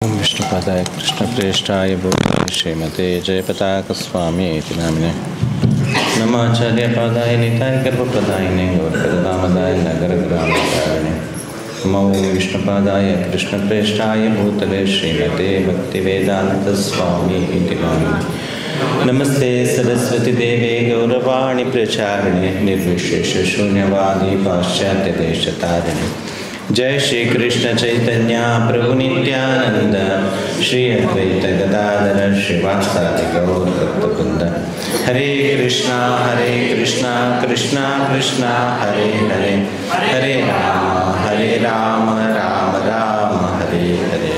विष्णुपदाय कृष्णप्रेष्ठाय भूताय श्रीमते जयपताकस्वामीति नामिने नमाचार्यपादाय निताय गर्भप्रदायिने गौरकदामदाय नगरग्रामकारिणे नमो विष्णुपादाय कृष्णप्रेष्ठाय भूतले श्रीमते भक्तिवेदान्तस्वामीति नामिने नमस्ते सरस्वती देवे गौरवाणी प्रचारिणे निर्विशेष शून्यवादी पाश्चात्यदेशतारिणे जय श्री कृष्ण चैतन्य प्रभु नित्यानंद श्री अद्वैत गदाधर श्रीवासादि गौर भक्तवृंद हरे कृष्णा कृष्णा कृष्णा हरे हरे हरे राम राम राम हरे हरे।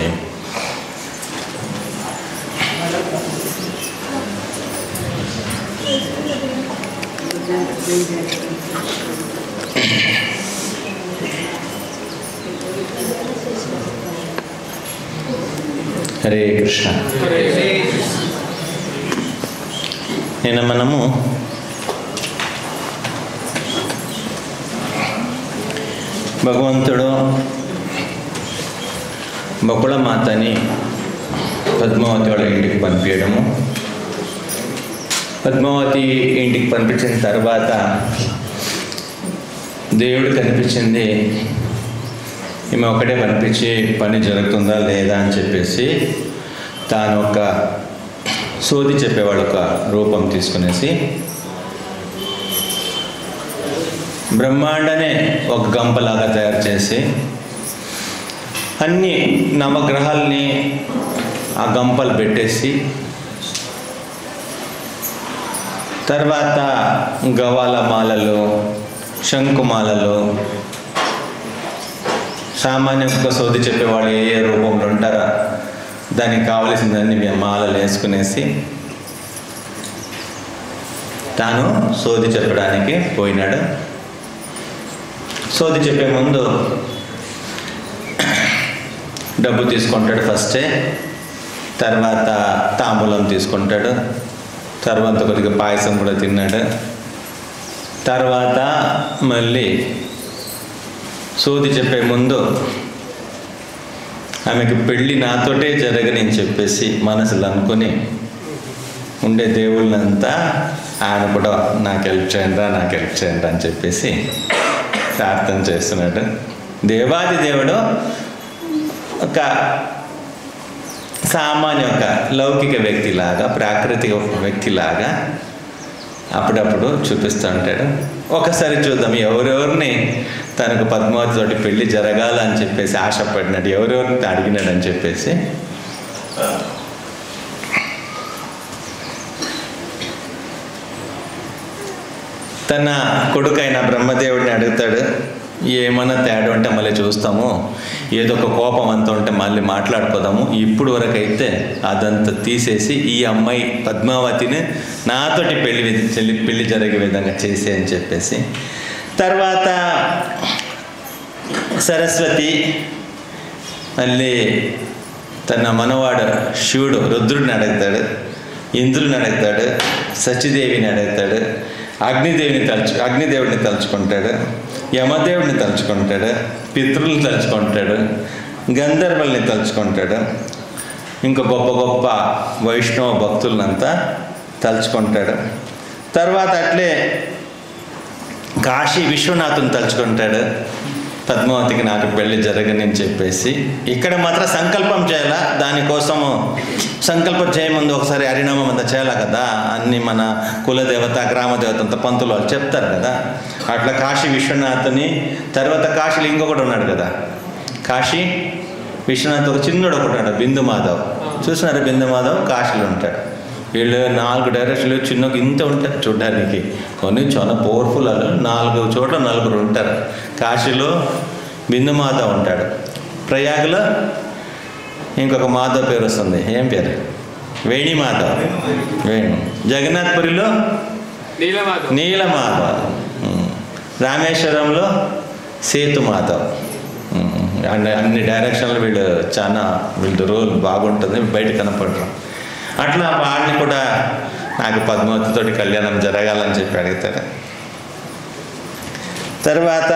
హరే కృష్ణ. నిన్న మనము భగవంతుడు బకుళమాతని పద్మావతి వాళ్ళ ఇంటికి పంపించడము, పద్మావతి ఇంటికి పంపించిన తర్వాత దేవుడు కనిపించింది, ఈమె ఒకటే పంపించి పని జరుగుతుందా లేదా అని చెప్పేసి తాను ఒక సోది చెప్పేవాడు ఒక రూపం తీసుకునేసి బ్రహ్మాండనే ఒక గంపలాగా తయారు చేసి అన్ని నవగ్రహాల్ని ఆ గంపలు పెట్టేసి తర్వాత గవాల మాలలు, శంకుమాలలు, సామాన్యంగా సోది చెప్పేవాళ్ళు ఏ రూపంలో ఉంటారో దానికి కావలసిందన్నీ మాలలు వేసుకునేసి తాను సోది చెప్పడానికి పోయినాడు. సోది చెప్పే ముందు డబ్బు తీసుకుంటాడు ఫస్టే, తర్వాత తాంబూలం తీసుకుంటాడు, తర్వాత కొద్దిగా పాయసం కూడా తిన్నాడు, తర్వాత మళ్ళీ సోది చెప్పే ముందు ఆమెకి పెళ్ళి నాతోటే జరగని చెప్పేసి మనసులో అనుకుని ఉండే దేవుళ్ళంతా ఆయన కూడా నాకు హెల్ప్ చేయండి అని చెప్పేసి ప్రార్థన చేస్తున్నాడు. దేవాది దేవుడు ఒక సామాన్య ఒక లౌకిక వ్యక్తిలాగా, ప్రాకృతిక వ్యక్తిలాగా అప్పుడప్పుడు చూపిస్తూ ఉంటాడు. ఒకసారి చూద్దాం ఎవరెవరిని తనకు పద్మావతి తోటి పెళ్లి జరగాలని చెప్పేసి ఆశపడినాడు, ఎవరెవరిని అడిగినాడని చెప్పేసి. తన కొడుకైన బ్రహ్మదేవుడిని అడుగుతాడు, ఏమన్నా తేడా ఉంటే మళ్ళీ చూస్తాము, ఏదో ఒక కోపం అంతా ఉంటే మళ్ళీ మాట్లాడుకోదాము, ఇప్పుడు వరకు అయితే అదంతా తీసేసి ఈ అమ్మాయి పద్మావతిని నాతోటి పెళ్లి జరిగే విధంగా చేసి అని చెప్పేసి. తర్వాత సరస్వతి మళ్ళీ తన మనవాడు శివుడు రుద్రుడిని అడుగుతాడు, ఇంద్రుడిని అడుగుతాడు, సచిదేవిని అడుగుతాడు, అగ్నిదేవుడిని తలుచుకుంటాడు, యమదేవుడిని తలుచుకుంటాడు, పితృల్ని తలుచుకుంటాడు, గంధర్వుల్ని తలుచుకుంటాడు, ఇంకా గొప్ప గొప్ప వైష్ణవ భక్తులనంతా తలుచుకుంటాడు. తర్వాత అట్లే కాశీ విశ్వనాథుని తలుచుకుంటాడు, పద్మావతికి నాకు పెళ్లి జరగని చెప్పేసి. ఇక్కడ మాత్రం సంకల్పం చేయాలా, దానికోసము సంకల్పం చేయముందు ఒకసారి హరినామం అంతా చేయాలి కదా, అన్ని మన కులదేవత గ్రామదేవత అంత పంతులు వాళ్ళు చెప్తారు కదా. అట్లా కాశీ విశ్వనాథుని, తర్వాత కాశీలో ఇంకొకటి ఉన్నాడు కదా, కాశీ విశ్వనాథ్ ఒక చిన్నోడు ఒకటి ఉన్నాడు, బిందు మాధవ్. చూసినారు బిందు మాధవ్ కాశీలో ఉంటాడు. వీళ్ళు 4 డైరెక్షన్లు చిన్నగా ఇంత ఉంటారు చూడడానికి, కొన్ని చాలా పవర్ఫుల్. 4 చోట్ల 4 ఉంటారు. కాశీలో బిందు మాధవ్ ఉంటాడు, ప్రయాగ్లో ఇంకొక మాధవ్ పేరు వస్తుంది, ఏం పేరు, వేణి మాధవ్, జగన్నాథ్పురిలో నీలమాధవ్, రామేశ్వరంలో సేతు మాధవ్. అన్ని డైరెక్షన్లు వీళ్ళు రోల్ బాగుంటుంది, బయట కనపడరు. అట్లా వాడిని కూడా నాకు పద్మావతితోటి కళ్యాణం జరగాలని చెప్పి అడుగుతాడు. తర్వాత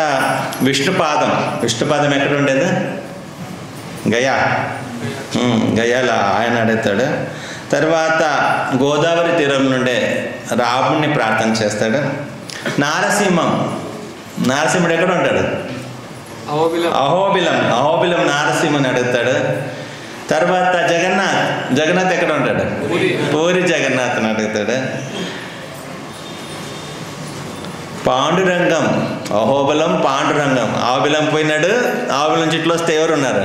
విష్ణుపాదం ఎక్కడ ఉండేది? గయా గయాల ఆయన అడుగుతాడు. తర్వాత గోదావరి తీరం నుండే రాముడిని ప్రార్థన చేస్తాడు. నారసింహుడు ఎక్కడ ఉంటాడు? అహోబిలం నారసింహుని అడుగుతాడు. తర్వాత జగన్నాథ్ ఎక్కడ ఉంటాడు? పూరి జగన్నాథ్ని అడుగుతాడు. పాండురంగం, అహోబిలం, పాండురంగం. ఆవుబిలం పోయినాడు. ఆవుబిలం నుంచి ఇట్లా వస్తే ఎవరు ఉన్నారు?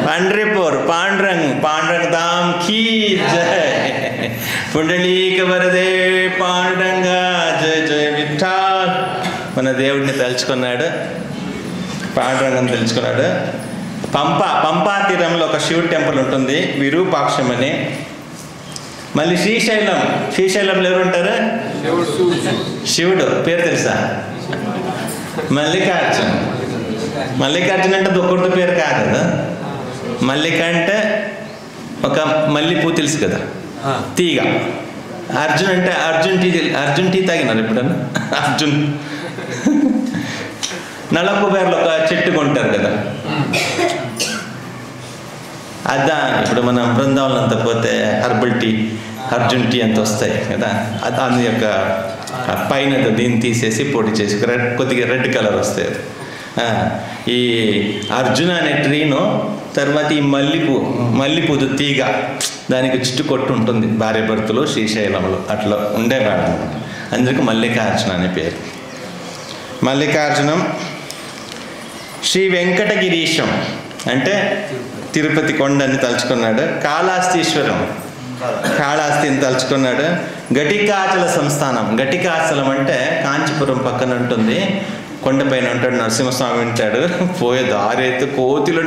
పండ్రిపూర్, పాండురంగ ధామ్ కీ జై. పుండలీక వరదే పాండురంగ జయ జయ విఠాల్. మన దేవుడిని తలుచుకున్నాడు, పాండురంగం తెలుసుకున్నాడు. పంపా తీరంలో ఒక శివుడి టెంపుల్ ఉంటుంది, విరూపాక్షం అని. మళ్ళీ శ్రీశైలంలో ఎవరు ఉంటారు? శివుడు పేరు తెలుసా? మల్లికార్జున అంటే దుఃఖుడితో పేరు కాదు కదా. మల్లిక అంటే ఒక మల్లిపూ తెలుసు కదా, తీగ. అర్జున్ అంటే అర్జున్ టీ తాగినారు ఎప్పుడన్నా? అర్జున్ నలకుబేర్లో ఒక చెట్టు కొంటారు కదా, అదా. ఇప్పుడు మనం బృందావనం అంతా పోతే హర్బల్ టీ, అర్జున్ టీ అంత వస్తాయి కదా. దాని యొక్క పైన దీన్ని తీసేసి పొడి చేసి కొద్దిగా రెడ్ కలర్ వస్తాయి. ఈ అర్జున అనే ట్రీను, తర్వాత ఈ మల్లిపూదు తీగ, దానికి చుట్టు కొట్టు ఉంటుంది. భార్య భర్తలు శ్రీశైలంలో అట్లా ఉండేవాడు అనమాట. అందుకు మల్లికార్జున అనే పేరు. మల్లికార్జునం. శ్రీ వెంకటగిరీశం అంటే తిరుపతి కొండని తలుచుకున్నాడు. కాళహస్తిని తలుచుకున్నాడు. ఘటికాచల సంస్థానం. ఘటికాచలం అంటే కాంచీపురం పక్కన ఉంటుంది, కొండపైన ఉంటాడు. నరసింహస్వామి ఉంటాడు. పోయే దారి అయితే కోతులు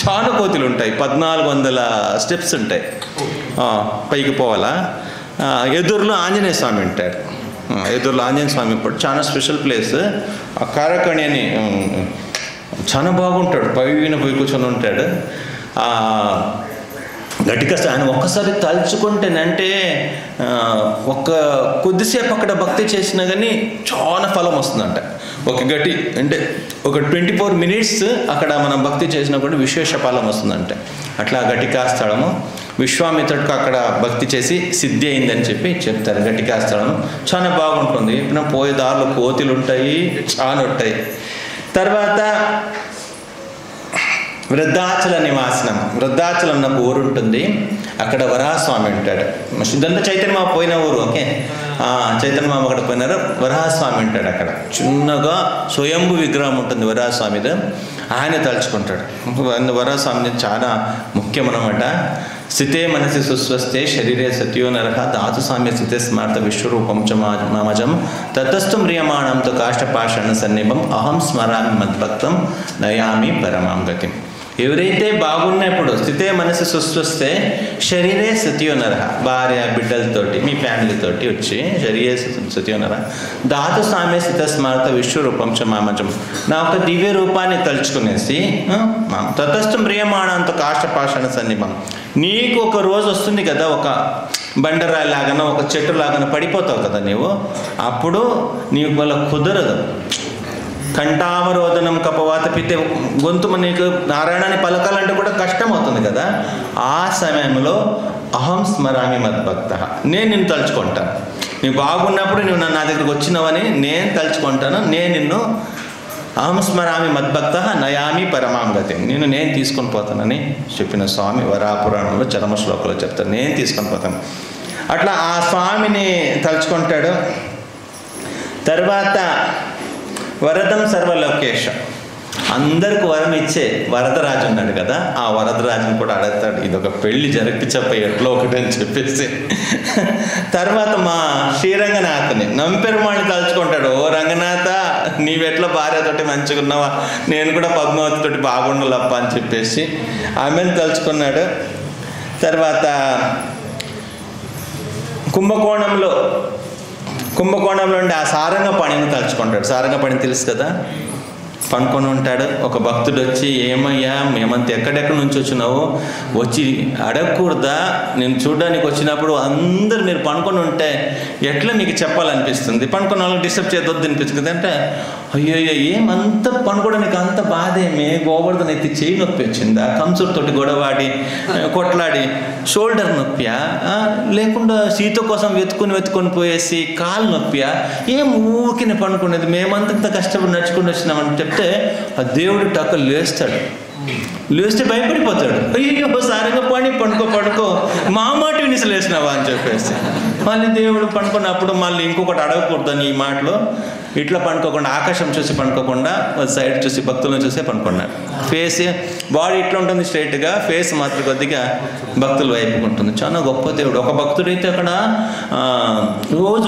చాలా కోతులు ఉంటాయి. 1400 స్టెప్స్ ఉంటాయి, పైకి పోవాలా. ఎదురులో ఆంజనేయ స్వామి ఉంటాడు. ఎదురులో ఆంజనేయ స్వామి ఇప్పుడు చాలా స్పెషల్ ప్లేస్. ఆ కారకణి అని చాలా బాగుంటాడు, పైన పోయి కూర్చొని ఉంటాడు. గట్టిగా ఆయన ఒక్కసారి తలుచుకుంటేనంటే కొద్దిసేపు అక్కడ భక్తి చేసినా కానీ చాలా ఫలం వస్తుందంట. ఒక 24 మినిట్స్ అక్కడ మనం భక్తి చేసినా కూడా విశేష ఫలం వస్తుందంటే. అట్లా ఘటికా స్థలము. విశ్వామిత్రుడికి అక్కడ భక్తి చేసి సిద్ధి అయిందని చెప్పి చెప్తారు. ఘటికా స్థలం చాలా బాగుంటుంది. ఇప్పుడు పోయే దారిలో కోతులు ఉంటాయి, చాలా ఉంటాయి. తర్వాత వృద్ధాచల నివాసనం. వృద్ధాచలం అన్న ఊరు ఉంటుంది, అక్కడ వరాహస్వామి ఉంటాడు. ఇదంతా చైతన్యమామ పోయిన ఊరు. ఓకే, చైతన్యమామ అక్కడ పోయినారు. వరాహస్వామి ఉంటాడు అక్కడ. చిన్నగా స్వయంభు విగ్రహం ఉంటుంది వరాహస్వామిది. ఆయన తలుచుకుంటాడు. వరాహస్వామి చాలా ముఖ్యం అన్నమాట. స్థితే మనసి సుస్వస్తే శరీరే సత్యో నరహ ధాతు సామ్య స్థితే స్మార్త విశ్వరూపం చ మామజం తతస్థు మ్రియమాణంతో కాష్టపాషణ సన్నిభం అహం స్మరామి మద్భక్తం నయామి పరమాం గతిం. ఎవరైతే బాగున్నప్పుడు స్థితే మనసు సుస్వస్తే శరీరే సత్యో నరహ, భార్య బిడ్డలతోటి మీ ఫ్యామిలీతోటి వచ్చి శరీరే సత్యో నరహ ధాతు సామ్య స్థిత స్మార్త విశ్వరూపం చ మామజం, నా ఒక దివ్య రూపాన్ని తలుచుకునేసి తతస్థు మ్రియమాణంతో కాష్టపాషణ సన్నిభం. నీకు ఒక రోజు వస్తుంది కదా, ఒక బండరాయి లాగానో ఒక చెట్టు లాగానో పడిపోతావు కదా నీవు. అప్పుడు నీకు వల్ల కుదరదు. కంఠావరోధనం కపవాత పితే, గొంతు నీకు నారాయణాన్ని పలకాలంటే కూడా కష్టం అవుతుంది కదా. ఆ సమయంలో అహం స్మరామి మద్భక్త, నేను నిన్ను తలుచుకుంటాను. నీవు బాగున్నప్పుడు నువ్వు నా దగ్గరికి వచ్చినావని నేను తలుచుకుంటాను. నేను నిన్ను అహం స్మరామి మద్భక్త నయామి పరమాం గతి, నేను తీసుకొని పోతానని చెప్పిన స్వామి వరాపురాణంలో చరమ శ్లోకంలో చెప్తాను. నేను తీసుకొని పోతాను. అట్లా ఆ స్వామిని తలుచుకుంటాడు. తర్వాత వరదం సర్వలోకేశం, అందరికి వరం ఇచ్చే వరదరాజు ఉన్నాడు కదా, ఆ వరదరాజుని కూడా అడుగుతాడు, ఇది ఒక పెళ్లి జరిపించపోయి ఎట్లా ఒకటి అని చెప్పేసి. తర్వాత మా శ్రీరంగనాథని నంపెరుమాణి తలుచుకుంటాడు. ఓ రంగనాథ, నీవెట్లా భార్యతోటి మంచిగా ఉన్నావా, నేను కూడా పద్మావతితోటి బాగుండాలప్ప అని చెప్పేసి ఆమెను తలుచుకున్నాడు. తర్వాత కుంభకోణంలో ఉండే ఆ సారంగపాణిని తలుచుకుంటాడు. సారంగపాణి తెలుసు కదా, పనుకొని ఉంటాడు. ఒక భక్తుడు వచ్చి, ఏమయ్యా మేమంతా ఎక్కడెక్కడి నుంచి వచ్చినావు, వచ్చి అడగకూడదా, నేను చూడడానికి వచ్చినప్పుడు అందరు మీరు పనుకొని ఉంటే ఎట్లా నీకు చెప్పాలనిపిస్తుంది, పనుకొని వాళ్ళకి డిస్టర్బ్ చేయొద్దు అనిపిస్తుంది అంటే, అయ్యో ఏమంత పనుకోవడానికి అంత బాధ ఏమి, గోవర్ధన ఎత్తి చేయి నొప్పి వచ్చిందా, కంసుడితోటి గొడవాడి కొట్లాడి షోల్డర్ నొప్పియా, లేకుండా సీత కోసం వెతుకొని పోయేసి కాలు నొప్పియా, ఏం ఊరికినే పనుకునేది, మేమంతంత కష్టపడి నడుచుకుని వచ్చినామని చెప్తే ఆ దేవుడు టక్క లేస్తే భయపడిపోతాడు. అయ్యో సారంగా పడుకో మా మాట వినిసలేసినావా అని చెప్పేసి మళ్ళీ దేవుడు పనుకున్నప్పుడు మళ్ళీ ఇంకొకటి అడగకూడదని ఈ మాటలో ఇట్లా పనుకోకుండా, ఆకాశం చూసి పనుకోకుండా సైడ్ చూసి భక్తులను చూసే పనుకున్నాడు. ఫేస్ బాడీ ఇట్లా ఉంటుంది స్ట్రైట్గా, ఫేస్ మాత్రం కొద్దిగా భక్తుల వైపుకు ఉంటుంది. చాలా గొప్ప దేవుడు. ఒక భక్తుడైతే అక్కడ రోజు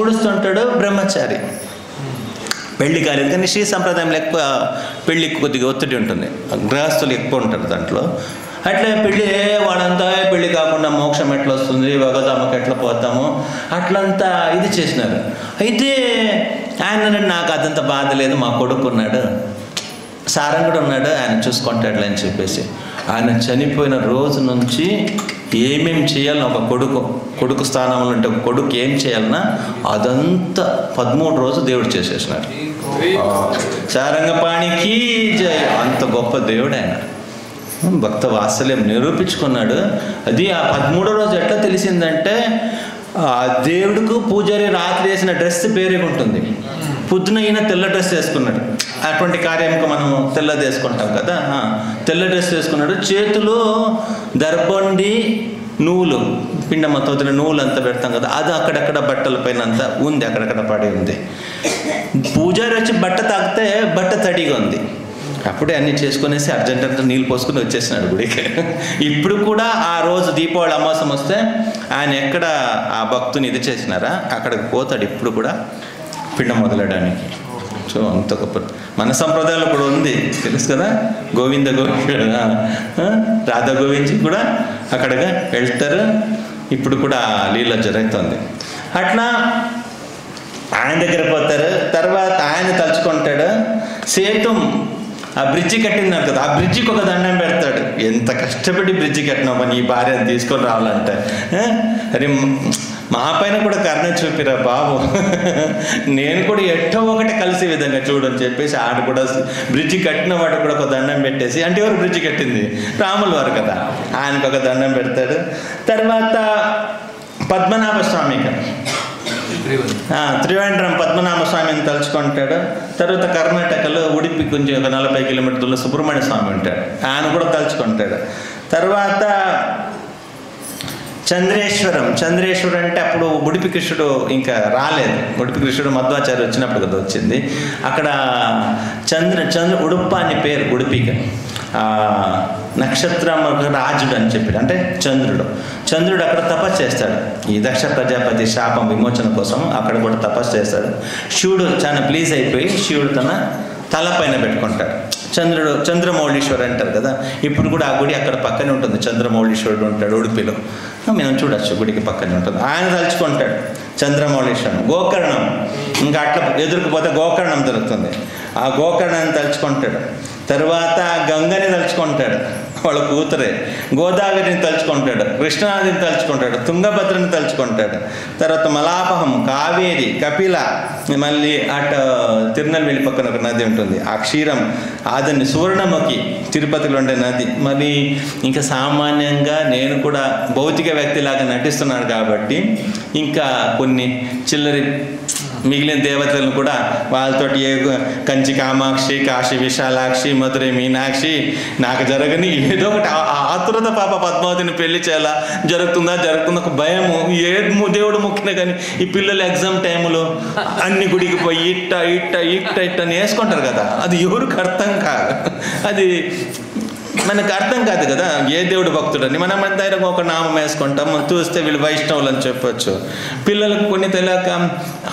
ఊడుస్తుంటాడు బ్రహ్మచారి, పెళ్లి కాలేదు కానీ శ్రీ సంప్రదాయంలో ఎక్కువ పెళ్ళికి కొద్దిగా ఒత్తిడి ఉంటుంది, గృహస్థులు ఎక్కువ ఉంటారు దాంట్లో. అట్లా పెళ్ళి వాడంతా పెళ్ళి కాకుండా మోక్షం ఎట్లా వస్తుంది, భగవద్ధామకు ఎట్లా పోతాము అట్లంతా ఇది చేసినారు. అయితే ఆయన నాకు అదంతా బాధ లేదు, మా కొడుకు ఉన్నాడు, సారంగుడు ఉన్నాడు, ఆయన చూసుకుంటాడులే అని చెప్పేసి ఆయన చనిపోయిన రోజు నుంచి ఏమేమి చేయాలన్నా ఒక కొడుకు స్థానంలో ఉంటే ఒక కొడుకు ఏం చేయాలన్నా అదంతా 13 రోజులు దేవుడు చేసేసినాడు. సారంగపాణికి జయ, అంత గొప్ప దేవుడు ఆయన. భక్త వాత్సల్యం నిరూపించుకున్నాడు. అది ఆ 13వ రోజు ఎట్లా తెలిసిందంటే ఆ దేవుడికి పూజారి రాత్రి వేసిన డ్రెస్ పేరే ఉంటుంది, పొద్దున ఈయన తెల్ల డ్రెస్ వేసుకున్నాడు. అటువంటి కార్యంకి మనం తెల్లది వేసుకుంటాం కదా, తెల్ల డ్రెస్ వేసుకున్నాడు. చేతిలో దర్బండి నువ్వులు, పిండమ్మతో నువ్వులు అంతా పెడతాం కదా, అది అక్కడక్కడ బట్టల పైన అంతా ఉంది, అక్కడక్కడ పడి ఉంది. పూజారి వచ్చి బట్ట తాకితే బట్ట తడిగా ఉంది. అప్పుడే అన్నీ చేసుకునేసి అర్జెంట్ నీళ్ళు పోసుకుని వచ్చేసినాడు గుడికి. ఇప్పుడు కూడా ఆ రోజు దీపావళి అమావాస్య వస్తే ఆయన ఎక్కడ ఆ భక్తుని ఇది చేసినారా అక్కడికి పోతాడు ఇప్పుడు కూడా పిండం మొదలడానికి. సో అంత గొప్ప మన సంప్రదాయాలు కూడా ఉంది, తెలుసు కదా, గోవింద రాధా గోవింద్ కూడా అక్కడగా వెళ్తారు. ఇప్పుడు కూడా లీల జరుగుతుంది. అట్లా ఆయన దగ్గర పోతారు. తర్వాత ఆయన తలుచుకుంటాడు. సేతుం ఆ బ్రిడ్జి కట్టింది కదా, ఆ బ్రిడ్జికి ఒక దండం పెడతాడు. ఎంత కష్టపడి బ్రిడ్జి కట్టినావు నీ భార్యను తీసుకొని రావాలంటే, అరే మా పైన కూడా కరుణ చూపిరా బాబు, నేను కూడా ఎట్టో ఒకటి కలిసే విధంగా చూడని చెప్పేసి ఆడ కూడా బ్రిడ్జి కట్టిన వాడు కూడా ఒక దండం పెట్టేసి, అంటే ఎవరు బ్రిడ్జి కట్టింది, రాముల వారు కదా, ఆయనకు ఒక దండం పెడతాడు. తర్వాత పద్మనాభ స్వామికి త్రివేంద్రం పద్మనాభ స్వామిని తలుచుకుంటాడు. తర్వాత కర్ణాటకలో ఉడిపి కొంచెం ఒక 40 కిలోమీటర్ల సుబ్రహ్మణ్య స్వామి ఉంటాడు, ఆయన కూడా తలుచుకుంటాడు. తర్వాత చంద్రేశ్వరం అంటే అప్పుడు ఉడిపి కృష్ణుడు ఇంకా రాలేదు, ఉడిపి కృష్ణుడు మధ్వాచార్య వచ్చినప్పుడు కదా వచ్చింది. అక్కడ చంద్ర ఉడుప్ప అని పేరు ఉడిపికి, నక్షత్రం రాజుడు అని చెప్పాడు, అంటే చంద్రుడు అక్కడ తపస్సు చేస్తాడు. ఈ దక్ష ప్రజాపతి శాపం విమోచన కోసం అక్కడ కూడా తపస్సు చేస్తాడు. శివుడు చాలా ప్లీజ్ అయిపోయి శివుడు తన తల పైన పెట్టుకుంటాడు. చంద్రమౌళీశ్వరు అంటారు కదా, ఇప్పుడు కూడా ఆ గుడి అక్కడ పక్కనే ఉంటుంది. చంద్రమౌళీశ్వరుడు ఉంటాడు ఉడిపిలో, మనం చూడొచ్చు, గుడికి పక్కనే ఉంటుంది. ఆయన తలుచుకుంటాడు చంద్రమౌళీశ్వరం. గోకర్ణం, ఇంకా అట్లా ఎదురుకుపోతే గోకర్ణం దొరుకుతుంది, ఆ గోకర్ణాన్ని తలుచుకుంటాడు. తర్వాత గంగని తలుచుకుంటాడు, వాళ్ళ కూతురే. గోదావరిని తలుచుకుంటాడు, కృష్ణానదిని తలుచుకుంటాడు, తుంగభద్రని తలుచుకుంటాడు. తర్వాత మలాపహం, కావేరి, కపిల, మళ్ళీ అటు తిరునల్వేలి పక్కన ఒక నది ఉంటుంది, ఆ క్షీరం, ఆదని సువర్ణముఖి, తిరుపతిలో ఉండే నది. మరి ఇంకా సామాన్యంగా నేను కూడా భౌతిక వ్యక్తిలాగా నటిస్తున్నాను కాబట్టి ఇంకా కొన్ని చిల్లరి మిగిలిన దేవతలను కూడా వాళ్ళతోటి కంచి కామాక్షి, కాశీ విశాలాక్షి, మధురై మీనాక్షి, నాకు జరగని ఏదో ఒకటి ఆతురత పాప పద్మావతిని పెళ్లి చేయాలా, జరుగుతుందా ఒక భయము, ఏ దేవుడు మొక్కినా కానీ ఈ పిల్లలు ఎగ్జామ్ టైంలో అన్ని గుడికి పోయి ఇట్ట అని వేసుకుంటారు కదా, అది ఎవరికి అర్థం కాదు, అది మనకు అర్థం కాదు కదా ఏ దేవుడు భక్తుడని. మనం ధైర్యంగా ఒక నామం వేసుకుంటాం, చూస్తే వీళ్ళు వైష్ణవులు అని చెప్పొచ్చు. పిల్లలకు కొన్ని తెలియక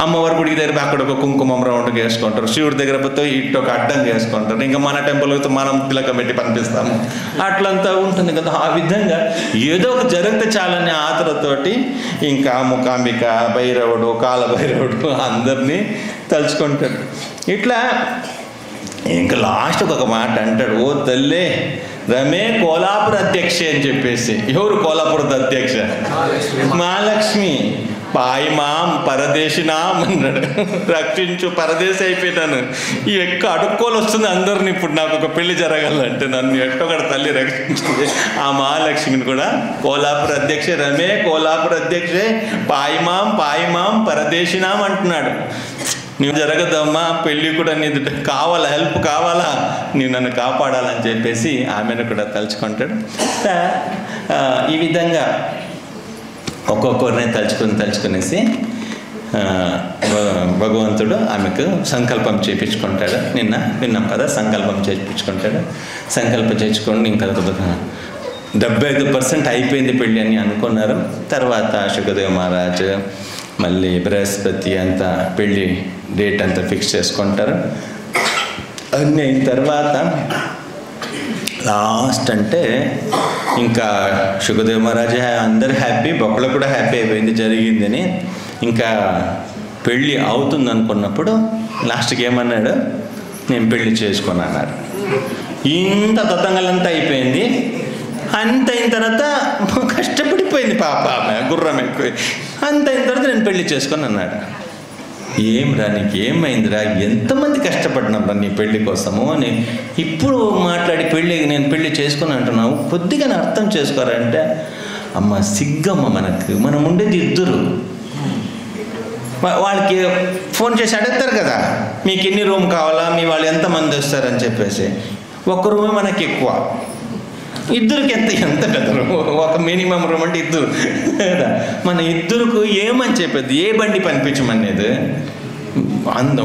అమ్మవారి గుడికి దగ్గర అక్కడ ఒక కుంకుమం రౌండ్గా వేసుకుంటారు, శివుడి దగ్గర పోతే ఇటు ఒక అడ్డంగా వేసుకుంటారు, ఇంకా మన టెంపుల్కి మనం తిలకం పెట్టి పంపిస్తాము, అట్లంతా ఉంటుంది కదా. ఆ విధంగా ఏదో ఒక జరిగితే చాలని ఆతరతోటి ఇంకా మూకాంబిక, భైరవుడు, కాలభైరవుడు అందరినీ తలుచుకుంటాడు. ఇట్లా ఇంకా లాస్ట్ ఒక మాట అంటాడు, ఓ తల్లే రమే కోలాపుర అధ్యక్ష అని చెప్పేసి. ఎవరు కోలాపుರದ అధ్యక్ష? మహాలక్ష్మి. పాయి మాం పరదేశినాం అన్నాడు. రక్షించు, పరదేశి అయిపోయినాను, ఈ ఎక్క అడుక్కోలు వస్తుంది అందరిని. ఇప్పుడు నాకు ఒక పెళ్లి జరగాలంటే నన్ను ఎట్టొకటి తల్లి రక్షించింది. ఆ మహాలక్ష్మిని కూడా కోలాపుర అధ్యక్ష, రమే కోలాపుర అధ్యక్షే పాయి మాం పరదేశినాం అంటున్నాడు. నీవు జరగదమ్మా పెళ్ళి కూడా, నీ కావాలా, హెల్ప్ కావాలా, నీవు నన్ను కాపాడాలని చెప్పేసి ఆమెను కూడా తలుచుకుంటాడు. ఈ విధంగా ఒక్కొక్కరిని తలుచుకునేసి భగవంతుడు ఆమెకు సంకల్పం చేయించుకుంటాడు. నిన్న విన్నాం కదా, సంకల్పం చేయించుకుంటాడు. సంకల్పం చేయించుకోండి, ఇంకా 75% అయిపోయింది పెళ్ళి అని అనుకున్నారు. తర్వాత శుకదేవ్ మహారాజ్ మళ్ళీ బృహస్పతి అంతా పెళ్ళి డేట్ అంతా ఫిక్స్ చేసుకుంటారు. అన్నీ అయిన తర్వాత లాస్ట్ అంటే ఇంకా శుకదేవ్ మహారాజ్ అందరు హ్యాపీ, బొక్కలు కూడా హ్యాపీ అయిపోయింది జరిగిందని. ఇంకా పెళ్ళి అవుతుంది అనుకున్నప్పుడు లాస్ట్కి ఏమన్నాడు, నేను పెళ్ళి చేసుకుని అన్నాడు. ఇంత తతంగలంతా అయిపోయింది. అంత అయిన తర్వాత కష్టపడిపోయింది పాప, ఆమె గుర్రం ఎక్కువ. అంత అయిన తర్వాత నేను పెళ్లి చేసుకొని అన్నాడు. ఏమిరా నీకు ఏమైందిరా, ఎంతమంది కష్టపడినాం రా నీ పెళ్లి కోసము అని ఇప్పుడు మాట్లాడి నేను పెళ్లి చేసుకుని అంటున్నావు, కొద్దిగా అర్థం చేసుకోరంటే, అమ్మ సిగ్గమ్మ, మనం ఉండేది ఇద్దరు. వాళ్ళకి ఫోన్ చేసి అడుగుతారు కదా, మీకు ఎన్ని రూమ్ కావాలా, మీ వాళ్ళు ఎంతమంది వస్తారని చెప్పేసి. ఒక్క రూమే మనకి ఎక్కువ, ఇద్దరికి ఎంత పెద్ద రూమ్, ఒక మినిమం రూమ్ అంటే ఇద్దరు కదా. మన ఇద్దరుకు ఏమని చెప్పేది, ఏ బండి పనిపించమనేది.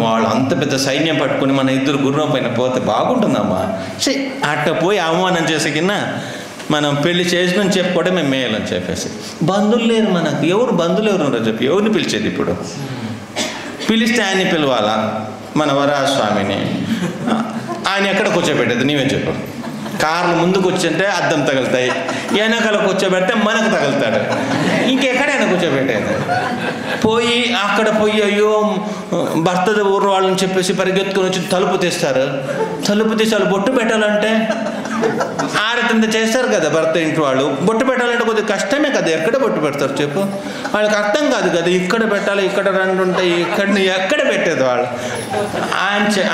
వాళ్ళు అంత పెద్ద సైన్యం పట్టుకుని మన ఇద్దరు గుర్రం పైన పోతే బాగుంటుందమ్మా. అట్ట పోయి అవమానం చేసే కింద మనం పెళ్లి చేసుకుని చెప్పుకోవడమే మేలు అని చెప్పేసి. బంధువులు లేరు మనకు, ఎవరు బంధువులు ఎవరు ఉన్నారో చెప్పి ఎవరిని పిలిచేది? ఇప్పుడు పిలిస్తే ఆయన్ని పిలవాలా, మన వరాహస్వామిని. ఆయన ఎక్కడ కూర్చోబెట్టేది నీవే చెప్పు. కార్లు ముందుకు కూర్చుంటే అద్దం తగులుతాయి, వెనకాల కూర్చోబెడితే మనకు తగులుతాడు. ఇంకెక్కడైనా కూర్చోబెట్టేది. అక్కడ పోయి అయ్యో భర్త ఊరు వాళ్ళని చెప్పేసి పరిగెత్తుకొని వచ్చి తలుపు తీస్తారు. తలుపు తీసి వాళ్ళు బొట్టు పెట్టాలంటే ఆడకింత చేస్తారు కదా భర్త ఇంటి వాళ్ళు. బొట్టు పెట్టాలంటే కొద్దిగా కష్టమే కదా, ఎక్కడ బొట్టు పెడతారు చెప్పు? వాళ్ళకి అర్థం కాదు కదా, ఇక్కడ పెట్టాలి, ఇక్కడ రెండు ఉంటాయి, ఎక్కడ పెట్టేది వాళ్ళు.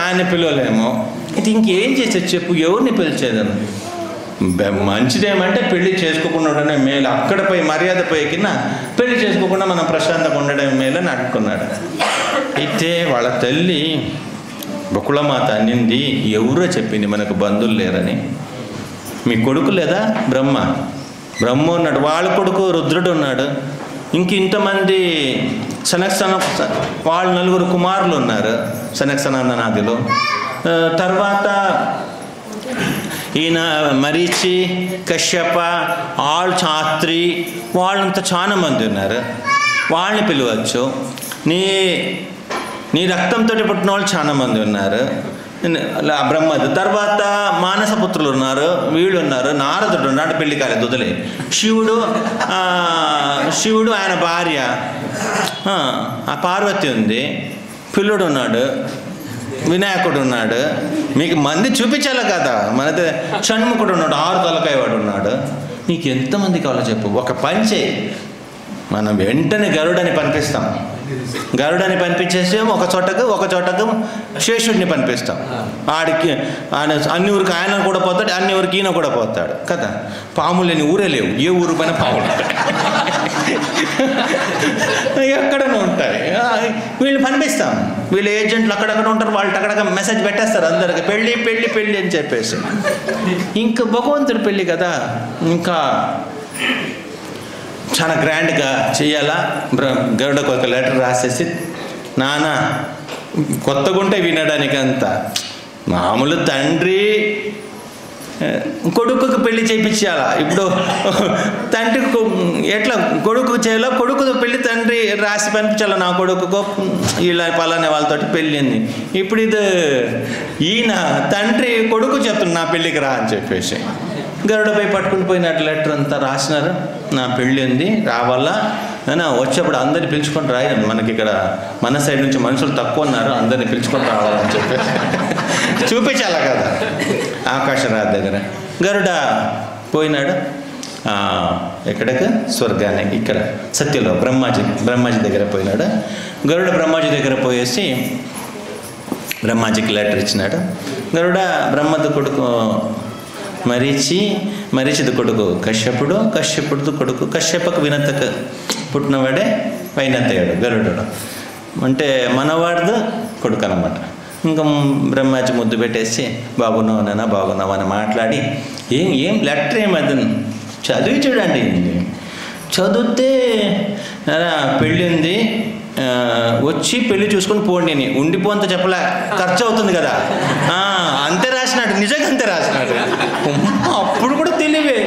ఆయన పిలవలేమో. ఇది ఇంకేం చేసేది చెప్పు, ఎవరిని పిలిచేదని? మంచిదేమంటే పెళ్లి చేసుకోకుండా ఉండడమే మేలు. అక్కడ పోయి మర్యాద పోయి కింద పెళ్లి చేసుకోకుండా మనం ప్రశాంతంగా ఉండడమే మేలు అని అనుకున్నాడు. అయితే వాళ్ళ తల్లి బకుళమాత అనింది, ఎవరో చెప్పింది మనకు బంధువులు లేరని. మీ కొడుకు లేదా బ్రహ్మ ఉన్నాడు, వాళ్ళ కొడుకు రుద్రుడు ఉన్నాడు, ఇంతమంది వాళ్ళ 4 కుమారులు ఉన్నారు సనత్సనందనాదిలో. తర్వాత ఈయన మరీచి, కశ్యప, చాత్రి, వాళ్ళంతా చాలా మంది ఉన్నారు, వాళ్ళని పిలవచ్చు. నీ రక్తంతో పుట్టిన వాళ్ళు చాలా మంది ఉన్నారు బ్రహ్మది. తర్వాత మానసపుత్రులు ఉన్నారు, వీళ్ళు ఉన్నారు, నారదుడు ఉన్నాడు, పెళ్లి కాలేదు వదిలే. శివుడు ఆయన భార్య ఆ పార్వతి ఉంది, పిల్లుడు ఉన్నాడు, వినాయకుడు ఉన్నాడు. మీకు మంది చూపించాలి కదా. మనది షణ్ముఖుడు ఉన్నాడు, 6 తలకాయ వాడు ఉన్నాడు. నీకు ఎంతమంది కావాలో చెప్పు. ఒక పని చేయి, మనం వెంటనే గరుడని పంపిస్తాం. గరుడని పంపించేసి ఒక చోటకు శేషుడిని పంపిస్తాం. ఆయన అన్ని ఊరికి ఆయన కూడా పోతాడు, అన్ని ఊరికి ఈయన కూడా పోతాడు కదా. పాములు లేని ఊరే లేవు, ఏ ఊరు పైన పాములు ఎక్కడనే ఉంటాయి. వీళ్ళు పంపిస్తాం, వీళ్ళు ఏజెంట్లు అక్కడక్కడ ఉంటారు, వాళ్ళు అక్కడక్కడ మెసేజ్ పెట్టేస్తారు అందరికి, పెళ్ళి పెళ్ళి పెళ్ళి అని చెప్పేసి. ఇంకా భగవంతుడి పెళ్ళి కదా, ఇంకా చాలా గ్రాండ్గా చేయాలా. గరుడకు ఒక లెటర్ రాసేసి, నాన్న కొత్తగా ఉంటే వినడానికి అంతా మామూలు తండ్రి కొడుకుకి పెళ్లి చేయించాలా. ఇప్పుడు తండ్రికి ఎట్లా కొడుకు చేయాలో, కొడుకు పెళ్లి తండ్రి రాసి పంపించాలా, నా కొడుకుకో ఇలా పలానే వాళ్ళతోటి పెళ్ళింది. ఇప్పుడు ఇది ఈయన తండ్రి కొడుకు చెప్తున్నా నా పెళ్ళికి రా అని చెప్పేసి. గరుడపై పట్టుకుని పోయినట్టు లెటర్ అంతా రాసినారు, నా పెళ్ళి ఉంది రావాలా అయినా వచ్చేప్పుడు అందరిని పిలుచుకొని రాయి. మనకి ఇక్కడ మన సైడ్ నుంచి మనుషులు తక్కువ ఉన్నారు, అందరిని పిలుచుకొని రావాలని చెప్పేసి చూపించాలా కదా ఆకాశరాజు దగ్గర. గరుడ పోయినాడు ఎక్కడికి, స్వర్గానికి. ఇక్కడ సత్యలో బ్రహ్మాజీ దగ్గర పోయినాడు. గరుడ బ్రహ్మాజీ దగ్గర పోయేసి బ్రహ్మాజీకి లెటర్ ఇచ్చినాడు. గరుడ బ్రహ్మది కొడుకు మరీచిది కొడుకు కశ్యపుడు కొడుకు కశ్యపకు వినతకు పుట్టినవాడే వైనతయ్యాడు గరుడు. అంటే మనవాడిది కొడుకు అనమాట. ఇంకా బ్రహ్మాజీ ముద్దు పెట్టేసి బాగున్నావు అని మాట్లాడి ఏం లెటర్ ఏమది చదివి చూడండి. చదివితే పెళ్ళి ఉంది, వచ్చి పెళ్లి చూసుకొని పోండి అని. ఉండిపోంత చెప్పలే, ఖర్చు అవుతుంది కదా, అంతే రాసినాడు. నిజంగా అంతే రాసినాడు. అప్పుడు కూడా తెలివే.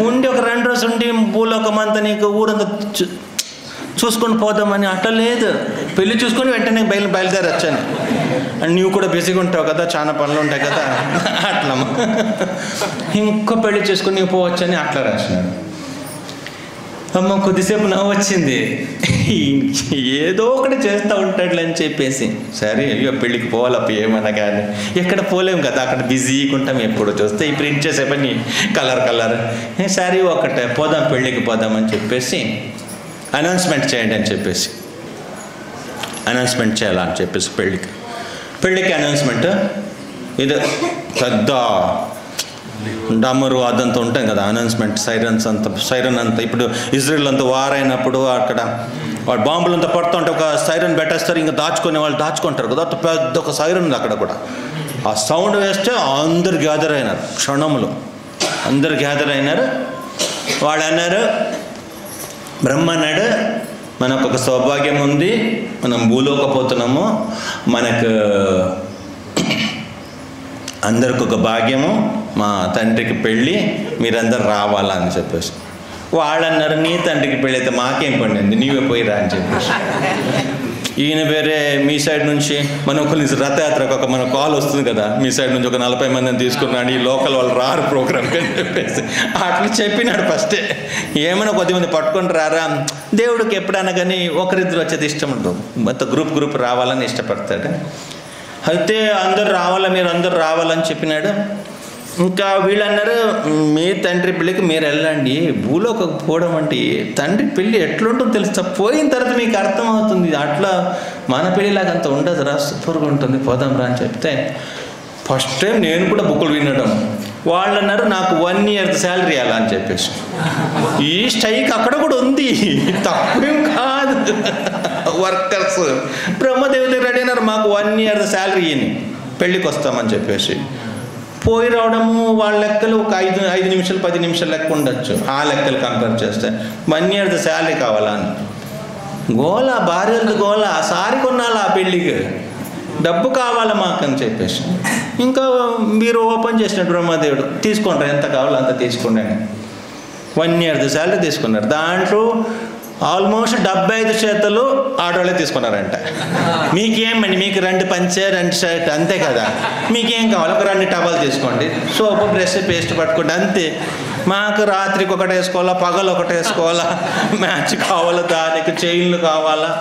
ఉండి ఒక 2 రోజులు ఉండి భూలోకమంతా నీకు ఊరంతా చూసుకొని పోదామని. అట్లా లేదు, పెళ్లి చూసుకొని వెంటనే బయలుదేరొచ్చని. నువ్వు కూడా బిజీగా ఉంటావు కదా, చాలా పనులు ఉంటాయి కదా, అట్లా ఇంకో పెళ్లి చేసుకొని నువ్వు పోవచ్చని అట్లా రాసినాడు. అమ్మ కొద్దిసేపు నవ్వు వచ్చింది. ఏదో ఒకటి చేస్తూ ఉంటాడులే అని చెప్పేసి సరే అయ్యో పెళ్ళికి పోవాలప్ప ఏమన్నా కానీ ఎక్కడ పోలేము కదా, అక్కడ బిజీగా ఉంటాం. ఎప్పుడు చూస్తే ఈ ప్రింట్ చేసే పని కలర్ సరే ఒకటే పోదాం పెళ్ళికి పోదామని చెప్పేసి అనౌన్స్మెంట్ చేయండి అని చెప్పేసి అనౌన్స్మెంట్ చేయాలని చెప్పేసి పెళ్ళికి అనౌన్స్మెంట్. ఇది పెద్ద డమరు అదంతా ఉంటాం కదా అనౌన్స్మెంట్, సైరన్ అంతా. ఇప్పుడు ఇజ్రాయెల్ అంతా వార్ అయినప్పుడు అక్కడ వాడు బాంబులు అంతా పడుతూ ఉంటే ఒక సైరన్ పెట్టేస్తారు, ఇంకా దాచుకునే వాళ్ళు దాచుకుంటారు కదా, పెద్ద ఒక సైరన్ ఉంది అక్కడ కూడా. ఆ సౌండ్ వేస్తే అందరు గ్యాదర్ అయినారు, క్షణములు అందరు గ్యాదర్ అయినారు. వాడు అన్నారు, బ్రహ్మ అన్నాడు, మనకు ఒక సౌభాగ్యం ఉంది, మనం భూలోకపోతున్నాము, మనకు అందరికి ఒక భాగ్యము, మా తండ్రికి పెళ్ళి, మీరందరు రావాలని చెప్పేసి. వాళ్ళు అన్నారు, నీ తండ్రికి పెళ్ళి అయితే మాకేం పండింది, నీవే పోయిరా అని చెప్పేసి. ఈయన వేరే మీ సైడ్ నుంచి మనం కొన్ని రథయాత్రకు ఒక మన కాల్ వస్తుంది కదా, మీ సైడ్ నుంచి ఒక 40 మందిని తీసుకున్నాడు, ఈ లోకల్ వాళ్ళు రారు ప్రోగ్రామ్కి అని చెప్పేసి అట్లా చెప్పినాడు ఫస్టే. ఏమైనా కొద్దిమంది పట్టుకొని రారా, దేవుడికి ఎప్పుడైనా కానీ ఒకరిద్దరు వచ్చేది ఇష్టం ఉంటుంది, మొత్తం గ్రూప్ రావాలని ఇష్టపడతాడు. అయితే అందరు రావాలా, మీరు అందరు రావాలని చెప్పినాడు. ఇంకా వీళ్ళు అన్నారు, మీ తండ్రి పెళ్ళికి మీరు వెళ్ళండి, భూలోకి పోవడం అంటే తండ్రి పెళ్ళి ఎట్లుంటుందో తెలుస్తా, పోయిన తర్వాత మీకు అర్థమవుతుంది, అట్లా మన పెళ్ళిలాగా అంత ఉండదు రా, సూపర్గా ఉంటుంది, పోదాం రా అని చెప్తే ఫస్ట్ టైం నేను కూడా బుక్కులు వినడం. వాళ్ళు అన్నారు, నాకు 1 year శాలరీ అలా అని చెప్పేసి. ఈ స్ట్రైక్ అక్కడ కూడా ఉంది, తక్కువేం కాదు. వర్కర్స్ బ్రహ్మదేవుడి రెడీ అయినారు, మాకు 1 year శాలరీ ఇని పెళ్ళికి వస్తామని చెప్పేసి. పోయి రావడము వాళ్ళ లెక్కలు ఒక 5 నిమిషాలు 10 నిమిషాలు లెక్క ఉండొచ్చు, ఆ లెక్కలు కంపేర్ చేస్తే 1 year శాలరీ కావాలా అని గోల, భార్యలది గోల, సారి కొనాలా ఆ పెళ్ళికి, డబ్బు కావాలా మాకని చెప్పేసి. ఇంకా మీరు ఓపెన్ చేసినట్టు బ్రహ్మదేవుడు, తీసుకుంటారు ఎంత కావాలో అంత తీసుకోండి అని 1 year శాలరీ తీసుకున్నారు. దాంట్లో ఆల్మోస్ట్ 75 చేతలు ఆడవాళ్ళే తీసుకున్నారంట. మీకేమండి, మీకు 2 పంచె 2 షర్ట్ అంతే కదా, మీకేం కావాలి, ఒక 2 టవల్ తీసుకోండి, సోపు బ్రష్ పేస్ట్ పట్టుకోండి అంతే. మాకు రాత్రికి ఒకటి వేసుకోవాలా, పగలు ఒకటి వేసుకోవాలా, మ్యాచ్ కావాలా, దానికి చైన్లు కావాలా,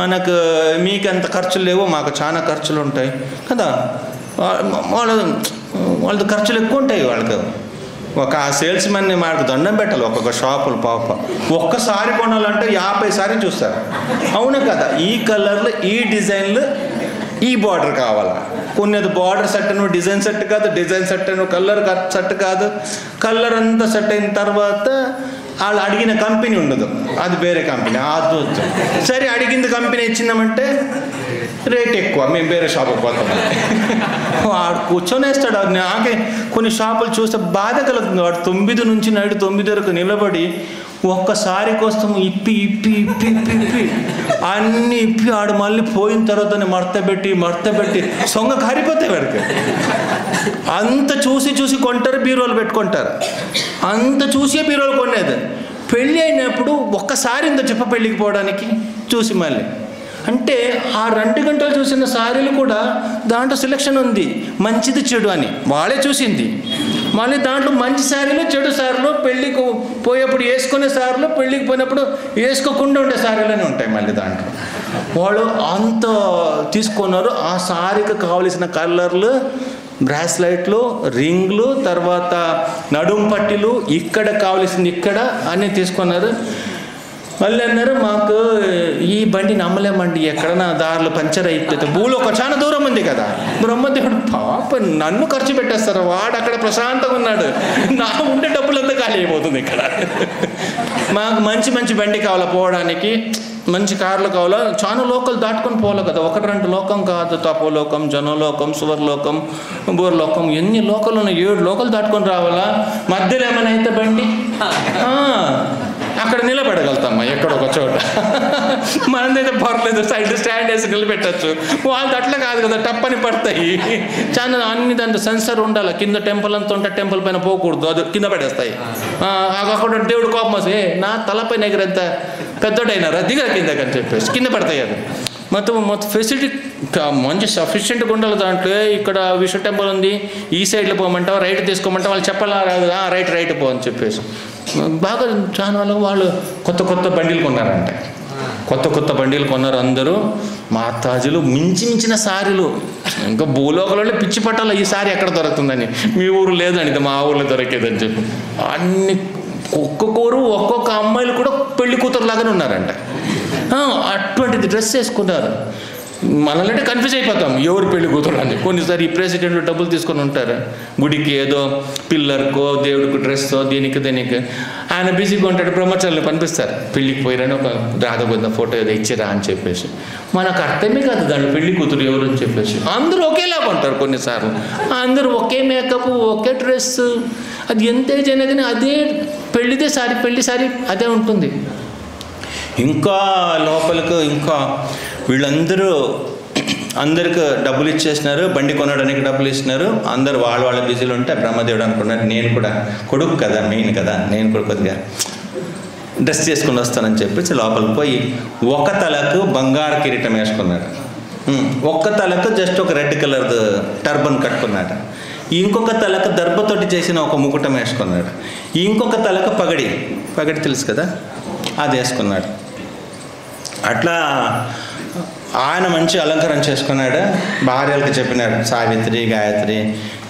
మనకు మీకు ఎంత ఖర్చులు లేవో మాకు చాలా ఖర్చులు ఉంటాయి కదా, వాళ్ళది ఖర్చులు ఎక్కువ ఉంటాయి. వాళ్ళకి ఒక సేల్స్ మెన్ని మాకు దండం పెట్టాలి, ఒక్కొక్క షాపులు పాప ఒక్కసారి కొనాలంటే 50 సార్లు చూస్తారు. అవును కదా, ఈ కలర్లు, ఈ డిజైన్లు, ఈ బార్డర్ కావాలా, కొన్ని అది బార్డర్ సెట్ నువ్వు డిజైన్ సెట్ కాదు, డిజైన్ సెట్ నువ్వు కలర్ సెట్ కాదు, కలర్ అంతా సెట్ అయిన తర్వాత వాళ్ళు అడిగిన కంపెనీ ఉండదు, అది వేరే కంపెనీ, అది సరే అడిగింది కంపెనీ ఇచ్చిందామంటే రేట్ ఎక్కువ, మేము వేరే షాపుకి పోతాం. వాడు కూర్చొనేస్తాడు. నాకే కొన్ని షాపులు చూస్తే బాధ కలుగుతుంది. వాడు 9 నుంచి నైట్ 9 వరకు నిలబడి ఒక్కసారి కోసం ఇప్పి అన్నీ ఇప్పి ఆడు మళ్ళీ పోయిన తర్వాతనే మడత పెట్టి సొంగ కారిపోతాయి వాడికి. అంత చూసి కొంటారు, బీరోలు పెట్టుకుంటారు, అంత చూసే బీరోలు కొనేది. పెళ్ళి అయినప్పుడు ఒక్కసారి ఇంత చెప్ప పెళ్ళికి పోవడానికి చూసి మళ్ళీ అంటే ఆ 2 గంటలు చూసిన సారీలు కూడా దాంట్లో సెలెక్షన్ ఉంది, మంచిది చెడు అని వాళ్ళే చూసింది. మళ్ళీ దాంట్లో మంచి సారీలు, చెడు సారీలు, పెళ్ళికి పోయేప్పుడు వేసుకునే సారీలు, పెళ్ళికి పోయినప్పుడు వేసుకోకుండా ఉండే సారీలు ఉంటాయి. మళ్ళీ దాంట్లో వాళ్ళు అంత తీసుకున్నారు. ఆ సారీకి కావలసిన కలర్లు బ్రాస్లైట్లు, రింగ్లు, తర్వాత నడుం పట్టీలు, ఇక్కడ కావలసింది ఇక్కడ అన్నీ తీసుకున్నారు. మళ్ళీ అన్నారు, మాకు ఈ బండి నమ్మలేమండి, ఎక్కడన్నా దారిలో పంచర్ అయిపోతే, భూలోకం చాలా దూరం ఉంది కదా. బ్రహ్మదేవుడు పాప నన్ను ఖర్చు పెట్టేస్తారు, వాడు అక్కడ ప్రశాంతంగా ఉన్నాడు, నా ఉండే డబ్బులంతా ఖాళీ అయిపోతుంది ఇక్కడ. మాకు మంచి మంచి బండి కావాలా పోవడానికి, మంచి కార్లు కావాలా, చాలా లోకల్ దాటుకొని పోవాలి కదా. 1-2 లోకం కాదు, తపోలోకం, జనలోకం, సువర్లోకం, బోర్లోకం, ఎన్ని లోకలు ఉన్నాయి, 7 లోకలు దాటుకొని రావాలా. మధ్యలో ఏమైనా అయితే బండి అక్కడ నిలబెడగలుగుతామ్మా ఎక్కడ ఒక చోట. మనదైతే పర్లేదు, సైడ్ స్టాండ్ వేసి నిలబెట్టచ్చు. వాళ్ళది అట్లా కాదు కదా, టప్పని పడతాయి. చాలా అన్ని దాంట్లో సెన్సర్ ఉండాలి. కింద టెంపుల్ అంతా ఉంటే టెంపుల్ పైన పోకూడదు, అది కింద పడేస్తాయి. అక్కడ దేవుడు కోపం వస్తే, నా తలపైన ఎగిరంత పెద్దోడైనారా, దిగర కిందకి అని చెప్పేసి కింద పడతాయి. అది మొత్తం ఫెసిలిటీ మంచి సఫిషియెంట్గా ఉండాలి దాంట్లో. ఇక్కడ విష్ణు టెంపుల్ ఉంది, ఈ సైడ్లో పోమంటావా, రైట్ తీసుకోమంటావా, వాళ్ళు చెప్పాలా రాదు, రైట్ పో అని చెప్పేసి బాగా చాలా వాళ్ళు కొత్త బండిలు కొన్నారంటే, కొత్త బండిలు కొన్నారు అందరూ. మాతాజీలు మించిన సారీలు, ఇంకా భూలోకంలో పిచ్చి పట్టాల ఈ సారీ ఎక్కడ దొరుకుతుందని. మీ ఊరు లేదండి, మా ఊళ్ళో దొరికేదని చెప్పి అన్ని ఒక్కొక్క అమ్మాయిలు కూడా పెళ్లి కూతురు లాగానే ఉన్నారంట. అటువంటిది డ్రెస్ వేసుకున్నారు. మనల్ని కన్ఫ్యూజ్ అయిపోతాం, ఎవరు పెళ్లి కూతురు అని. కొన్నిసారి ఈ ప్రెసిడెంట్లు డబ్బులు తీసుకొని ఉంటారు, గుడికి ఏదో పిల్లర్కో దేవుడికి డ్రెస్సో దీనికి ఆయన బిజీగా ఉంటాడు. బ్రహ్మచారులు పంపిస్తారు, పెళ్ళికి పోయిరని ఒక రాధగొంద ఫోటో ఏదో ఇచ్చిరా అని చెప్పేసి. మనకు అర్థమే కాదు దాంట్లో పెళ్లి కూతురు ఎవరు అని చెప్పేసి. అందరూ ఒకేలాగా ఉంటారు కొన్నిసార్లు, అందరూ ఒకే మేకప్, ఒకే డ్రెస్. అది ఎంత ఏజ్ అయినా కానీ అదే పెళ్లి సారీ అదే ఉంటుంది. ఇంకా లోపలికి ఇంకా వీళ్ళందరూ అందరికి డబ్బులు ఇచ్చేసినారు, బండి కొనడానికి డబ్బులు ఇస్తున్నారు. అందరూ వాళ్ళ బిజీలో ఉంటే బ్రహ్మదేవుడు అనుకున్నారు, నేను కూడా కొడుకు కదా, మెయిన్ కదా, నేను కూడా కొద్దిగా డ్రెస్ చేసుకుని వస్తానని చెప్పేసి లోపలికి పోయి ఒక తలకు బంగారు కిరీటం వేసుకున్నాడు, ఒక్క తలకు జస్ట్ ఒక రెడ్ కలర్ టర్బన్ కట్టుకున్నాడు, ఇంకొక తలకు దర్భతోటి చేసిన ఒక ముకుటం వేసుకున్నాడు, ఇంకొక తలకు పగడి తెలుసు కదా, అది వేసుకున్నాడు. అట్లా ఆయన మంచి అలంకారం చేసుకున్నాడు. భార్యలకు చెప్పినాడు, సావిత్రి, గాయత్రి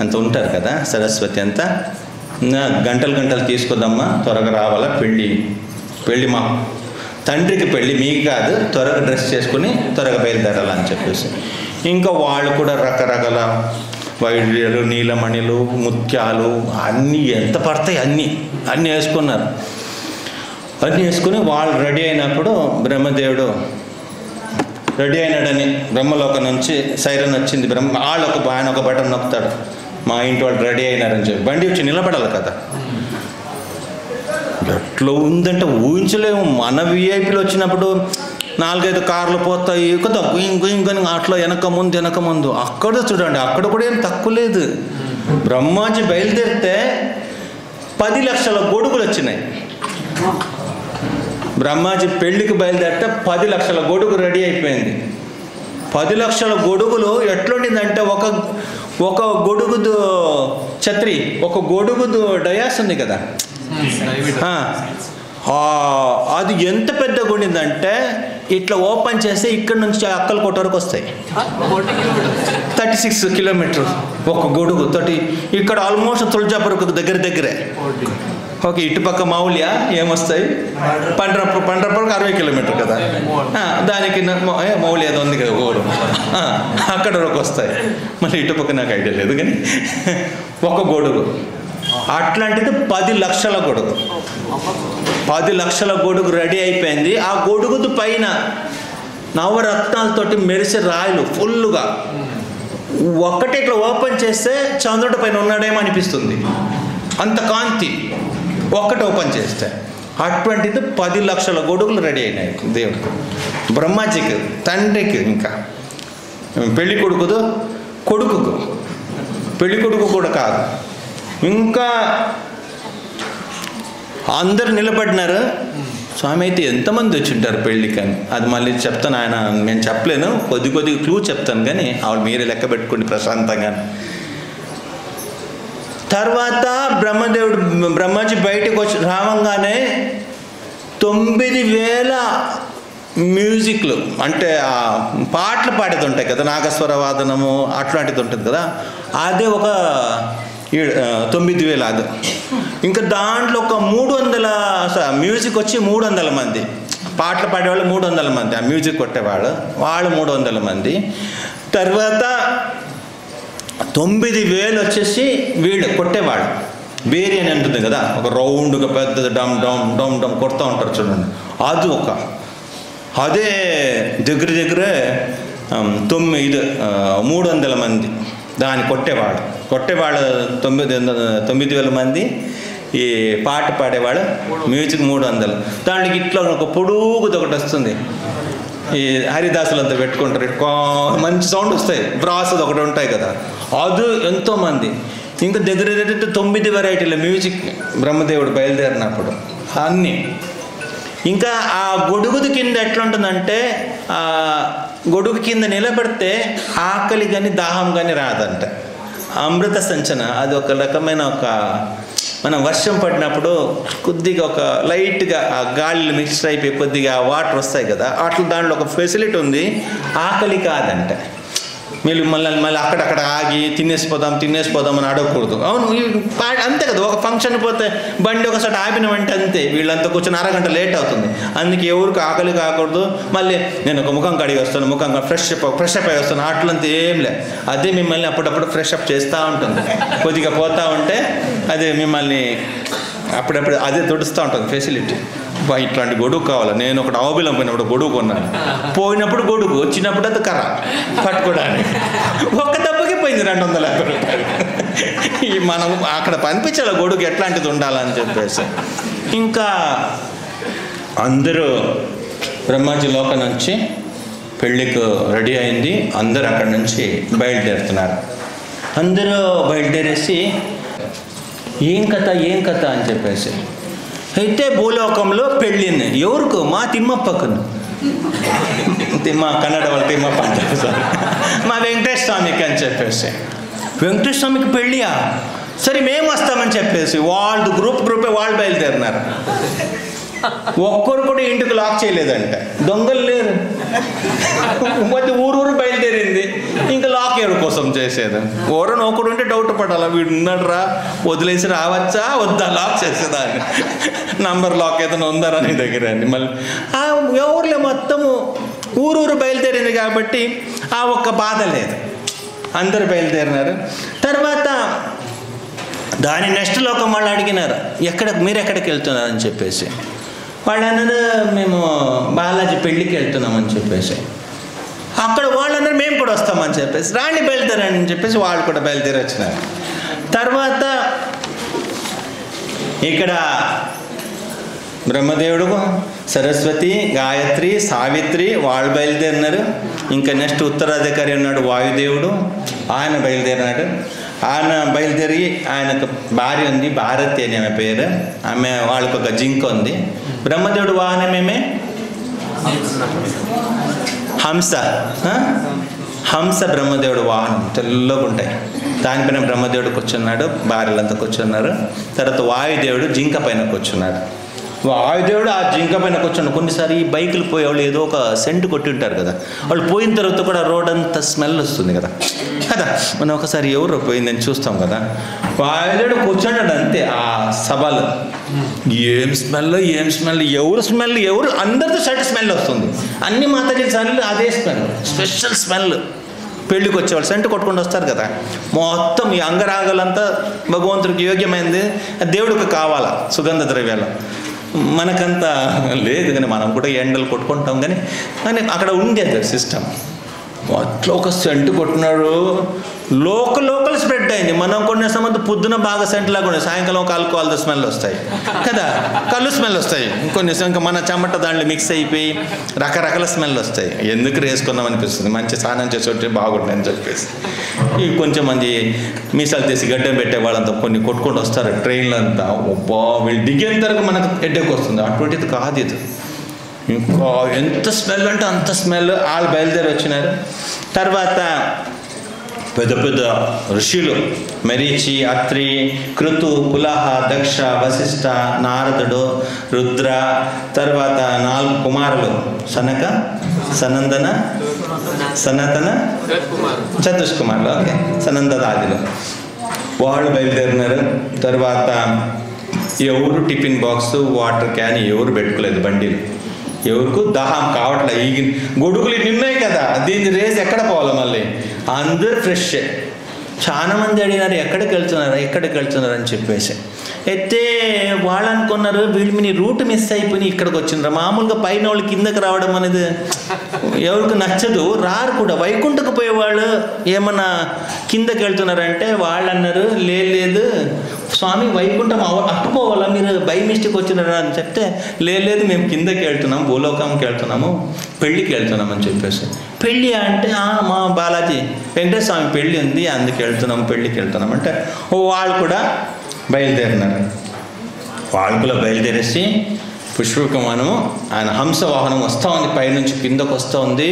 అంత ఉంటారు కదా, సరస్వతి అంతా, గంటలు తీసుకుందామా, త్వరగా రావాలా, పెళ్ళి మా తండ్రికి పెళ్ళి, మీకు కాదు, త్వరగా డ్రెస్ చేసుకుని త్వరగా బయలుదేరాలని చెప్పేసి. ఇంకా వాళ్ళు కూడా రకరకాల వైద్యులు, నీలమణిలు, ముత్యాలు అన్నీ ఎంత పడతాయి అన్నీ వేసుకున్నారు. అన్నీ వేసుకుని వాళ్ళు రెడీ అయినప్పుడు బ్రహ్మదేవుడు రెడీ అయినాడని బ్రహ్మలోకం నుంచి సైరన్ వచ్చింది. ఆయన ఒక బటన్ నొక్కుతాడు, మా ఇంటి వాళ్ళు రెడీ అయినారని చెప్పి. బండి వచ్చి నిలబడాలి కదా, ఎట్లా ఉందంటే ఊహించలేము. మన విఐపీలు వచ్చినప్పుడు 4-5 కార్లు పోతాయి కదా, గుయింగ్ అట్లా వెనక ముందు. అక్కడ చూడండి, అక్కడ కూడా ఏం తక్కువ లేదు. బ్రహ్మాజీ బయలుదేరితే 10 లక్షల గొడుగులు వచ్చినాయి. బ్రహ్మాజీ పెళ్లికి బయలుదేరితే 10 లక్షల గొడుగు రెడీ అయిపోయింది. 10 లక్షల గొడుగులు ఎట్లుండిందంటే, ఒక గొడుగుదు ఛత్రి, ఒక గొడుగుదు డయాస్ ఉంది కదా, అది ఎంత పెద్దగా ఉండిందంటే ఇట్లా ఓపెన్ చేస్తే ఇక్కడ నుంచి అక్కలకోట వరకు వస్తాయి. 36 కిలోమీటర్ ఒక గొడుగు తోటి. ఇక్కడ ఆల్మోస్ట్ తులజాపురకు దగ్గరే. ఓకే, ఇటుపక్క మౌల్య ఏమొస్తాయి, పండ్రపూర్కి 60 కిలోమీటర్ కదా, దానికి మౌల్య ఏదో ఉంది కదా ఊరు, అక్కడ వరకు వస్తాయి. మళ్ళీ ఇటుపక్క నాకు ఐడియా లేదు కానీ ఒక గొడుగు. అట్లాంటిది 10 లక్షల గొడుగు. 10 లక్షల గొడుగు రెడీ అయిపోయింది. ఆ గొడుగుదు పైన నవరత్నాలతోటి మెరిసే రాయలు ఫుల్గా. ఒక్కటి ఇట్లా ఓపెన్ చేస్తే చంద్రుడి పైన ఉన్నాడేమో అనిపిస్తుంది, అంత కాంతి ఒక్కటి ఓపెన్ చేస్తే. అటువంటిది 10 లక్షల గొడుగులు రెడీ అయినాయి దేవుడికి, బ్రహ్మాజీకి, తండ్రికి. ఇంకా పెళ్లి కొడుకుకు పెళ్లి కొడుకు కూడా కాదు. ఇంకా అందరు నిలబడినారు. స్వామి అయితే ఎంతమంది వచ్చి ఉంటారు పెళ్ళికని, అది మళ్ళీ చెప్తాను. నేను చెప్పలేను, కొద్ది క్లూ చెప్తాను కానీ ఆవిడ మీరే లెక్క పెట్టుకోండి ప్రశాంతంగా. తర్వాత బ్రహ్మాజీ బయటకు వచ్చి రావంగానే 9,000 మ్యూజిక్లు అంటే ఆ పాటలు పాడేది ఉంటాయి కదా, నాగస్వర వాదనము అట్లాంటిది ఉంటుంది కదా, అదే ఒక 9,000 అది. ఇంకా దాంట్లో ఒక 300 మ్యూజిక్ వచ్చి 300 మంది పాటలు పాడేవాళ్ళు, 300 మంది ఆ మ్యూజిక్ కొట్టేవాళ్ళు, వాళ్ళు 300 మంది. తర్వాత 9,000 వచ్చేసి వీళ్ళు కొట్టేవాళ్ళు. వేరి అని ఉంటుంది కదా, ఒక రౌండ్గా పెద్దది డమ్ డమ్ డమ్ డమ్ కొడుతూ ఉంటారు చూడండి, అది అదే దగ్గరే 300 మంది దాన్ని కొట్టేవాళ్ళు 9,000 మంది. ఈ పాట పాడేవాళ్ళు మ్యూజిక్ 300. దానికి ఇట్లా ఒక పొడుగుది ఒకటి వస్తుంది, ఈ హరిదాసులంతా పెట్టుకుంటారు, మంచి సౌండ్ వస్తాయి, బ్రాసది ఒకటి ఉంటాయి కదా, అది ఎంతోమంది. ఇంకా దగ్గర 9 వెరైటీల మ్యూజిక్ బ్రహ్మదేవుడు బయలుదేరినప్పుడు అన్నీ. ఇంకా ఆ గొడుగుది కింద ఎట్లా ఉంటుందంటే, ఆ గొడుగు కింద నిలబడితే ఆకలి కానీ దాహం కానీ రాదంట. అమృత సంచన అది ఒక రకమైన మనం వర్షం పడినప్పుడు కొద్దిగా ఒక లైట్గా ఆ గాలిలో మిక్స్ అయిపోయి కొద్దిగా వాటర్ వస్తాయి కదా, అట్లా దాంట్లో ఒక ఫెసిలిటీ ఉంది, ఆకలి కాదంట. మీరు మళ్ళీ అక్కడక్కడ ఆగి తినేసిపోదాం అని అడగకూడదు. అవును, అంతే కదా, ఒక ఫంక్షన్ పోతే బండి ఒకసారి ఆపినామంటే అంతే, వీళ్ళంతా కూర్చొని అరగంట లేట్ అవుతుంది. అందుకే ఎవరికి ఆకలి కాకూడదు. మళ్ళీ నేను ఒక ముఖం కడిగి వస్తాను, ముఖం ఫ్రెష్ అప్ అయి వస్తాను, అట్లంతా ఏం లే. అదే మిమ్మల్ని అప్పుడప్పుడు ఫ్రెష్ అప్ చేస్తూ ఉంటుంది, కొద్దిగా పోతూ ఉంటే అదే మిమ్మల్ని అప్పుడప్పుడు అదే తుడుస్తూ ఉంటుంది ఫెసిలిటీ. ఇట్లాంటి గొడుగు కావాలి. నేను ఒకటి ఆవుబిలం పోయినప్పుడు గొడుగు కొన్నాను, పోయినప్పుడు గొడుగు, వచ్చినప్పుడు అది కర్ర పట్టుకోవడానికి. ఒక్క దెబ్బకి పోయింది 250 రూపాయలు. మనం అక్కడ పంపించాలి గొడుగు ఎట్లాంటిది ఉండాలని చెప్పేసి. ఇంకా అందరూ బ్రహ్మాజీ లోకం నుంచి పెళ్ళికి రెడీ అయింది, అందరూ అక్కడి నుంచి బయలుదేరుతున్నారు. అందరూ బయలుదేరేసి ఏం కథ అని చెప్పేసి, అయితే భూలోకంలో పెళ్ళింది ఎవరికి, మా తిమ్మప్పకును, మా కన్నడ వాళ్ళ తిమ్మప్ప అని చెప్పేసారు, మా వెంకటేశ్వర స్వామికి అని చెప్పేసి. వెంకటేశ్వర స్వామికి పెళ్ళియా, సరే మేము వస్తామని చెప్పేసి వాళ్ళు గ్రూపే వాళ్ళు బయలుదేరినారు. ఒక్కరు కూడా ఇంటికి లాక్ చేయలేదంట, దొంగలు లేరు. మరి ఊరు బయలుదేరింది, ఇంకా లాక్ ఎవరి కోసం చేసేది? ఎవరైనా ఒకడు ఉంటే డౌట్ పడాలా, వీడు ఉన్నాడురా వదిలేసి రావచ్చా వద్దా, లాక్ చేసేదా అని. నంబర్ లాక్ ఏదైనా ఉందారా నీ దగ్గర అని. మళ్ళీ ఆ ఎవరులే, మొత్తము ఊరు బయలుదేరింది కాబట్టి ఆ ఒక్క బాధ లేదు, అందరు బయలుదేరినారు. తర్వాత దాని నెక్స్ట్ లోకం వాళ్ళు అడిగినారు, మీరు ఎక్కడికి వెళ్తున్నారని చెప్పేసి. వాళ్ళు అన్నారు, మేము బాలాజీ పెళ్ళికి వెళ్తున్నామని చెప్పేసి. అక్కడ వాళ్ళు అన్నారు, మేము కూడా వస్తామని చెప్పేసి. రాణి బయలుదేరని చెప్పేసి వాళ్ళు కూడా బయలుదేరి వచ్చినారు. తర్వాత ఇక్కడ బ్రహ్మదేవుడు, సరస్వతి, గాయత్రి, సావిత్రి వాళ్ళు బయలుదేరినారు. ఇంకా నెక్స్ట్ ఉత్తరాధికారి ఉన్నాడు వాయుదేవుడు, ఆయన బయలుదేరినాడు. ఆయన బయలుదేరి ఆయనకు భార్య ఉంది, భారతి అని ఆమె పేరు. ఆమె వాళ్ళకు ఒక జింక ఉంది. బ్రహ్మదేవుడు వాహనమేమే హంస బ్రహ్మదేవుడు వాహనం, తెల్లగా ఉంటాయి. దానిపైన బ్రహ్మదేవుడు కూర్చున్నాడు, భార్యలంతా కూర్చున్నారు. తర్వాత వాయుదేవుడు జింక పైన కూర్చున్నాడు. వాయుదేవుడు ఆ జింక పైన కూర్చున్నాడు. కొన్నిసారి ఈ బైకులు పోయేవాళ్ళు ఏదో ఒక సెంటు కొట్టి ఉంటారు కదా, వాళ్ళు పోయిన తర్వాత కూడా రోడ్ అంతా స్మెల్ వస్తుంది కదా, మనం ఒకసారి ఎవరు పోయిందని చూస్తాం కదా. వాయుదేవుడు కూర్చున్నాడు అంతే ఆ సభలో. ఏం స్మెల్ ఎవరు అందరితో షర్ట్ స్మెల్ వస్తుంది. అన్ని మాతాజీ సార్లు అదే స్మెల్, స్పెషల్ స్మెల్. పెళ్ళికి వచ్చేవాళ్ళు సెంటు కొట్టుకుంటూ వస్తారు కదా, మొత్తం ఈ అంగరాగాలంతా భగవంతుడికి యోగ్యమైనది, దేవుడికి కావాలా సుగంధ ద్రవ్యాలు. మనకంతా లేదు కానీ మనం కూడా ఎండలు కొట్టుకుంటాం, కానీ అక్కడ ఉండేది సిస్టమ్. అట్లా ఒక సెంటు కొట్టినాడు, లోకల్ స్ప్రెడ్ అయింది. మనం కొన్ని సంబంధ పొద్దున బాగా సెంట్ లాగా ఉండే, సాయంకాలం ఒక ఆల్కహాల్ స్మెల్ వస్తాయి కదా, కళ్ళు స్మెల్ వస్తాయి. కొన్ని ఇంకా మన చెమట దాంట్లో మిక్స్ అయిపోయి రకరకాల స్మెల్ వస్తాయి. ఎందుకు వేసుకున్నాం అనిపిస్తుంది, మంచి స్నానం చేసి వచ్చి బాగుంటుంది అని చెప్పేసి. ఈ కొంచెం మంది మీసాలు తీసి గడ్డం పెట్టే వాళ్ళంతా కొన్ని కొట్టుకుంటూ వస్తారు ట్రైన్లో అంతా. వీళ్ళు దిగేంత వరకు మనకు హెడ్ఏక్ వస్తుంది, అటువంటిది కాదు ఇది. ఇంకా ఎంత స్మెల్ అంటే అంత స్మెల్. వాళ్ళు బయలుదేరి వచ్చినారు. తర్వాత పెద్ద పెద్ద ఋషులు మరీచి, అత్రి, కృతు, పులహ, దక్ష, వశిష్ఠ, నారదుడు, రుద్ర, తర్వాత 4 కుమారులు సనక, సనందన, సనాతన, చతుష్కుమారులు. ఓకే, సనందదాదులు వాళ్ళు బయలుదేరినారు. తర్వాత ఎవరు టిఫిన్ బాక్స్, వాటర్ క్యాన్ ఎవరు పెట్టుకోలేదు బండిలు. ఎవరికి దాహం కావట్లే. ఈ గొడుగులు నిన్నాయి కదా, దీన్ని రేసి ఎక్కడ పోవాలి మళ్ళీ? అందరూ ఫ్రెష్. చాలా మంది అడిగినారు ఎక్కడికి వెళ్తున్నారు అని చెప్పేసి. అయితే వాళ్ళు అనుకున్నారు వీళ్ళు మీ రూట్ మిస్ అయిపోయి ఇక్కడికి వచ్చినారు. మామూలుగా పైన వాళ్ళు కిందకి రావడం అనేది ఎవరికి నచ్చదు, రారు కూడా. వైకుంఠకు పోయేవాళ్ళు ఏమన్నా కిందకి వెళ్తున్నారంటే వాళ్ళు అన్నారు లేదు స్వామి వైకుంఠం అట్టుకోవాలా, మీరు బై మిస్టేక్ వచ్చినారా అని చెప్తే లేదు మేము కిందకి వెళ్తున్నాం, భూలోకంకి వెళ్తున్నాము, పెళ్ళికి వెళ్తున్నాం అని చెప్పేసి. పెళ్ళి అంటే మా బాలాజీ వెంకటేశ్వర స్వామి పెళ్ళి ఉంది అందుకు వెళ్తున్నాం, పెళ్ళికి వెళ్తున్నాం అంటే వాళ్ళు కూడా బయలుదేరినారు. వాళ్ళు కూడా బయలుదేరేసి పుష్పకమనము ఆయన హంసవాహనం వస్తూ ఉంది, పైనుంచి కిందకు వస్తూ ఉంది.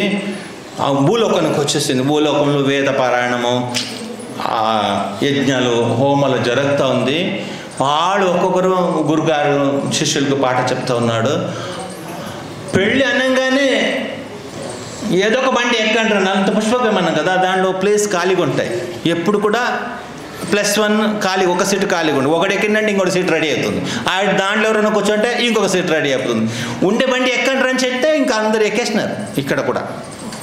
ఆ భూలోకానికి వచ్చేసింది. భూలోకంలో వేద పారాయణము, యజ్ఞాలు, హోమాలు జరుగుతూ ఉంది. వాళ్ళు ఒక్కొక్కరు గురుగారు శిష్యులకు పాట చెప్తా ఉన్నాడు. పెళ్ళి అనగానే ఏదో ఒక బండి ఎక్కంటారు. అంత పుష్పకమనం కదా, దాంట్లో ప్లేస్ ఖాళీగా ఉంటాయి ఎప్పుడు కూడా. +1 ఖాళీ, ఒక సీటు ఖాళీగా ఉంటుంది. ఒకటి ఎక్కిందంటే ఇంకొక సీట్ రెడీ అవుతుంది. దాంట్లో ఎవరైనా కూర్చుంటే ఇంకొక సీట్ రెడీ అవుతుంది. ఉండే బండి ఎక్కంటారు అని చెప్తే ఇంకా అందరు ఎక్కేసినారు. ఇక్కడ కూడా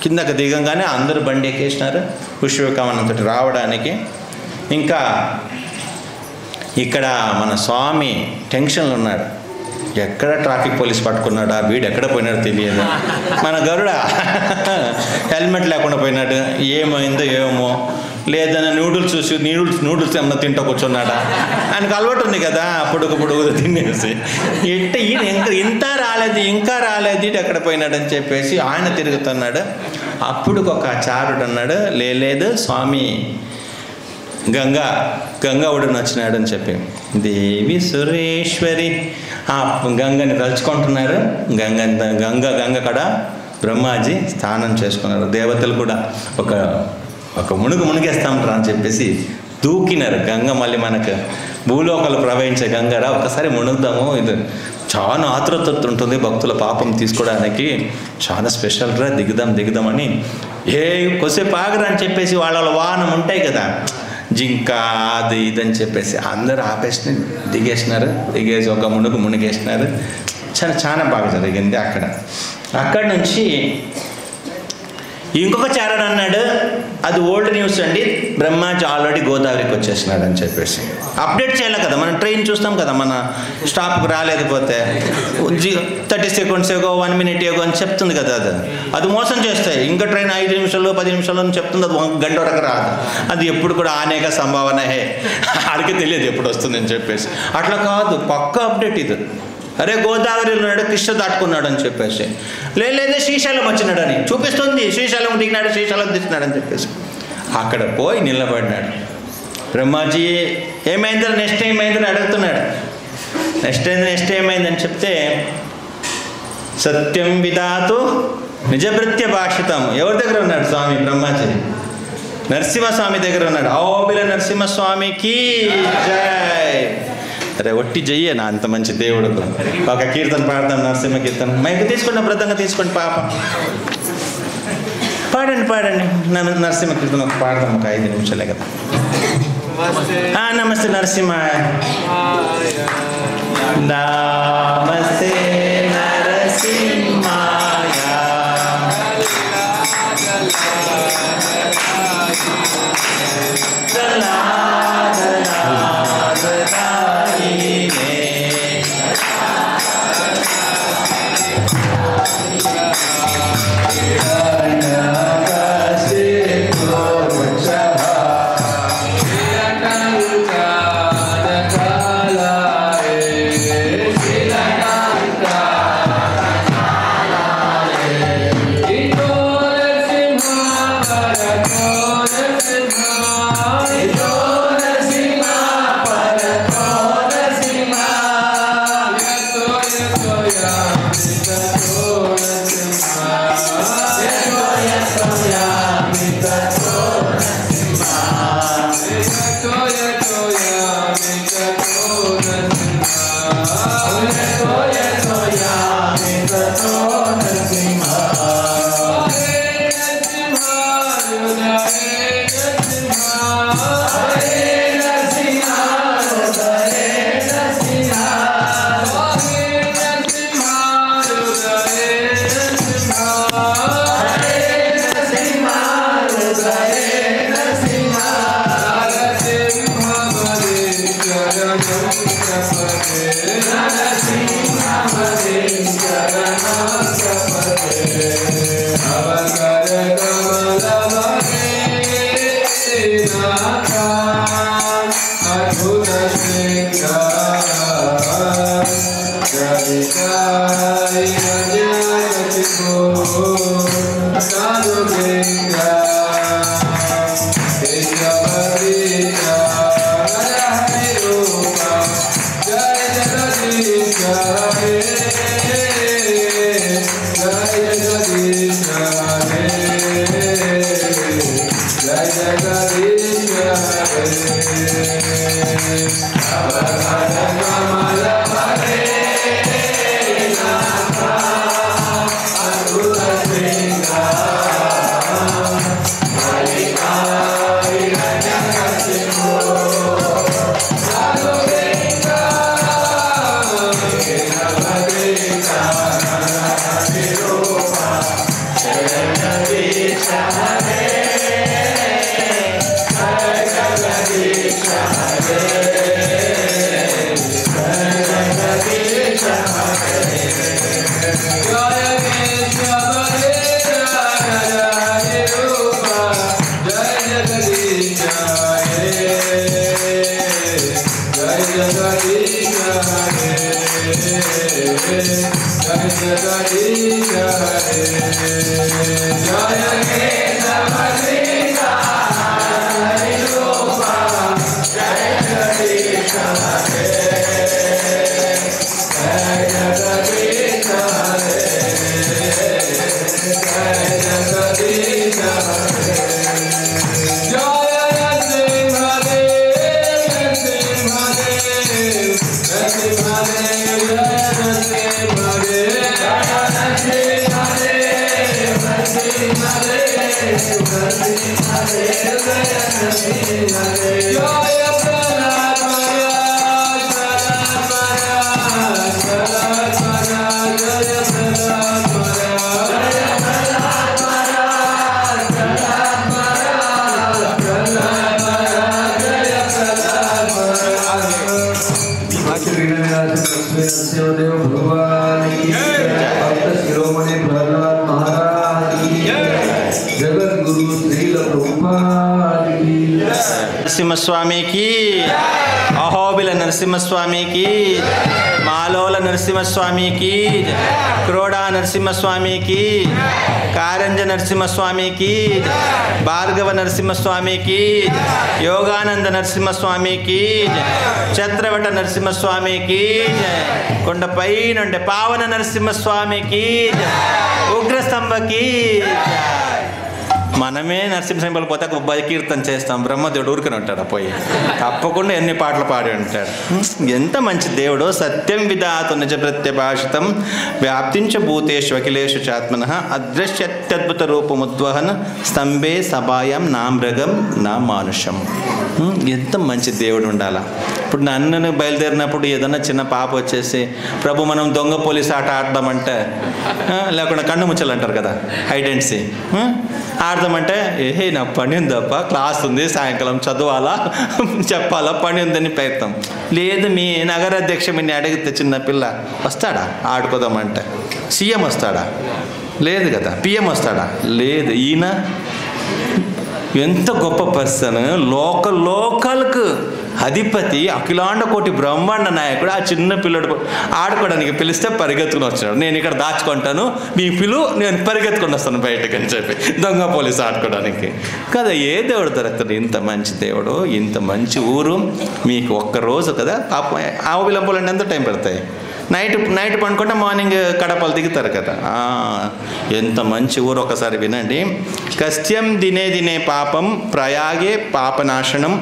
కిందకి దిగంగానే అందరూ బండి ఎక్కేసినారు పుష్పకమనంతో రావడానికి. ఇంకా ఇక్కడ మన స్వామి టెన్షన్లో ఉన్నాడు. ఎక్కడ ట్రాఫిక్ పోలీస్ పట్టుకున్నాడా, వీడు ఎక్కడ పోయినాడో తెలియదు. మన గరుడ హెల్మెట్ లేకుండా పోయినాడు. ఏమైందో ఏమో, లేదన్నా నూడిల్స్ చూసి నూడిల్స్ ఏమన్నా తింటూ కూర్చున్నాడా. ఆయనకు అలవాటు ఉంది కదా పొడుగు తినేసి. ఇంత రాలేదు ఇంకా రాలేదు, ఇటు ఎక్కడ పోయినాడని చెప్పేసి ఆయన తిరుగుతున్నాడు. అప్పుడు ఒక చారుడు అన్నాడు లేదు స్వామి గంగా ఒడిని వచ్చినాడు అని చెప్పి. దేవి సురేశ్వరి ఆ గంగని తలుచుకుంటున్నారు. గంగ కాడ బ్రహ్మాజీ స్నానం చేసుకున్నారు. దేవతలు కూడా ఒక మునిగేస్తామంటారు అని చెప్పేసి దూకినారు. గంగ మళ్ళీ మనకు భూలోకాలు ప్రవహించే గంగరా, ఒకసారి మునుగుదాము, ఇది చాలా ఆతృత ఉంటుంది భక్తుల పాపం తీసుకోవడానికి, చాలా స్పెషల్గా దిగుదామని కొద్దిసేపు ఆగరా అని చెప్పేసి వాళ్ళ వాహనం ఉంటాయి కదా, జింక అది ఇదని చెప్పేసి అందరూ ఆపేసి దిగేసి ఒక మునిగేసినారు. చాలా బాగా జరిగింది. అక్కడి నుంచి ఇంకొక చారణ అన్నాడు, అది ఓల్డ్ న్యూస్ అండి, బ్రహ్మాజీ ఆల్రెడీ గోదావరికి వచ్చేసినాడు అని చెప్పేసి. అప్డేట్ చేయాలి కదా, మనం ట్రైన్ చూస్తాం కదా, మన స్టాప్కి రాలేకపోతే 30 సెకండ్స్ ఏగో 1 మినిట్ ఏగో అని చెప్తుంది కదా, అది మోసం చేస్తాయి. ఇంకా ట్రైన్ 5 నిమిషాలు 10 నిమిషాలు అని చెప్తుంది, అది 1 గంట వరకు రాదు. అది ఎప్పుడు కూడా అనేక సంభావన ఆడికి తెలియదు ఎప్పుడు వస్తుంది అని చెప్పేసి. అట్లా కాదు, పక్కా అప్డేట్ ఇది. అరే గోదావరిలో ఉన్నాడు, కృష్ణ దాటుకున్నాడు అని చెప్పేసి. లేదా శ్రీశైలం వచ్చినాడని చూపిస్తుంది, శ్రీశైలం దిగినాడు, శ్రీశైలం దిగినాడు అని చెప్పేసి. అక్కడ పోయి నిలబడినాడు. బ్రహ్మాజీ ఏమైందో నెక్స్ట్ ఏమైందని అడుగుతున్నాడు. నెక్స్ట్ ఏమైందని చెప్తే, సత్యం విధాతు నిజభృత్య భాషితం. ఎవరి దగ్గర ఉన్నాడు స్వామి బ్రహ్మాజీ? నరసింహస్వామి దగ్గర ఉన్నాడు. ఓబిల నరసింహస్వామికి జై. అరే ఒట్టి జయ్యేనా, అంత మంచి దేవుడు. ఒక కీర్తన పాడదాం, నరసింహ కీర్తన. మైకు తీసుకున్న బ్రతంగా తీసుకోండి పాప, పాడండి నరసింహ కీర్తన పాడదాం, ఒక 5 నిమిషాలే కదా. నమస్తే నరసింహ. నమస్తే నరసింహాయ. నరసింహస్వామికి, అహోబిల నరసింహస్వామికి, మాలోల నరసింహస్వామికి, క్రోడా నరసింహస్వామికి, కారంజ నరసింహస్వామికి, భార్గవ నరసింహస్వామికి, యోగానంద నరసింహస్వామికి, చత్రవట నరసింహస్వామికి, కొండపై నుండి పావన నరసింహస్వామికి, ఉగ్రస్తంభకి. మనమే నరసింహస్వామి పోతే కీర్తన చేస్తాం, బ్రహ్మదేవుడు ఊరికనే ఉంటాడు పోయి, తప్పకుండా ఎన్ని పాటలు పాడి ఉంటాడు. ఎంత మంచి దేవుడో. సత్యం విధాతు నిజ ప్రత్యభాషితం వ్యాప్తించ భూతేషు అఖిలేషు చాత్మన అదృశ్యత్యద్భుత రూపముద్వహన్ స్తంభే సభాయం నా మృగం నా మానుషం. ఎంత మంచి దేవుడు ఉండాలా. ఇప్పుడు నన్ను బయలుదేరినప్పుడు ఏదన్నా చిన్న పాప వచ్చేసి, ప్రభు మనం దొంగ పోలీస్ ఆట ఆడదామంటే, లేకుండా కన్ను ముచ్చలు అంటారు కదా, హైడెన్సీ ఆడదామంటే, ఏహే నాకు పని ఉందప్ప, క్లాస్ ఉంది, సాయంకాలం చదవాలా, చెప్పాలా, పని ఉందని ప్రయత్నం లేదు. మీ నగరాధ్యక్ష మీ అడిగితే చిన్న పిల్ల వస్తాడా ఆడుకోదామంటే? సీఎం వస్తాడా? లేదు కదా. పిఎం వస్తాడా? లేదు. ఈయన ఎంత గొప్ప పర్సన్, లోకల్కు అధిపతి, అఖిలాండ కోటి బ్రహ్మాండ నాయకుడు. ఆ చిన్న పిల్లడు ఆడుకోవడానికి పిలిస్తే పరిగెత్తుకుని వచ్చాడు. నేను ఇక్కడ దాచుకుంటాను, మీ నేను పరిగెత్తుకుని వస్తాను బయటకు అని చెప్పి, దొంగ పోలీసు ఆడుకోవడానికి కదా. ఏ దేవుడు దొరుకుతాడు? ఇంత మంచి దేవుడు, ఇంత మంచి ఊరు. మీకు ఒక్కరోజు కదా పాపం ఆవు విలంపులు ఎంత టైం పెడతాయి. నైట్ పండుకుంటే మార్నింగ్ కడపలు దిగుతారు కదా. ఎంత మంచి ఊరు, ఒకసారి వినండి. కస్త్యం దినే దినే పాపం ప్రయాగే పాపనాశనం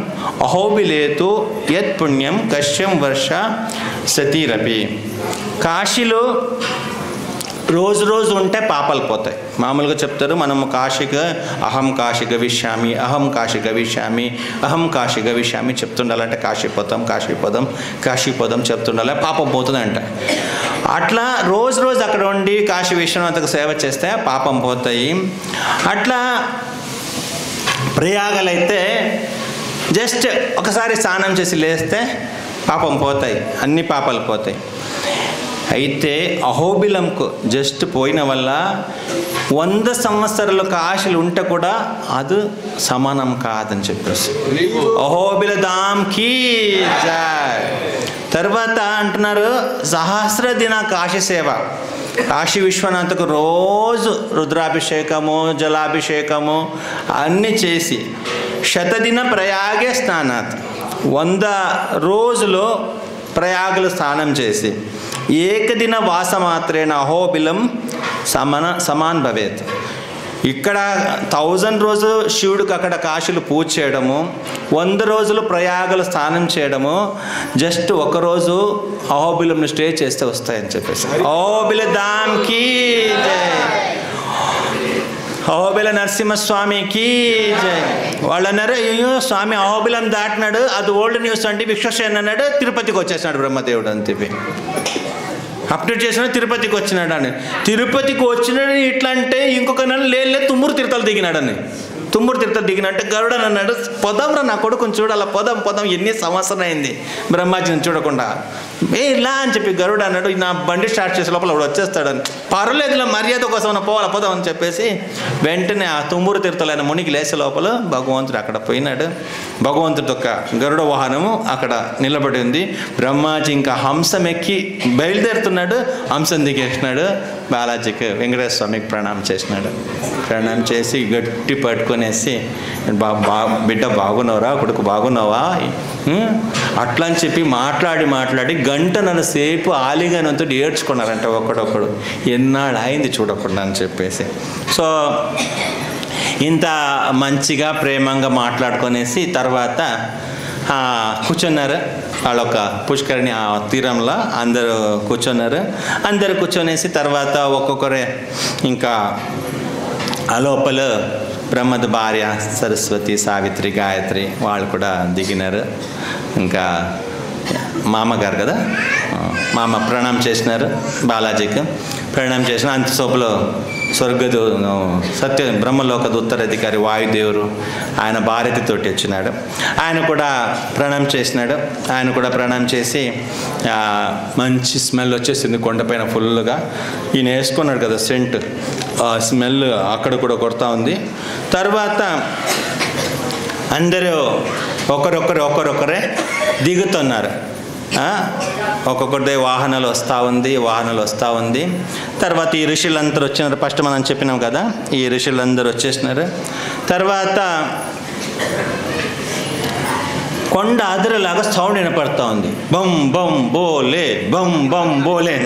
అహోబిలేతు యత్ పుణ్యం కశ్యం వర్ష సతీరపి. కాశీలో రోజు రోజు ఉంటే పాపాలు పోతాయి. మామూలుగా చెప్తారు, మనము కాశీగా అహం కాశీ గవిష్యామి, అహం కాశీ గవిష్యామి, అహం కాశీ గవిష్యామి చెప్తుండాలంటే కాశీపోతాం కాశీపోదాం కాశీపోదాం చెప్తుండాలి, పాపం పోతుందంట. అట్లా రోజు రోజు అక్కడ ఉండి కాశీ విశ్వనాథకు సేవ చేస్తే పాపం పోతాయి. అట్లా ప్రయాగలైతే జస్ట్ ఒకసారి స్నానం చేసి లేస్తే పాపం పోతాయి, అన్ని పాపాలు పోతాయి. అయితే అహోబిలంకు జస్ట్ పోయిన వల్ల 100 సంవత్సరాల కాశీలు ఉంటే కూడా అది సమానం కాదని చెప్పేసి అహోబిల ధామ్కి జై. తర్వాత అంటున్నారు సహస్ర దిన కాశీ సేవ. కాశీ విశ్వనాథకు రోజు రుద్రాభిషేకము జలాభిషేకము అన్నీ చేసి శతదిన ప్రయాగే స్నానాత్ 100 రోజులు ప్రయాగులు స్నానం చేసి ఏకదిన వాసమాత్రేణ అహోబిలం సమాన్ భవేత్. ఇక్కడ 1000 రోజులు శివుడికి అక్కడ కాశీలు పూజ చేయడము, 100 రోజులు ప్రయాగలు స్నానం చేయడము, జస్ట్ ఒకరోజు అహోబిలంను స్టే చేస్తే వస్తాయని చెప్పేసి అహోబిల ధామ్కి జై, అహోబిల నరసింహస్వామికి జై. వాళ్ళు అన్నారు, అయ్యో స్వామి అహోబిలం దాటినాడు, అది ఓల్డ్ న్యూస్ అంటే విశ్వసేన అన్నాడు, తిరుపతికి వచ్చేసినాడు బ్రహ్మదేవుడు అని చెప్పి అప్డేట్ చేసినాడు, తిరుపతికి వచ్చినాడు అని. తిరుపతికి వచ్చినాడు ఇట్లా అంటే ఇంకొక నెల లేదు తుమ్మూరు తీర్థాలు దిగినాడని. తుమ్మూరు తీర్థాలు దిగినట్టు గరుడని అన్నాడు, పొదంరా నా కొడుకుని చూడాల, పొదం ఎన్ని సంవత్సరం అయింది బ్రహ్మాజీని చూడకుండా, ఇలా అని చెప్పి గరుడు అన్నాడు. నా బండి స్టార్ట్ చేసే లోపల వాడు వచ్చేస్తాడని, పర్వాలేదులో మర్యాద కోసం పోవాల పొదం అని చెప్పేసి వెంటనే ఆ తుమ్మూరు తీర్థాలైన మునికి లేసే లోపల భగవంతుడు అక్కడ పోయినాడు. భగవంతుడి యొక్క గరుడ వాహనము అక్కడ నిలబడి ఉంది. బ్రహ్మాజీ ఇంకా హంసం ఎక్కి బయలుదేరుతున్నాడు, హంసం దిగేసినాడు. బాలాజీకి వెంకటేశ్వర స్వామికి ప్రణామం చేసినాడు. ప్రణామం చేసి గట్టి పట్టుకొనేసి బిడ్డ బాగున్నావురా, కొడుకు బాగున్నావా అట్లా అని చెప్పి మాట్లాడి గంటన్నర సేపు ఆలింగనంతో ఏడ్చుకున్నారంట ఒకడొకడు, ఎన్నాళ్ళు అయింది చూడకుండా అని చెప్పేసి. సో ఇంత మంచిగా ప్రేమంగా మాట్లాడుకొనేసి తర్వాత కూర్చున్నారు. వాళ్ళొక పుష్కరిణి ఆ తీరంలో అందరూ కూర్చొనేసి తర్వాత ఒక్కొక్కరే ఇంకా ఆ లోపల బ్రహ్మద భార్య సరస్వతి, సావిత్రి, గాయత్రి వాళ్ళు కూడా దిగినారు. ఇంకా మామగారు కదా, మామ ప్రణామం చేసినారు బాలాజీకి. ప్రణామం చేసిన అంతసేపులో స్వర్గదు సత్య బ్రహ్మలోకದ ఉత్తరాధికారి వాయుదేవుడు ఆయన భారతితోటి వచ్చినాడు. ఆయన కూడా ప్రణామం చేసినాడు. ఆయన కూడా ప్రణామం చేసి మంచి స్మెల్ వచ్చేసింది కొండపైన ఫుల్గా. ఈయన వేసుకున్నాడు కదా సెంట్, ఆ స్మెల్ అక్కడ కూడా కొడతా ఉంది. తర్వాత అందరూ ఒకరొకరే దిగుతున్నారు. ఒక్కొక్కరిదే వాహనాలు వస్తూ ఉంది. తర్వాత ఈ ఋషులందరూ వచ్చినారు. ఫస్ట్ మనం చెప్పినాం కదా, ఈ ఋషులందరూ వచ్చేసినారు. తర్వాత కొండ అదరలాగా సౌండ్ వినపడతా ఉంది, బమ్ బమ్ బోలే బమ్ బమ్ బోలే.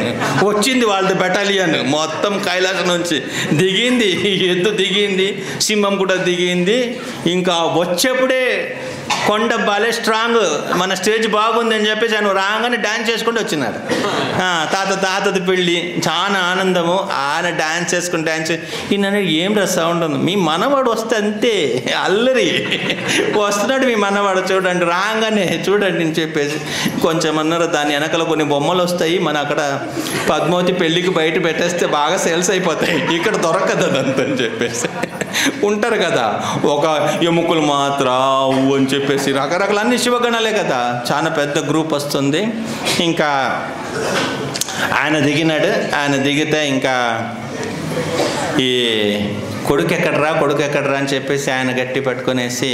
వచ్చింది వాళ్ళది బెటాలియన్ మొత్తం కైలాసం నుంచి దిగింది, ఎద్దు దిగింది, సింహం కూడా దిగింది. ఇంకా వచ్చేప్పుడే కొండ బాలే స్ట్రాంగ్, మన స్టేజ్ బాగుంది అని చెప్పేసి ఆయన రాగానే డ్యాన్స్ చేసుకుంటూ వచ్చినారు. తాతది పెళ్ళి చాలా ఆనందము. ఆయన డ్యాన్స్ ఈయన ఏం సౌండ్ ఉంది, మీ మనవాడు వస్తే అంతే అల్లరి వస్తున్నాడు మీ మనవాడు చూడండి, రాగానే చూడండి అని చెప్పేసి కొంచెం అన్నారు. దాని వెనకాల కొన్ని బొమ్మలు వస్తాయి, మన అక్కడ పద్మావతి పెళ్ళికి బయట పెట్టేస్తే బాగా సేల్స్ అయిపోతాయి, ఇక్కడ దొరకదు అదంతని చెప్పేసి ఉంటారు కదా. ఒక ఎముకలు మాత్రం అని చెప్పేసి రకరకాల అన్ని శివగణాలే కదా, చాలా పెద్ద గ్రూప్ వస్తుంది. ఇంకా ఆయన దిగినాడు. ఆయన దిగితే ఇంకా ఈ కొడుకు ఎక్కడరా అని చెప్పేసి ఆయన గట్టి పట్టుకొనేసి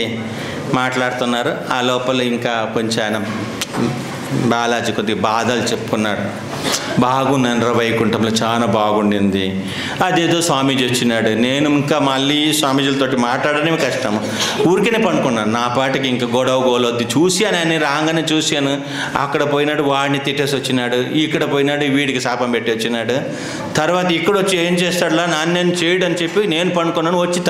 మాట్లాడుతున్నారు. ఆ లోపల ఇంకా కొంచెం ఆయన బాలాజీ కొద్దిగా బాధలు చెప్పుకున్నాడు. బాగున్నాను రా, వైకుంఠంలో చాలా బాగుండింది. అదేదో స్వామీజీ వచ్చినాడు, నేను ఇంకా మళ్ళీ స్వామీజీలతోటి మాట్లాడడమే కష్టం, ఊరికేనే పండుకున్నాను నా పాటికి. ఇంకా గొడవద్ది చూశాను, ఆయన రాగానే చూశాను. అక్కడ పోయినాడు, వాడిని తిట్టేసి వచ్చినాడు. ఇక్కడ పోయినాడు, వీడికి శాపం పెట్టి వచ్చినాడు. తర్వాత ఇక్కడ వచ్చి ఏం చేస్తాడులా, నన్ను చేయడు అని చెప్పి నేను పండుకున్నాను, వచ్చి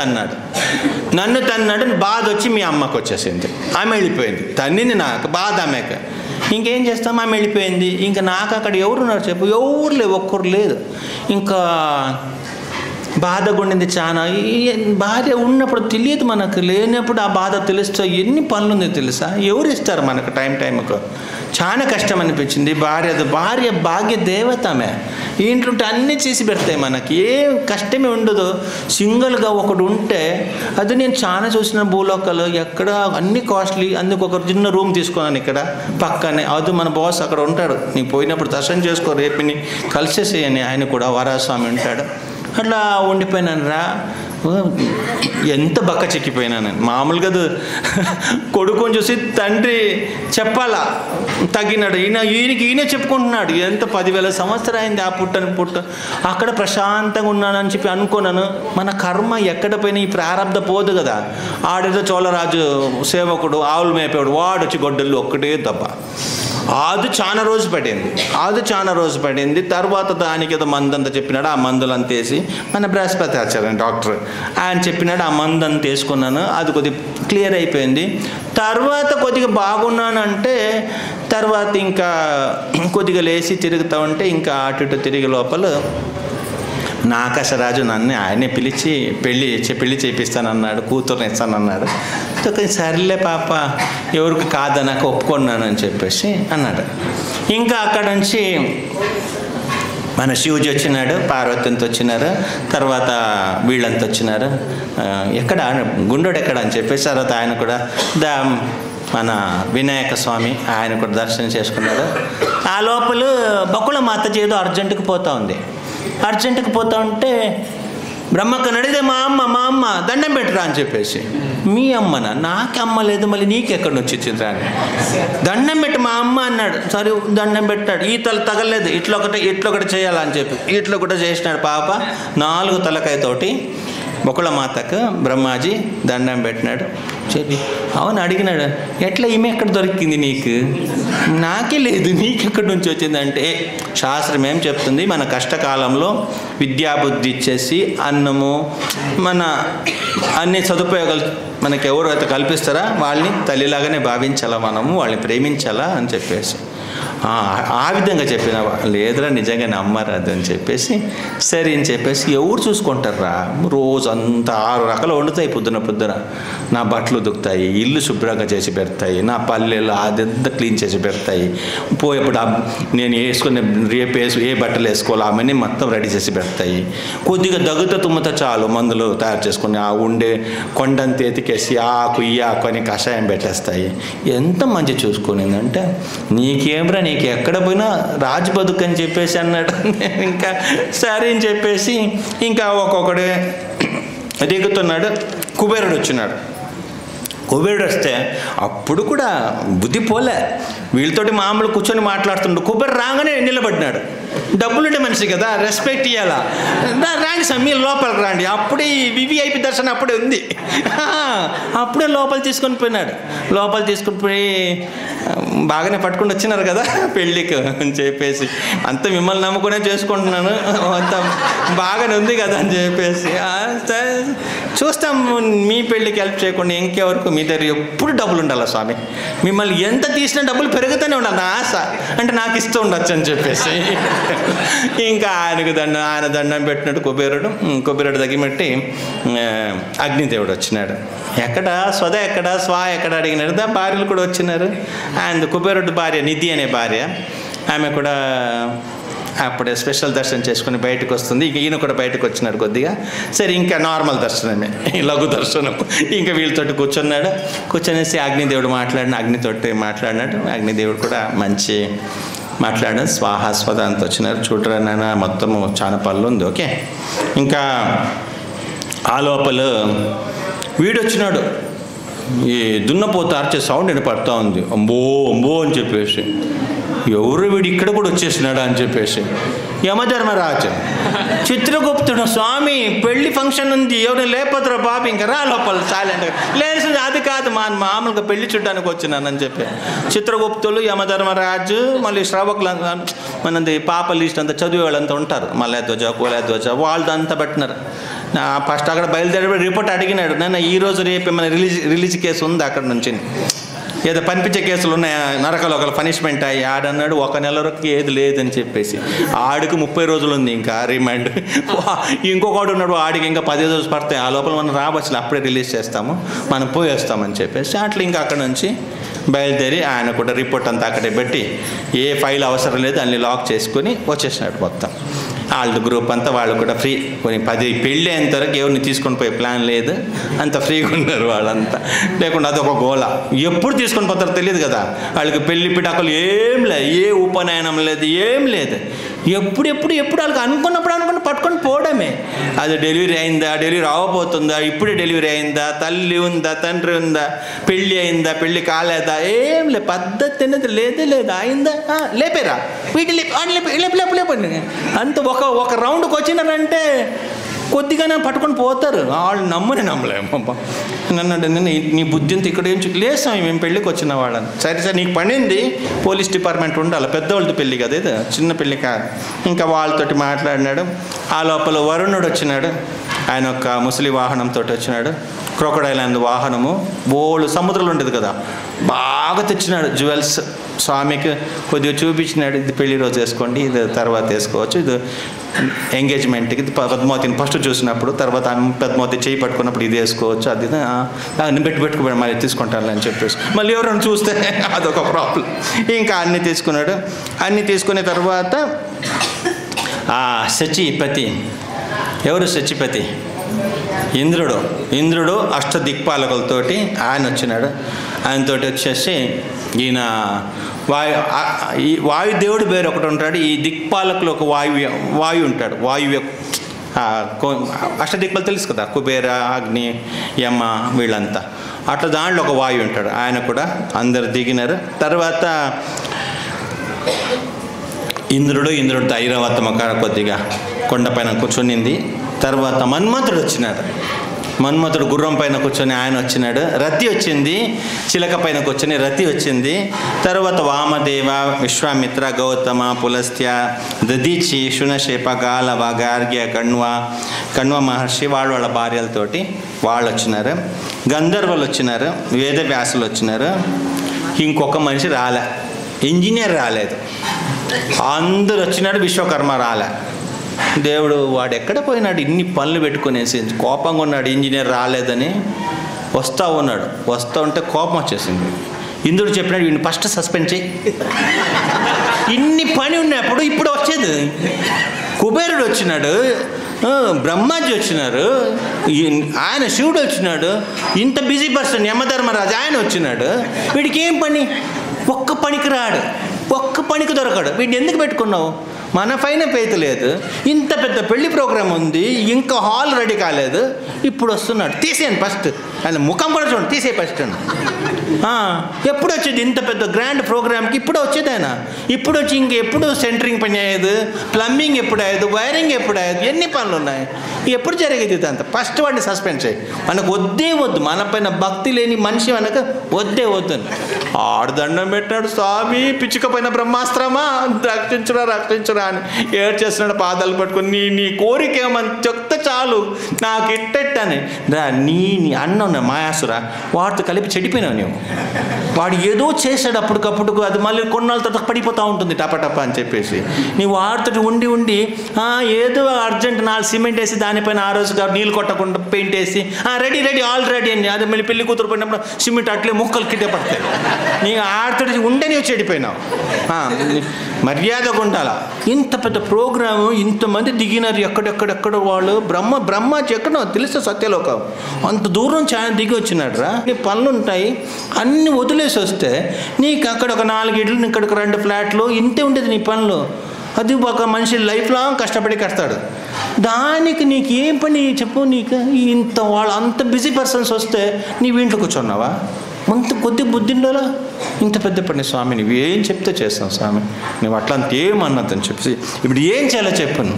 నన్ను తన్నాడు. బాధ వచ్చి మీ అమ్మకు వచ్చేసింది, ఆమె వెళ్ళిపోయింది. తన్నింది నాకు బాధ, ఆమెకు ఇంకేం చేస్తాం, ఆమె వెళ్ళిపోయింది. ఇంకా నాకు అక్కడ ఎవరున్నారు చెప్పు, ఎవరు లేవు, ఒక్కరు లేదు. ఇంకా బాధగా ఉండింది చాలా. భార్య ఉన్నప్పుడు తెలియదు మనకు, లేనప్పుడు ఆ బాధ తెలుస్తా ఎన్ని పనులు ఉంది తెలుసా, ఎవరు ఇస్తారు మనకు టైంకు. చాలా కష్టం అనిపించింది. భార్య భాగ్య దేవతమే, ఇంట్లో అన్నీ చేసి పెడతాయి, మనకి ఏ కష్టమే ఉండదు. సింగిల్గా ఒకడు ఉంటే, అది నేను చాలా చూసిన భూలోకాలు, ఎక్కడ అన్ని కాస్ట్లీ. అందుకు ఒక చిన్న రూమ్ తీసుకున్నాను ఇక్కడ పక్కనే. అది మన బాస్ అక్కడ ఉంటాడు, నీకు పోయినప్పుడు దర్శనం చేసుకో, రేపుని కలిసేసేయని. ఆయన కూడా వరాస్వామి ఉంటాడు. అట్లా ఉండిపోయినాను రా. ఎంత బక్క చిక్కిపోయినాను. మామూలుగా కొడుకుని చూసి తండ్రి చెప్పాలా తగ్గినాడు. ఈయనే చెప్పుకుంటున్నాడు, ఎంత 10,000 సంవత్సరం అయింది ఆ పుట్ట అక్కడ ప్రశాంతంగా ఉన్నానని చెప్పి అనుకున్నాను. మన కర్మ ఎక్కడ పోయినా ఈ ప్రారంధ పోదు కదా. ఆడేదో చోళరాజు సేవకుడు ఆవులు మేపేవాడు, వాడు వచ్చి గొడ్డలు ఒక్కటే దెబ్బ. అది చాలా రోజు పడింది. తర్వాత దానికి ఏదో మందంతా చెప్పినాడు, ఆ మందులు అంతేసి మన బృహస్పతి ఆచార్య డాక్టర్ ఆయన చెప్పినాడు, ఆ మందు అంత వేసుకున్నాను. అది కొద్దిగా క్లియర్ అయిపోయింది. తర్వాత కొద్దిగా బాగున్నానంటే తర్వాత ఇంకా కొద్దిగా లేచి తిరుగుతూ ఉంటే ఇంకా అటు ఇటు తిరిగి లోపల ఆకాశరాజు నన్ను ఆయనే పిలిచి పెళ్ళి చేపిస్తానన్నాడు, కూతురుని ఇస్తానన్నాడు. సర్లే పాప, ఎవరికి కాదా నాకు ఒప్పుకున్నాను అని చెప్పేసి అన్నాడు. ఇంకా అక్కడ నుంచి మన శివుజీ వచ్చినాడు, పార్వతితో వచ్చినారు, తర్వాత వీళ్ళంతా వచ్చినారు. ఎక్కడ గుండోడు ఎక్కడ అని చెప్పేసి తర్వాత ఆయన కూడా మన వినాయక స్వామి ఆయన కూడా దర్శనం చేసుకున్నాడు. ఆ లోపల బకుళ మాత ఏదో అర్జెంటుకు పోతూ ఉంది. అర్జెంటుకు పోతూ ఉంటే బ్రహ్మక్క నడిదే మా అమ్మ దండం పెట్టరా అని చెప్పేసి. మీ అమ్మనా? నాకు అమ్మ లేదు, మళ్ళీ నీకెక్కడి నుంచి వచ్చిందిరా అని. దండం పెట్టి మా అమ్మ అన్నాడు. సరే దండం పెట్టాడు. ఈ తల తగలేదు, ఇట్లొకటి చేయాలని చెప్పి ఇట్లా కూడా చేసినాడు. పాప 4 తలకాయతోటి బకుళ మాతకు బ్రహ్మాజీ దండం పెట్టినాడు. చెప్పి అవును అడిగినాడు, ఎట్లా ఈమె ఎక్కడ దొరికింది నీకు? నాకే లేదు, నీకెక్కడి నుంచి వచ్చిందంటే శాస్త్రం ఏం చెప్తుంది, మన కష్టకాలంలో విద్యాబుద్ధి ఇచ్చేసి అన్నము మన అన్ని సదుపయోగాలు మనకి ఎవరైతే కల్పిస్తారా వాళ్ళని తల్లిలాగానే భావించాలా, మనము వాళ్ళని ప్రేమించాలా అని చెప్పేసి ఆ విధంగా చెప్పిన. లేదురా నిజంగా నమ్మరాదు అని చెప్పేసి సరే అని చెప్పేసి ఎవరు చూసుకుంటారా, రోజు అంతా 6 రకాలు వండుతాయి. పొద్దున నా బట్టలు ఉతుకుతాయి, ఇల్లు శుభ్రంగా చేసి పెడతాయి, నా పల్లెలు అదంతా క్లీన్ చేసి పెడతాయి. పోయేప్పుడు నేను రేపు ఏ బట్టలు వేసుకోవాలో అవన్నీ మొత్తం రెడీ చేసి పెడతాయి. కొద్దిగా దగ్గుతో తుమ్మతో చాలు మందులు తయారు చేసుకుని ఆ ఉండే కొండంత ఎతికేసి ఆకు ఈ ఆకు అని కషాయం పెట్టేస్తాయి. ఎంత మంచి చూసుకునేదంటే నీకేమ్రా, నీకు ఎక్కడ పోయినా రాజు బతుకు అని చెప్పేసి అన్నాడు. ఇంకా సరే అని చెప్పేసి ఇంకా ఒక్కొక్కడే దిగుతున్నాడు. కుబేరుడు వచ్చినాడు. కుబేరుడు వస్తే అప్పుడు కూడా బుద్ధి పోలే, వీళ్ళతోటి మామూలు కూర్చొని మాట్లాడుతుండు. కుబేరుడు రాగానే నిలబడినాడు. డబ్బులుండే మనిషి కదా, రెస్పెక్ట్ ఇవ్వాలా. రాండి సార్ మీరు లోపలికి రండి. అప్పుడే వివిఐపి దర్శనం అప్పుడే ఉంది. అప్పుడే లోపల తీసుకొని పోయినాడు. లోపల తీసుకొని పోయి బాగానే పట్టుకుని వచ్చినారు కదా పెళ్ళికి అని చెప్పేసి, అంత మిమ్మల్ని నమ్ముకునే చేసుకుంటున్నాను, అంత బాగానే ఉంది కదా అని చెప్పేసి చూస్తాం. మీ పెళ్ళికి హెల్ప్ చేయకుండా ఇంకెవరకు మీ దగ్గర ఎప్పుడు డబ్బులు ఉండాలా స్వామి, మిమ్మల్ని ఎంత తీసినా డబ్బులు పెరుగుతూనే ఉండాలి నా ఆశ, అంటే నాకు ఇస్తూ ఉండొచ్చు అని చెప్పేసి ఇంకా ఆయన దండం పెట్టినట్టు కుబేరుడు తగ్గిమట్టి అగ్నిదేవుడు వచ్చినాడు. ఎక్కడ స్వద ఎక్కడ స్వా ఎక్కడ అడిగినాడు. భార్యలు కూడా వచ్చినారు. అండ్ కుబేరుడు భార్య నిధి అనే భార్య, ఆమె కూడా అప్పుడే స్పెషల్ దర్శనం చేసుకుని బయటకు వస్తుంది. ఇక ఈయన కూడా బయటకు వచ్చినాడు కొద్దిగా. సరే ఇంకా నార్మల్ దర్శనమే, లఘు దర్శనం. ఇంకా వీళ్ళతోటి కూర్చొనేసి అగ్నిదేవుడు అగ్నితోటి మాట్లాడినాడు. అగ్నిదేవుడు కూడా మంచి మాట్లాడాడు. స్వాహాస్వద అంత వచ్చినారు. చూడరా నాన్న మొత్తము చాలా పనులు ఉంది. ఓకే, ఇంకా ఆ లోపల వీడొచ్చినాడు. ఈ దున్నపోత ఆర్చే సౌండ్ వినపడతా ఉంది. అంబో అని చెప్పేసి, ఎవరు వీడు ఇక్కడ కూడా వచ్చేసినాడా అని చెప్పేసి యమధర్మరాజు చిత్రగుప్తుడు, స్వామి పెళ్లి ఫంక్షన్ ఉంది, ఎవరు లేకపోతారో బాబు ఇంకా రా లోపల సైలెంట్గా. లేదు అది కాదు మామూలుగా పెళ్లి చూడడానికి వచ్చినానని చెప్పి చిత్రగుప్తులు, యమధర్మరాజు, మళ్ళీ శ్రావకులు, మనది పాప లిస్ట్ అంతా చదివే వాళ్ళంతా ఉంటారు. మల్లధ్వజ కులధ్వజ వాళ్ళదంతా పెట్టినారు. ఫస్ట్ అక్కడ బయలుదేరి రిపోర్ట్ అడిగినాడు. నేను ఈరోజు రేపు మన రిలీజ్ కేసు ఉంది అక్కడ నుంచి. ఏదో పనిపించే కేసులు ఉన్నాయి, నరకలో ఒకళ్ళు పనిష్మెంట్ అయ్యి ఆడన్నాడు 1 నెల వరకు ఏది లేదని చెప్పేసి ఆడికి 30 రోజులు ఉంది ఇంకా రిమాండ్. ఇంకొకడు ఉన్నాడు, ఆడికి ఇంకా 15 రోజులు పడతాయి, ఆ లోపల మనం రావచ్చు, అప్పుడే రిలీజ్ చేస్తాము, మనం పోయేస్తామని చెప్పేసి అట్లా ఇంకా అక్కడ నుంచి బయలుదేరి ఆయన కూడా రిపోర్ట్ అంతా అక్కడే పెట్టి ఏ ఫైల్ అవసరం లేదు అన్ని లాక్ చేసుకొని వచ్చేసినాడు మొత్తం. వాళ్ళ గ్రూప్ అంతా వాళ్ళు కూడా ఫ్రీ, కొన్ని 10 పెళ్ళి అయినంతవరకు ఎవరిని తీసుకొని పోయే ప్లాన్ లేదు, అంత ఫ్రీగా ఉన్నారు వాళ్ళంతా. లేకుండా అదొక గోల, ఎప్పుడు తీసుకొని పోతారో తెలియదు కదా వాళ్ళకి. పెళ్లి పిటాకులు ఏం లేదు, ఏ ఉపనయనం లేదు, ఏం లేదు. ఎప్పుడు వాళ్ళకి అనుకున్నప్పుడు పట్టుకొని పోవడమే. అది డెలివరీ అయిందా, డెలివరీ అవ్వబోతుందా, ఇప్పుడే డెలివరీ అయిందా, తల్లి ఉందా, తండ్రి ఉందా, పెళ్ళి అయిందా, పెళ్ళి కాలేదా, ఏం లేదు, పద్ధతి అనేది లేదు. అయిందా, లేపేరా వీటి లేపండి అంత. ఒక రౌండ్కి వచ్చినారంటే కొద్దిగానే పట్టుకొని పోతారు. వాళ్ళు నమ్మలేమమ్మా. నన్ను నీ బుద్ధి అంతా ఇక్కడ ఏం లేసాం, మేము పెళ్ళికి వచ్చిన వాళ్ళని. సరే నీకు పడింది, పోలీస్ డిపార్ట్మెంట్ ఉండాలి, పెద్దవాళ్ళతో పెళ్ళి కదా ఇది, చిన్న పెళ్ళి కాదు. ఇంకా వాళ్ళతోటి మాట్లాడినాడు. ఆ లోపల వరుణుడు వచ్చినాడు, ఆయన ఒక ముసలి వాహనంతో వచ్చినాడు. క్రొకడైల్ అందు వాహనము, బోళ్ళు సముద్రంలో ఉండేది కదా, బాగా తెచ్చినాడు జ్యువెల్స్. స్వామికి కొద్దిగా చూపించినాడు, ఇది పెళ్లి రోజు వేసుకోండి, ఇది తర్వాత వేసుకోవచ్చు, ఇది ఎంగేజ్మెంట్కి. పద్మావతిని ఫస్ట్ చూసినప్పుడు, తర్వాత పద్మావతి చేయి పట్టుకున్నప్పుడు ఇది వేసుకోవచ్చు, అది పెట్టుకోబడి మళ్ళీ తీసుకుంటాను అని చెప్పేసి మళ్ళీ ఎవరైనా చూస్తే అదొక ప్రాబ్లం. ఇంకా అన్నీ తీసుకున్నాడు. అన్నీ తీసుకున్న తర్వాత సచిపతి, ఎవరు సచిపతి? ఇంద్రుడు అష్టదిక్పాలకులతోటి ఆయన వచ్చినాడు. ఆయనతోటి వచ్చేసి ఈయన వాయుదేవుడు పేరు ఒకటి ఉంటాడు, ఈ దిక్పాలకులు ఒక వాయు ఉంటాడు. వాయువు అష్టదిక్పాలు తెలుసు కదా, కుబేర, అగ్ని, యమ వీళ్ళంతా. అట్లా దాంట్లో ఒక వాయువు ఉంటాడు, ఆయన కూడా అందరు దిగినారు. తర్వాత ఇంద్రుడితో ఐరావతమ్మ కొద్దిగా కొండపైన కూర్చొనింది. తర్వాత మన్మథుడు వచ్చినాడు. మన్మథుడు గుర్రం పైన కూర్చొని ఆయన వచ్చినాడు. రతి వచ్చింది, చిలక పైన కూర్చొని రతి వచ్చింది. తర్వాత వామదేవ, విశ్వామిత్ర, గౌతమ, పులస్త్య, దదీచి, శునశేప, గాలవ, గార్గ్య, కణ్వ మహర్షి వాళ్ళ భార్యలతోటి వాళ్ళు వచ్చినారు. గంధర్వులు వచ్చినారు, వేదవ్యాసులు వచ్చినారు. ఇంకొక మనిషి రాలే, ఇంజనీర్ రాలేదు. అందరు వచ్చినాడు, విశ్వకర్మ రాలే. దేవుడు వాడు ఎక్కడ పోయినాడు, ఇన్ని పనులు పెట్టుకునేసి కోపంగా ఉన్నాడు. ఇంజనీర్ రాలేదని వస్తూ ఉంటే కోపం వచ్చేసింది. ఇంద్రుడు చెప్పినాడు, వీడిని ఫస్ట్ సస్పెండ్ చేయి, ఇన్ని పని ఉన్నప్పుడు ఇప్పుడు వచ్చేది. కుబేరుడు వచ్చినాడు, బ్రహ్మాజీ వచ్చినారు, ఆయన శివుడు వచ్చినాడు, ఇంత బిజీ పర్సన్ యమధర్మరాజు ఆయన వచ్చినాడు. వీడికి ఏం పని? ఒక్క పనికి రాడు, ఒక్క పనికి దొరకడు. వీడిని ఎందుకు పెట్టుకున్నావు? మన పైన పేత లేదు, ఇంత పెద్ద పెళ్లి ప్రోగ్రాం ఉంది, ఇంకా హాల్ రెడీ కాలేదు, ఇప్పుడు వస్తున్నాడు, తీసేయండి ఫస్ట్. ఆయన ముఖం కూడా చూడండి, తీసే ఫస్ట్. ఎప్పుడు వచ్చేది ఇంత పెద్ద గ్రాండ్ ప్రోగ్రామ్కి? ఇప్పుడు వచ్చేది ఆయన. ఇప్పుడు వచ్చి ఇంకెప్పుడు సెంటరింగ్ పని అయ్యేది, ప్లంబింగ్ ఎప్పుడు అయ్యేది, వైరింగ్ ఎప్పుడు అయ్యేది, ఎన్ని పనులు ఉన్నాయి, ఎప్పుడు జరిగేది ఇదంతా? ఫస్ట్ వాడిని సస్పెండ్ చేయి. మనకు వద్దు, మన పైన భక్తి లేని మనిషి మనకు వద్దు. ఆడుదండం పెట్టాడు, స్వామి పిచ్చుక పైన బ్రహ్మాస్త్రమా, రక్షించురా అని ఏడ్చేస్తున్నాడు, పాదాలు పట్టుకొని. నీ కోరిక ఏమని చెప్తే చాలు, నాకు ఇట్టని నీ అన్న మాయాసురా, వాడితో కలిపి చెడిపోయినావు నువ్వు. వాడు ఏదో చేశాడు అప్పటికప్పుడు, అది మళ్ళీ కొన్నాళ్ళ తర్వాత పడిపోతూ ఉంటుంది టపటప అని చెప్పేసి. నీ వాడితో ఉండి ఏదో అర్జెంట్ 4 సిమెంట్ వేసి దానిపైన ఆ రోజు నీళ్ళు కొట్టకుండా పెయింట్ వేసి రెడీ ఆల్ రెడీ అని, అది మళ్ళీ పెళ్లి కూతురు పోయినప్పుడు సిమెంట్ అట్లే ముక్కలు కిట్టే పడతాయి. నీ ఆడితో ఉండే నీవు చెడిపోయినావు. మర్యాదగా ఉండాలా. ఇంత పెద్ద ప్రోగ్రాము, ఇంతమంది దిగినారు, ఎక్కడెక్కడెక్కడ వాళ్ళు. బ్రహ్మాజీ ఎక్కడో తెలుసు, సత్యలోకం అంత దూరం నుంచి ఆయన దిగి వచ్చినాడు రా. నీ పనులు ఉంటాయి, అన్నీ వదిలేసి వస్తే నీకు అక్కడ ఒక 4 ఇళ్ళు, ఇక్కడ 2 ఫ్లాట్లు, ఇంతే ఉండేది నీ పనులు. అది ఒక మనిషి లైఫ్ లాంగ్ కష్టపడి కడతాడు. దానికి నీకు ఏం పని చెప్పు? నీకు ఇంత వాళ్ళు అంత బిజీ పర్సన్స్ వస్తే నీవు ఇంట్లో కూర్చున్నావా? కొద్ది బుద్ధి ఉండాలా. ఇంత పెద్ద పని స్వామి, నువ్వు ఏం చెప్తే చేస్తావు స్వామి, నువ్వు అట్లా ఏమన్నదని చెప్పి ఇప్పుడు ఏం చేయాలో చెప్పను.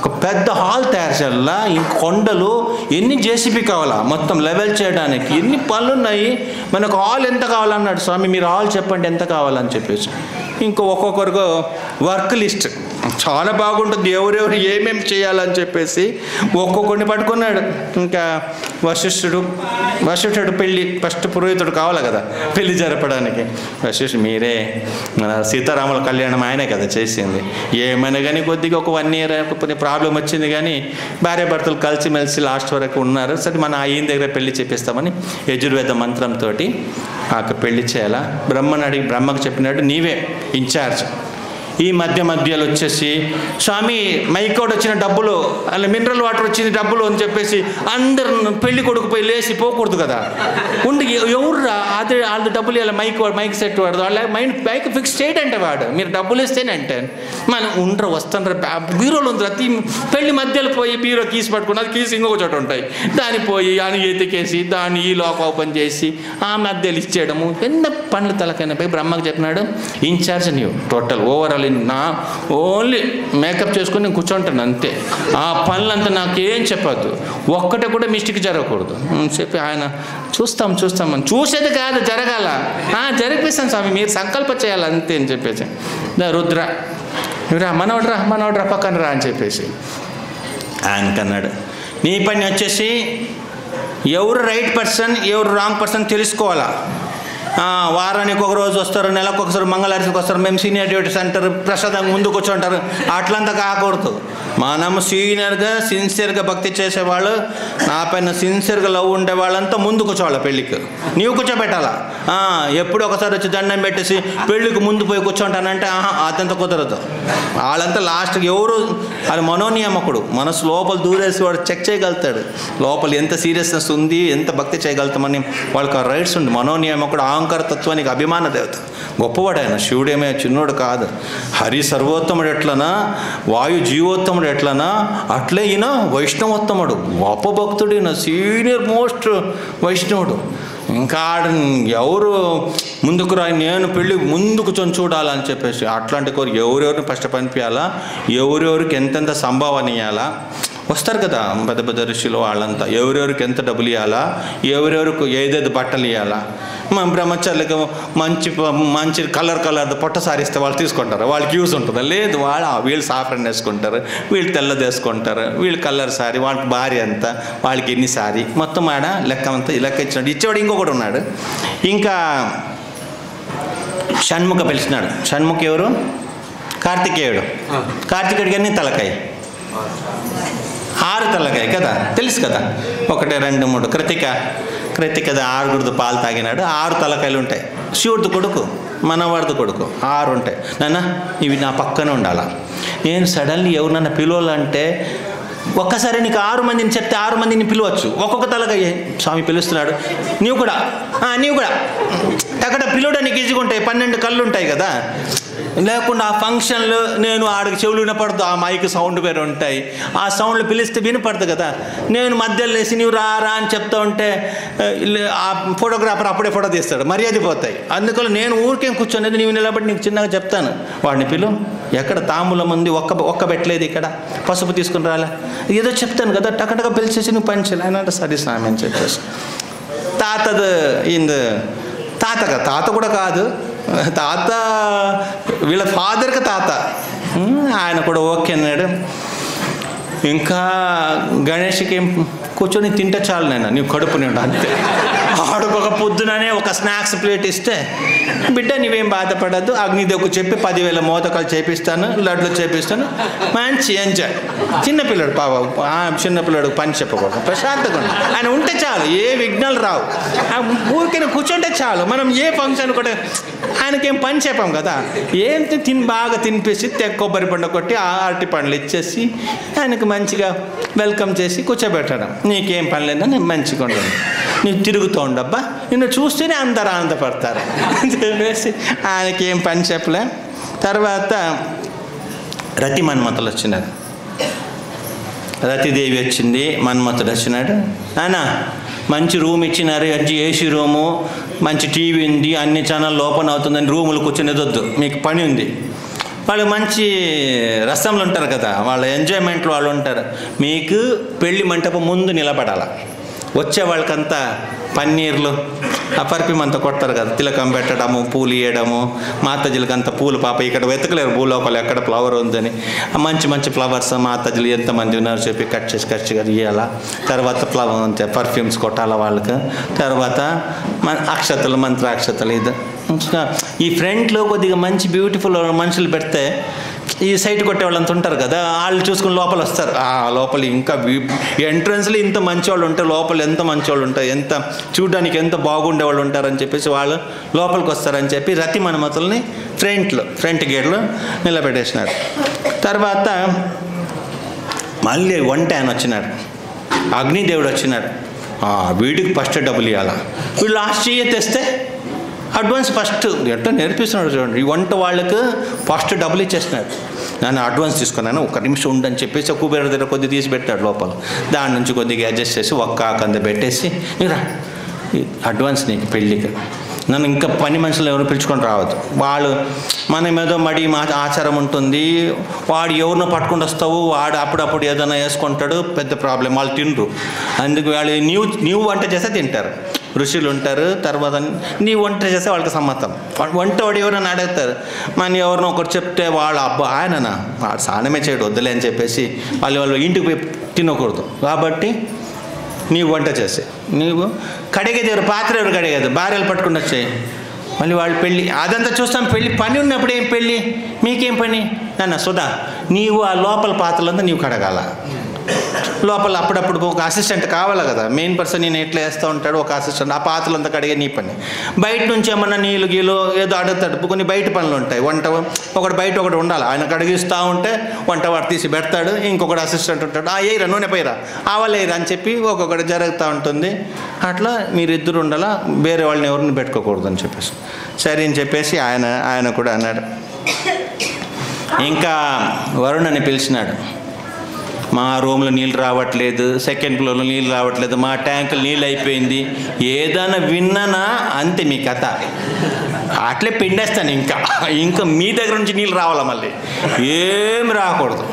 ఒక పెద్ద హాల్ తయారు చేయాలా, ఈ కొండలు ఎన్ని జేసీబీ కావాలా మొత్తం లెవెల్ చేయడానికి, ఎన్ని పనులు ఉన్నాయి, మనకు హాల్ ఎంత కావాలన్నాడు స్వామి, మీరు హాల్ చెప్పండి ఎంత కావాలని చెప్పేసి. ఒక్కొక్కరికి వర్క్ లిస్ట్ చాలా బాగుంటుంది, ఎవరెవరు ఏమేమి చేయాలని చెప్పేసి ఒక్కొక్కడిని పట్టుకున్నాడు. ఇంకా వశిష్ఠుడు పెళ్ళి ఫస్ట్ పురోహితుడు కావాలి కదా పెళ్లి జరపడానికి. వశిష్ఠుడు, మీరే మన సీతారాముల కళ్యాణం ఆయనే కదా చేసింది, ఏమైనా కానీ కొద్దిగా ఒక 1 year ప్రాబ్లం వచ్చింది, కానీ భార్యాభర్తలు కలిసిమెలిసి లాస్ట్ వరకు ఉన్నారు. సరే మన ఆయన దగ్గర పెళ్లి చేపిస్తామని యజుర్వేద మంత్రంతో ఆ పెళ్లి చేయాలా. బ్రహ్మకు చెప్పినాడు, నీవే ఇన్ఛార్జ్. ఈ మధ్యలో వచ్చేసి, స్వామి మైకోడ్ వచ్చిన డబ్బులు, అలా మినరల్ వాటర్ వచ్చిన డబ్బులు అని చెప్పేసి అందరు పెళ్లి కొడుకు పోయి లేచి పోకూడదు కదా, ఉండి ఎవర్రా అదే వాళ్ళ డబ్బులు ఇలా మైక్ సెట్ వాడు వాళ్ళ మైక్ ఫిక్స్ చేయడంటే వాడు, మీరు డబ్బులు ఇస్తేనంటే మనం ఉండరు వస్తుండ్రు బీరోలు ఉంది. ప్రతి పెళ్లి మధ్యలో పోయి బీరో కీస్ పట్టుకుని, అది కీస్ ఇంకొక చోట ఉంటాయి, దాన్ని పోయి అని ఎతికేసి దాన్ని ఈ లాక్ ఓపెన్ చేసి ఆ మధ్యలో ఇచ్చేయడము, ఎంత పనులు తలకైనా పోయి బ్రహ్మకు చెప్పినాడు, ఇన్ఛార్జ్ నీవు, టోటల్ ఓవరాల్ నా ఓన్లీ మేకప్ చేసుకుని నేను కూర్చుంటాను అంతే, ఆ పనులంతా నాకేం చెప్పద్దు, ఒక్కటే కూడా మిస్టేక్ జరగకూడదు చెప్పి ఆయన చూస్తామని, చూసేది కాదు జరగాల, జరిపిస్తాను స్వామి మీరు సంకల్పం చేయాలి అంతే అని చెప్పేసి, రుద్ర మనోడ్రా పక్కన రా అని చెప్పేసి ఆయనకన్నాడు. నీ పని వచ్చేసి ఎవరు రైట్ పర్సన్ ఎవరు రాంగ్ పర్సన్ తెలుసుకోవాలా. వారానికి ఒక రోజు వస్తారు, నెలకు ఒకసారి మంగళారతికి వస్తారు, మేము సీనియర్ డ్యూటీస్ అంటారు, ప్రసాదంగా ముందు కూర్చుంటారు, అట్లంతా కాకూడదు. మనం సీనియర్గా సిన్సియర్గా భక్తి చేసేవాళ్ళు, నా పైన సిన్సియర్గా లవ్ ఉండే వాళ్ళంతా ముందు కూర్చోవాలి, పెళ్ళికి నీవు కూర్చోబెట్టాలా. ఎప్పుడు ఒకసారి వచ్చి దండం పెట్టేసి పెళ్ళికి ముందు పోయి కూర్చుంటానంటే అదంతా కుదరదు. వాళ్ళంతా లాస్ట్కి ఎవరు అది మనోనియామకుడు, మనసు లోపల దూరేసి వాడు చెక్ చేయగలుగుతాడు, లోపల ఎంత సీరియస్నెస్ ఉంది, ఎంత భక్తి చేయగలుగుతామని వాళ్ళకి ఆ రైట్స్ ఉంది. మనోనియామకుడు అహంకార తత్వానికి అభిమాన దేవత, గొప్పవాడు ఆయన, శివుడేమే చిన్నోడు కాదు. హరి సర్వోత్తముడు ఎట్లనా, వాయు జీవోత్తముడు ఎట్లనా, అట్లే ఈయన వైష్ణవోత్తముడు, గొప్ప భక్తుడు, ఈయన సీనియర్ మోస్ట్ వైష్ణవుడు. ఇంకా ఎవరు ముందుకు రా, నేను పెళ్ళి ముందుకు చూడాలని చెప్పేసి అట్లాంటి కోరు ఎవరెవరిని ఫస్ట్ పంపించాలా, ఎవరెవరికి ఎంతెంత సంభావన ఇవ్వాలా, వస్తారు కదా పెద్ద పెద్ద ఋషులు వాళ్ళంతా, ఎవరెవరికి ఎంత డబ్బులు ఇవ్వాలా, ఎవరెవరికి ఏదేది బట్టలు ఇవ్వాలా. మా బ్రహ్మచారులకు మంచి కలర్ పొట్ట సారిస్తే వాళ్ళు తీసుకుంటారు, వాళ్ళకి యూజ్ ఉంటుందా, లేదు వీళ్ళు సాఫ్రన్ వేసుకుంటారు, వీళ్ళు తెల్లది వేసుకుంటారు, వీళ్ళు కలర్ సారీ, వాళ్ళకి భార్య అంత, వాళ్ళకి ఎన్ని సారీ, మొత్తం ఆడ లెక్క అంతా లెక్క ఇచ్చినాడు. ఇచ్చేవాడు ఇంకొకటి ఉన్నాడు. ఇంకా షణ్ముఖ పిలిచినాడు. షణ్ముఖ ఎవరు? కార్తికేయుడు. కార్తికేయుడికి ఎన్ని తలకాయ? 6 తలకాయ కదా, తెలుసు కదా, 1 2 3 కృతికది 6 పాలు తాగినాడు, 6 తలకాయలు ఉంటాయి. శివుడిది కొడుకు, మనవాడిది కొడుకు, 6 ఉంటాయి. నాన్న ఇవి నా పక్కనే ఉండాలా. నేను సడన్లీ ఎవరినన్నా పిలవాలంటే ఒక్కసారి నీకు 6 మందిని చెప్తే 6 మందిని పిలవచ్చు, ఒక్కొక్క తలకాయ. స్వామి పిలుస్తున్నాడు, నీవు కూడా అక్కడ పిలవడానికి ఈజీగా ఉంటాయి, 12 కళ్ళు ఉంటాయి కదా. లేకుండా ఆ ఫంక్షన్లో నేను ఆడికి చెవులు వినపడదు, ఆ మైక్ సౌండ్ వేరే ఉంటాయి, ఆ సౌండ్లు పిలిస్తే వినపడదు కదా. నేను మధ్యలో లేసి నీవు రా అని చెప్తా ఉంటే ఆ ఫోటోగ్రాఫర్ అప్పుడే ఫోటో తీస్తాడు, మర్యాద పోతాయి. అందుకని నేను ఊరికేం కూర్చోనేది, నీవు నిలబడి నీకు చిన్నగా చెప్తాను, వాడిని పిలు, ఎక్కడ తాంబూలం ఉంది, ఒక్క పెట్టలేదు, ఇక్కడ పసుపు తీసుకుని రాలే, ఏదో చెప్తాను కదా, టకటగా పిలిచేసి నువ్వు పని చేయాలి అంటే సరే స్వామి అని చెప్పేసి. తాత కూడా కాదు, తాత వీళ్ళ ఫాదర్కి తాత, ఆయన కూడా ఓకే అన్నాడు. ఇంకా గణేష్కి కూర్చొని తింటే చాలు నాయన, నీవు కడుపు నిండు అంతే. ఆడుకొక పొద్దుననే ఒక స్నాక్స్ ప్లేట్ ఇస్తే, బిడ్డ నీవేం బాధపడద్దు, అగ్నిదేవుకు చెప్పి 10,000 మోదకాలు చేపిస్తాను, లడ్లు చేపిస్తాను, మంచి ఎంజాయ్. చిన్నపిల్లడు చిన్నపిల్లడు పని చెప్పకూడదు, ప్రశాంతంగా ఆయన ఉంటే చాలు, ఏ విఘ్నాలు రావు. ఊరికే కూర్చుంటే చాలు. మనం ఏ ఫంక్షన్ కూడా ఆయనకేం పని చెప్పాం కదా, ఏం బాగా తినిపేసి కొబ్బరి పండు కొట్టి అరటి పండ్లు ఇచ్చేసి ఆయనకు మంచిగా వెల్కమ్ చేసి కూర్చోబెట్టడం. నీకేం పని లేదా, నేను మంచిగా ఉండను, నీవు తిరుగుతూ ఉండబ్బా, నిన్ను చూస్తేనే అందరు ఆనందపడతారు చెప్పేసి ఆయనకి ఏం పని చెప్పలే. తర్వాత రతి మన్మథులు వచ్చినారు, రతిదేవి వచ్చింది, మన్మథుడు వచ్చినాడు. నాన్న మంచి రూమ్ ఇచ్చినారు, మంచి ఏసీ రూము, మంచి టీవీ ఉంది, అన్ని ఛానల్ ఓపెన్ అవుతుందని రూములు కూర్చునేది వద్దు, మీకు పని ఉంది. వాళ్ళు మంచి రసంలు ఉంటారు కదా, వాళ్ళ ఎంజాయ్మెంట్లో వాళ్ళు ఉంటారు. మీకు పెళ్లి మంటపం ముందు నిలబడాల, వచ్చే వాళ్ళకంతా పన్నీర్లు ఆ పర్ఫ్యూమ్ అంతా కొడతారు కదా, తిలకం పెట్టడము, పూలు ఇవ్వడము. మా అత్తజీలకి అంత పూలు పాప ఇక్కడ వెతకలేరు భూలోపల ఎక్కడ ఫ్లవర్ ఉందని. మంచి మంచి ఫ్లవర్స్ మా అత్తజీలు ఎంతమంది ఉన్నారు చెప్పి కట్ చేసి ఇవ్వాలా. తర్వాత ఫ్లవర్ అంతే పర్ఫ్యూమ్స్ కొట్టాలా వాళ్ళకి. తర్వాత అక్షతలు, మంత్రాక్షతలు. ఇది ఈ ఫ్రంట్లో కొద్దిగా మంచి బ్యూటిఫుల్ మనుషులు పెడితే ఈ సైట్ కొట్టే వాళ్ళంతా ఉంటారు కదా, వాళ్ళు చూసుకుని లోపల వస్తారు. లోపల ఇంకా ఎంట్రన్స్లో ఇంత మంచి వాళ్ళు ఉంటారు, లోపల ఎంత మంచి వాళ్ళు ఉంటారు, ఎంత చూడడానికి ఎంత బాగుండే వాళ్ళు ఉంటారని చెప్పేసి వాళ్ళు లోపలికి వస్తారని చెప్పి రతి మనుమతుల్ని ఫ్రంట్ గేట్లో నిలబెట్టేసినాడు. తర్వాత మళ్ళీ వంట ఆయన వచ్చినాడు, అగ్నిదేవుడు వచ్చినాడు. వీడికి ఫస్ట్ డబ్బులు ఇవ్వాలా, వీళ్ళు లాస్ట్ తెస్తే అడ్వాన్స్ ఫస్ట్ ఎట్లా నేర్పిస్తున్నాడు చూడండి. ఈ వంట వాళ్ళకు ఫస్ట్ డబ్బులు ఇచ్చేస్తున్నాడు. నేను అడ్వాన్స్ తీసుకున్నాను, 1 నిమిషం ఉండని చెప్పేసి కుబేర దగ్గర కొద్దిగా తీసి పెట్టాడు లోపల. దాని నుంచి కొద్దిగా అడ్జస్ట్ చేసి ఒక్క కంద పెట్టేసి రా అడ్వాన్స్ నీకు పెళ్ళికి, నన్ను ఇంకా పని మనుషులు ఎవరు పిలుచుకొని రావద్దు. వాళ్ళు మన మీద మా ఆచారం ఉంటుంది, వాడు ఎవరినో పట్టుకొని వస్తావు, వాడు అప్పుడప్పుడు ఏదైనా వేసుకుంటాడు, పెద్ద ప్రాబ్లం. వాళ్ళు తినరు, అందుకు వాళ్ళు నీవు వంట చేస్తే తింటారు, ఋషులు ఉంటారు. తర్వాత నీ వంట చేస్తే వాళ్ళకి సమ్మతం. వంట వాడు ఎవరైనా అడుగుతారు, మన ఎవరినో ఒకరు చెప్తే వాళ్ళు అబ్బా ఆయననా వాడు స్నానమే చేయడు వద్దులే అని చెప్పేసి వాళ్ళు ఇంటికి పోయి తినకూడదు. కాబట్టి నీవు వంట చేసే, నీవు కడిగేది ఎవరు, పాత్ర ఎవరు కడిగేది, భార్యలు పట్టుకుని వచ్చాయి. మళ్ళీ వాళ్ళు పెళ్ళి అదంతా చూస్తాం. పెళ్ళి పని ఉన్నప్పుడు ఏం పెళ్ళి, మీకేం పని నాన్న సుధా, నీవు ఆ లోపల పాత్రలంతా నీవు కడగాల. లోపల అప్పుడప్పుడు ఒక అసిస్టెంట్ కావాలి కదా, మెయిన్ పర్సన్ నేను ఎట్లా వేస్తూ ఉంటాడు ఒక అసిస్టెంట్, ఆ పాత్రలంతా కడిగే నీ పని. బయట నుంచి ఏమన్నా నీళ్ళు గీలు ఏదో అడుగుతాడు, కొన్ని బయట పనులు ఉంటాయి. వంట ఒకటి బయట ఒకటి ఉండాలి, ఆయన కడిగిస్తూ ఉంటే వంట వాడు తీసి పెడతాడు, ఇంకొకటి అసిస్టెంట్ ఉంటాడు, ఏయిరా నూనె పోయిరా ఆవలేరా అని చెప్పి ఒక్కొక్కటి జరుగుతూ ఉంటుంది. అట్లా మీరిద్దరు ఉండాలా, వేరే వాళ్ళని ఎవరిని పెట్టుకోకూడదు అని చెప్పేసి సరే అని చెప్పేసి ఆయన కూడా అన్నాడు. ఇంకా వరుణని పిలిచినాడు. మా రూమ్లో నీళ్ళు రావట్లేదు, సెకండ్ ఫ్లోర్లో నీళ్ళు రావట్లేదు, మా ట్యాంకులు నీళ్ళు అయిపోయింది, ఏదైనా విన్నానా అంతే మీ కథ, అట్లే పిండేస్తాను. ఇంకా మీ దగ్గర నుంచి నీళ్ళు రావాలా, మళ్ళీ ఏం రాకూడదు,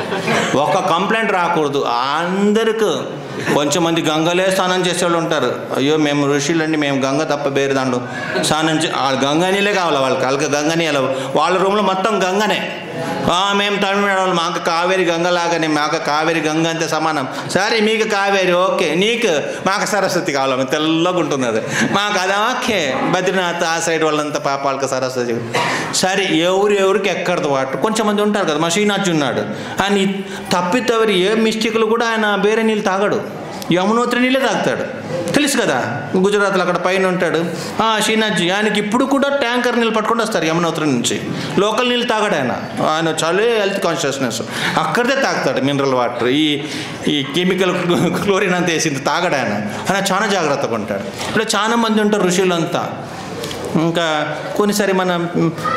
ఒక కంప్లైంట్ రాకూడదు. అందరికీ కొంచెంమంది గంగలే స్నానం చేసేవాళ్ళు ఉంటారు. అయ్యో మేము ఋషులండి, మేము గంగ తప్ప వేరే దాంట్లో స్నానం గంగా నీళ్ళే కావాలా వాళ్ళకి గంగా నీళ్ళు. వాళ్ళ రూమ్లో మొత్తం గంగనే. మేము తమిళనాడు వాళ్ళు, మాకు కావేరి గంగలాగానే, మాకు కావేరి గంగ అంతే సమానం. సరే మీకు కావేరి ఓకే, మాకు సరస్వతి కావాలి, తెల్లగా ఉంటుంది అది, మాకు అది ఓకే. బద్రీనాథ్ ఆ సైడ్ వాళ్ళంతా పాప వాళ్ళకి సరస్వతి. సరే ఎవరికి ఎక్కడదు వాటర్. కొంచెంమంది ఉంటారు కదా, మా శ్రీనాథ్ ఉన్నాడు, ఆయన తప్పితవరి ఏ మిస్టేక్లు కూడా ఆయన వేరే నీళ్ళు తాగడు, యమునోత్రి నీళ్ళే తాగుతాడు. తెలుసు కదా, గుజరాత్లో అక్కడ పైన ఉంటాడు శ్రీనాథ్జీ. ఆయనకి ఇప్పుడు కూడా ట్యాంకర్ నీళ్ళు పట్టుకొని వస్తారు యమునోత్రి నుంచి. లోకల్ నీళ్ళు తాగాడు ఆయన చాలా హెల్త్ కాన్షియస్నెస్, అక్కడిదే తాగుతాడు మినరల్ వాటర్. ఈ కెమికల్ క్లోరిన్ అంతా వేసింది తాగడు ఆయన చాలా జాగ్రత్తగా ఉంటాడు. ఇప్పుడు చాలా మంది ఉంటారు ఋషులంతా. ఇంకా కొన్నిసారి మన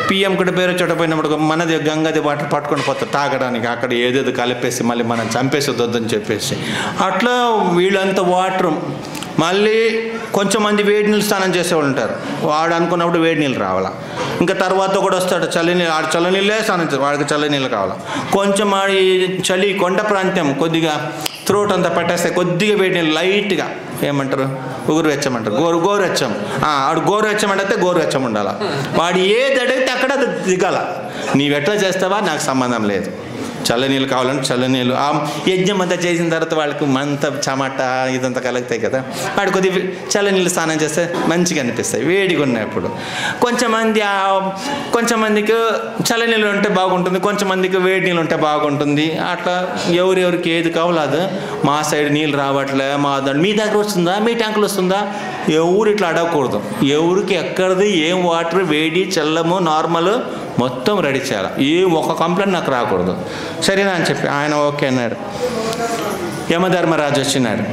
పిఎం కూడా పేరు చోట పోయినప్పుడు మనది గంగది వాటర్ పట్టుకొని పోతారు తాగడానికి, అక్కడ ఏదేదో కలిపేసి మళ్ళీ మనం చంపేసి వద్దని చెప్పేసి. అట్లా వీళ్ళంతా వాటర్. మళ్ళీ కొంచెం మంది వేడి నీళ్ళు స్నానం చేసేవాళ్ళు ఉంటారు, వాడు అనుకున్నప్పుడు వేడి నీళ్ళు రావాలా. ఇంకా తర్వాత కూడా వస్తాడు చల్లనీళ్ళు, ఆడు చల్లనీళ్ళే స్నానం చేస్తాడు, వాడికి చల్లనీళ్ళు కావాలా. కొంచెం ఈ చలి కొండ ప్రాంతం కొద్దిగా త్రోట్ అంతా పట్టేస్తే కొద్దిగా వేడి నీళ్ళు లైట్గా ఏమంటారు ఉగురువెచ్చం అంటారు, గోరువెచ్చం. ఆడు గోరువెచ్చం అంటే గోరువెచ్చం ఉండాలి. వాడు ఏది అడిగితే అక్కడ అది దిగాల. నీవెట్లా చేస్తావా నాకు సంబంధం లేదు, చల్లనీళ్ళు కావాలంటే చల్లనీళ్ళు. ఆ యజ్ఞం అంతా చేసిన తర్వాత వాళ్ళకి మంత చెమట ఇదంతా కలుగుతాయి కదా, వాడు కొద్దిగా చల్లనీళ్ళు స్నానం చేస్తే మంచిగా అనిపిస్తాయి వేడిగా ఉన్నప్పుడు. కొంచెంమందికి చల్లనీళ్ళు ఉంటే బాగుంటుంది, కొంచెంమందికి వేడి నీళ్ళు ఉంటే బాగుంటుంది. అట్లా ఎవరెవరికి ఏది కావాలో అది. మా సైడ్ నీళ్ళు రావట్లే, మీ దగ్గర వస్తుందా, మీ ట్యాంకులు వస్తుందా, ఎవరు ఇట్లా అడగకూడదు. ఎవరికి ఎక్కడిది ఏం వాటర్, వేడి చల్లము నార్మల్ మొత్తం రెడీ చేయాలి. ఒక కంప్లైంట్ నాకు రాకూడదు. సరేనా అని చెప్పి ఆయన ఓకే అన్నాడు. యమధర్మరాజు వచ్చినాడు.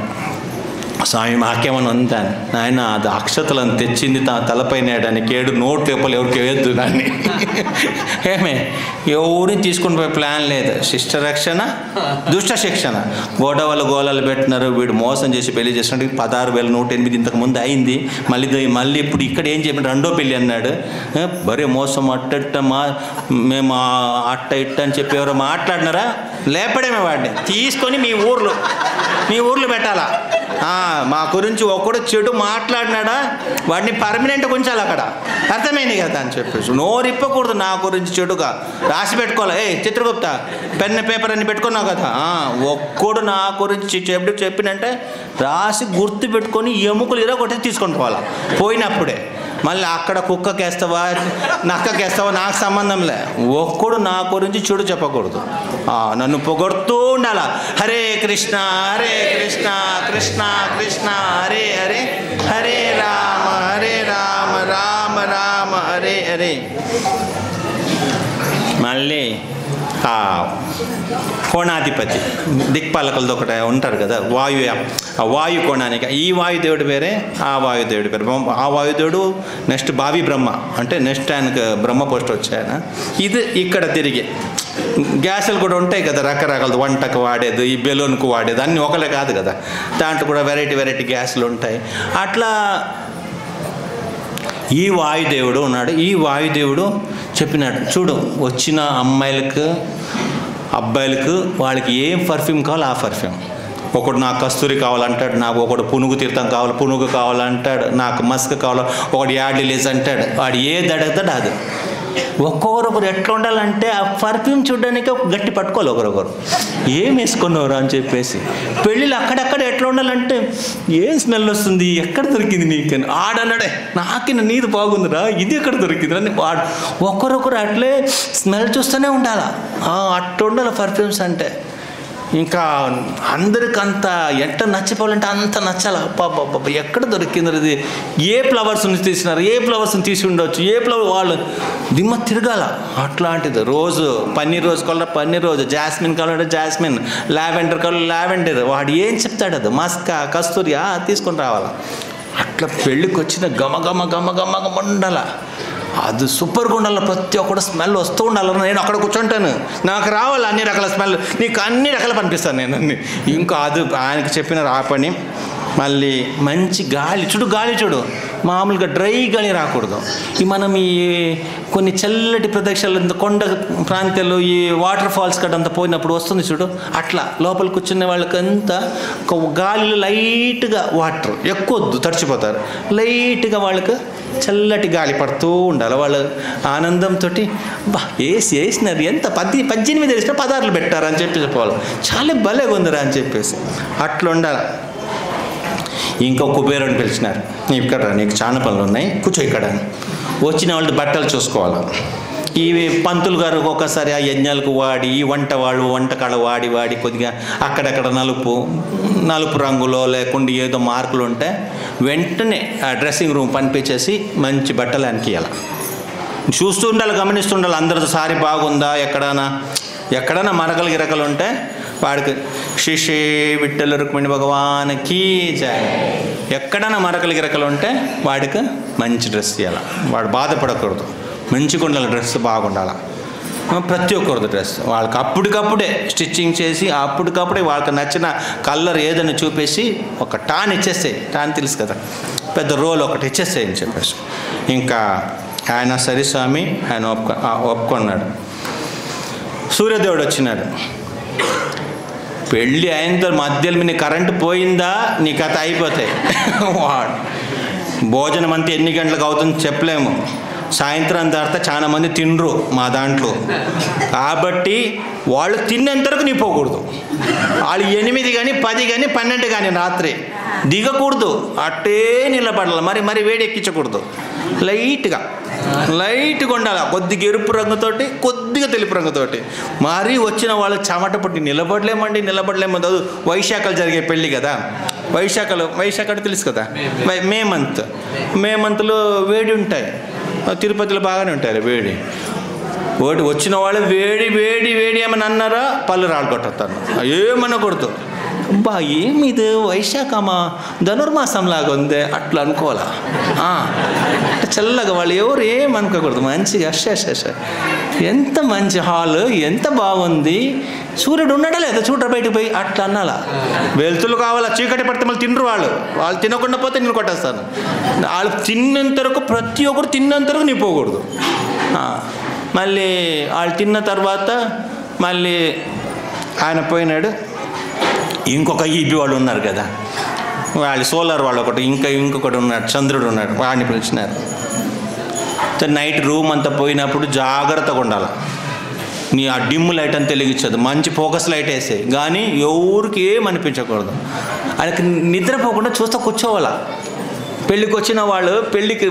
స్వామి మాకేమని ఉందాను, ఆయన అది అక్షతలను తెచ్చింది తలపైనాడానికి 7 నోట్లు ఎప్పలు ఎవరికి వేద్దు దాన్ని. ఏమే ఎవరిని తీసుకుని పోయే ప్లాన్ లేదు. శిష్ట రక్షణ దుష్ట శిక్షణ. గోడలు పెట్టినారు, వీడు మోసం చేసి పెళ్లి చేసినట్టు 16,108 ఇంతకు ముందు అయింది. మళ్ళీ ఇప్పుడు ఇక్కడ ఏం చెప్పిన రెండో పెళ్ళి అన్నాడు. బరే మోసం అట్ట మేము అట్ట ఇట్ట అని చెప్పి ఎవరో మాట్లాడినారా, లేపడమే వాడిని తీసుకొని మీ ఊర్లో పెట్టాలా. మా గురించి ఒక్కడు చెడు మాట్లాడినాడా వాడిని పర్మనెంట్గా ఉంచాలి అక్కడ, అర్థమైంది కదా అని చెప్పేసి. నోరిప్పకూడదు నా గురించి చెడుగా, రాసి పెట్టుకోవాలి. చిత్రగుప్త పెన్ పేపర్ అన్ని పెట్టుకున్నావు కదా, ఒక్కడు నా గురించి చెడు చెప్పినంటే రాసి గుర్తు పెట్టుకొని ఎముకలు ఇరగొట్టి తీసుకొని పోవాలా పోయినప్పుడే. మళ్ళీ అక్కడ కుక్కకేస్తావా నక్కకేస్తావా నాకు సంబంధం లే, ఒక్కడు నా గురించి చెడు చెప్పకూడదు, నన్ను పొగడుతూ ఉండాల. హరే కృష్ణ హరే కృష్ణ కృష్ణ కృష్ణ హరే హరే, హరే రామ రామ రామ హరే హరే. మళ్ళీ కోణాధిపతి దిక్పాలకులతో ఒకటి ఉంటారు కదా, వాయు కోణానికి ఈ వాయుదేవుడు వేరే, ఆ వాయుదేవుడు వేరే. ఆ వాయుదేవుడు నెక్స్ట్ భావి బ్రహ్మ, అంటే నెక్స్ట్ ఆయనకు బ్రహ్మ పోస్ట్ వచ్చాయన. ఇది ఇక్కడ తిరిగి గ్యాసులు కూడా ఉంటాయి కదా రకరకాల, వంటకు వాడేది, ఈ బెలూన్కు వాడేది, అన్నీ ఒకలే కాదు కదా, దాంట్లో కూడా వెరైటీ గ్యాసులు ఉంటాయి. అట్లా ఈ వాయుదేవుడు ఉన్నాడు. ఈ వాయుదేవుడు చెప్పినాడు, చూడు వచ్చిన అమ్మాయిలకు అబ్బాయిలకు వాళ్ళకి ఏం పర్ఫ్యూమ్ కావాలో ఆ పర్ఫ్యూమ్. ఒకడు నాకు కస్తూరి కావాలంటాడు, నాకు ఒకడు పునుగు తీర్థం కావాలి, పునుగు కావాలంటాడు, నాకు మస్క్ కావాలి, ఒకడు యాడ్లీ లేస్ అంటాడు. వాడు ఏది అడుగుతాడు అది. ఒక్కొక్కరు ఎట్లా ఉండాలంటే ఆ పర్ఫ్యూమ్ చూడడానికి గట్టి పట్టుకోవాలి ఒకరొకరు, ఏం వేసుకున్నారు అని చెప్పేసి. పెళ్ళిళ్ళు అక్కడక్కడ ఎట్లా ఉండాలంటే ఏం స్మెల్ వస్తుంది, ఎక్కడ దొరికింది నీకు ఆడన్నాడే, నాకిన నీది బాగుందిరా, ఇది ఎక్కడ దొరికింది అని వాడు ఒకరొకరు అట్లే స్మెల్ చూస్తూనే ఉండాలా. అట్లా ఉండాలి పర్ఫ్యూమ్స్ అంటే. ఇంకా అందరికంత ఎట్ట నచ్చిపోవాలంటే అంత నచ్చాలి. అబ్బా ఎక్కడ దొరికింది ఇది, ఏ ఫ్లవర్స్ని తీసినారు, ఏ ఫ్లవర్స్ని తీసి ఉండవచ్చు, ఏ ఫ్లవర్ వాళ్ళు దిమ్మ తిరగాల. అట్లాంటిది రోజు పన్నీర్ రోజు కావాలంటే పన్నీర్ రోజు, జాస్మిన్ కావాలంటే జాస్మిన్, లావెండర్ కావాలి లావెండర్, వాడు ఏం చెప్తాడు అది మస్కా కస్తూరి తీసుకొని రావాలా. అట్లా పెళ్ళికి వచ్చిన గమ గమ గమ గమ గమ ఉండాల, అది సూపర్గా ఉండాలి. ప్రతి ఒక్కటి స్మెల్ వస్తూ ఉండాలి. నేను అక్కడ కూర్చుంటాను, నాకు రావాలి అన్ని రకాల స్మెల్, నీకు అన్ని రకాలు పనిపిస్తాను నేను అన్ని. ఇంకా అది ఆయనకి చెప్పిన ఆ పని. మళ్ళీ మంచి గాలి చూడు, మామూలుగా డ్రై గాలి రాకూడదు. మనం ఈ కొన్ని చల్లటి ప్రదేశాలు, కొండ ప్రాంతాల్లో ఈ వాటర్ ఫాల్స్ కట్టంతా పోయినప్పుడు వస్తుంది చూడు, అట్లా లోపల కూర్చునే వాళ్ళకంతా గాలిలో లైట్గా వాటర్ ఎక్కువ వద్దు, తడిచిపోతారు. లైట్గా వాళ్ళకి చల్లటి గాలి పడుతూ ఉండాలి. వాళ్ళు ఆనందంతో వేసినారు ఎంత 18 వేసిన 16 పెట్టారు అని చెప్పి చెప్పవాలి, చాలా భలేగా ఉందిరా అని చెప్పేసి అట్లా ఉండాలి. ఇంకో కుబేరుని పిలిచినారు, ఇక్కడ నీకు చాలా పనులు ఉన్నాయి, కూర్చో ఇక్కడ. వచ్చిన వాళ్ళు బట్టలు చూసుకోవాలి. ఇవి పంతులు గారు ఒక్కొక్కసారి ఆ యజ్ఞాలకు వాడి, ఈ వంటకాడ వాడి కొద్దిగా అక్కడక్కడ నలుపు రంగులో లేకుండా ఏదో మార్కులు ఉంటే వెంటనే ఆ డ్రెస్సింగ్ రూమ్ పంపించేసి మంచి బట్టలు అనికియాలి. చూస్తూ ఉండాలి, గమనిస్తుండాలి. అందరితో సారీ బాగుందా, ఎక్కడైనా మరకలు గిరకలు ఉంటే వాడికి శ్రీ శ్రీ విఠ్ఠల రుక్మిణి భగవానికి జయ. ఎక్కడైనా మరకలు గిరకలు ఉంటే వాడికి మంచి డ్రెస్ ఇవ్వాలి, వాడు బాధపడకూడదు, మంచిగా ఉండాలి, డ్రెస్ బాగుండాలి. ప్రతి ఒక్కరిది డ్రెస్ వాళ్ళకి అప్పటికప్పుడే స్టిచ్చింగ్ చేసి అప్పటికప్పుడే వాళ్ళకి నచ్చిన కలర్ ఏదైనా చూపేసి ఒక టాన్ ఇచ్చేస్తాయి. టాన్ తెలుసు కదా, పెద్ద రోల్ ఒకటి ఇచ్చేస్తాయి అని చెప్పేసి. ఇంకా ఆయన సరే స్వామి ఆయన ఒప్పుకున్నాడు. సూర్యదేవుడు వచ్చినాడు. పెళ్ళి అయిన మధ్యలో మీ కరెంటు పోయిందా నీ కథ అయిపోతాయి. వాడు భోజనం అంతా ఎన్ని గంటలకు అవుతుందో చెప్పలేము. సాయంత్రం తర్వాత చాలా మంది తినరు మా దాంట్లో, కాబట్టి వాళ్ళు తిన్నంత వరకు నీ పోకూడదు. వాళ్ళు 8 కానీ 10 కానీ 12 కానీ రాత్రి దిగకూడదు, అట్టే నిలబడాలి. మరి వేడి ఎక్కించకూడదు, లైట్గా ఉండాలి. కొద్దిగా ఎరుపు రంగుతోటి కొద్దిగా తెలుపు రంగుతోటి. మరీ వచ్చిన వాళ్ళు చెమట పుట్టి నిలబడలేము. వైశాఖలు జరిగే పెళ్ళి కదా, వైశాఖలు తెలుసు కదా, మే మంత్లో వేడి ఉంటాయి. తిరుపతిలో బాగానే ఉంటారు వేడి. వచ్చిన వాళ్ళు వేడి ఏమని అన్నారా, పళ్ళు రాళ్ళు కొట్టేస్తారు, ఏమనకూడదు. అబ్బా ఏమిది వైశాఖమా ధనుర్మాసంలాగా ఉంది అట్లా అనుకోవాలా. చల్లగా వాళ్ళు ఎవరు ఏమనుకోకూడదు, మంచిగా ఎంత మంచి హాల్, ఎంత బాగుంది, సూర్యుడు ఉన్నాడా లేదా చూడరా బయటకు పోయి అట్లా అన్నాలా. వెలుతులు కావాలా, చీకటి పడితే మళ్ళీ తినరు వాళ్ళు తినకుండా పోతే నేను కొట్టేస్తాను. వాళ్ళు తిన్నంత వరకు ప్రతి ఒక్కరు తిన్నంత వరకు నీ పోకూడదు. మళ్ళీ వాళ్ళు తిన్న తర్వాత మళ్ళీ ఆయన పోయినాడు. ఇంకొక ఈపి వాళ్ళు ఉన్నారు కదా, వాళ్ళు సోలార్ వాళ్ళు ఒకటి, ఇంకొకటి ఉన్నాడు, చంద్రుడు ఉన్నాడు, వాడిని పిలిచినారు. నైట్ రూమ్ అంతా పోయినప్పుడు జాగ్రత్తగా ఉండాలి. నీ ఆ డిమ్ లైట్ అంతా వెలిగించదు, మంచి ఫోకస్ లైట్ వేసే, కానీ ఎవరికి ఏమనిపించకూడదు. ఆయనకి నిద్రపోకుండా చూస్తూ కూర్చోవాలా. పెళ్ళికి వచ్చిన వాళ్ళు పెళ్ళికి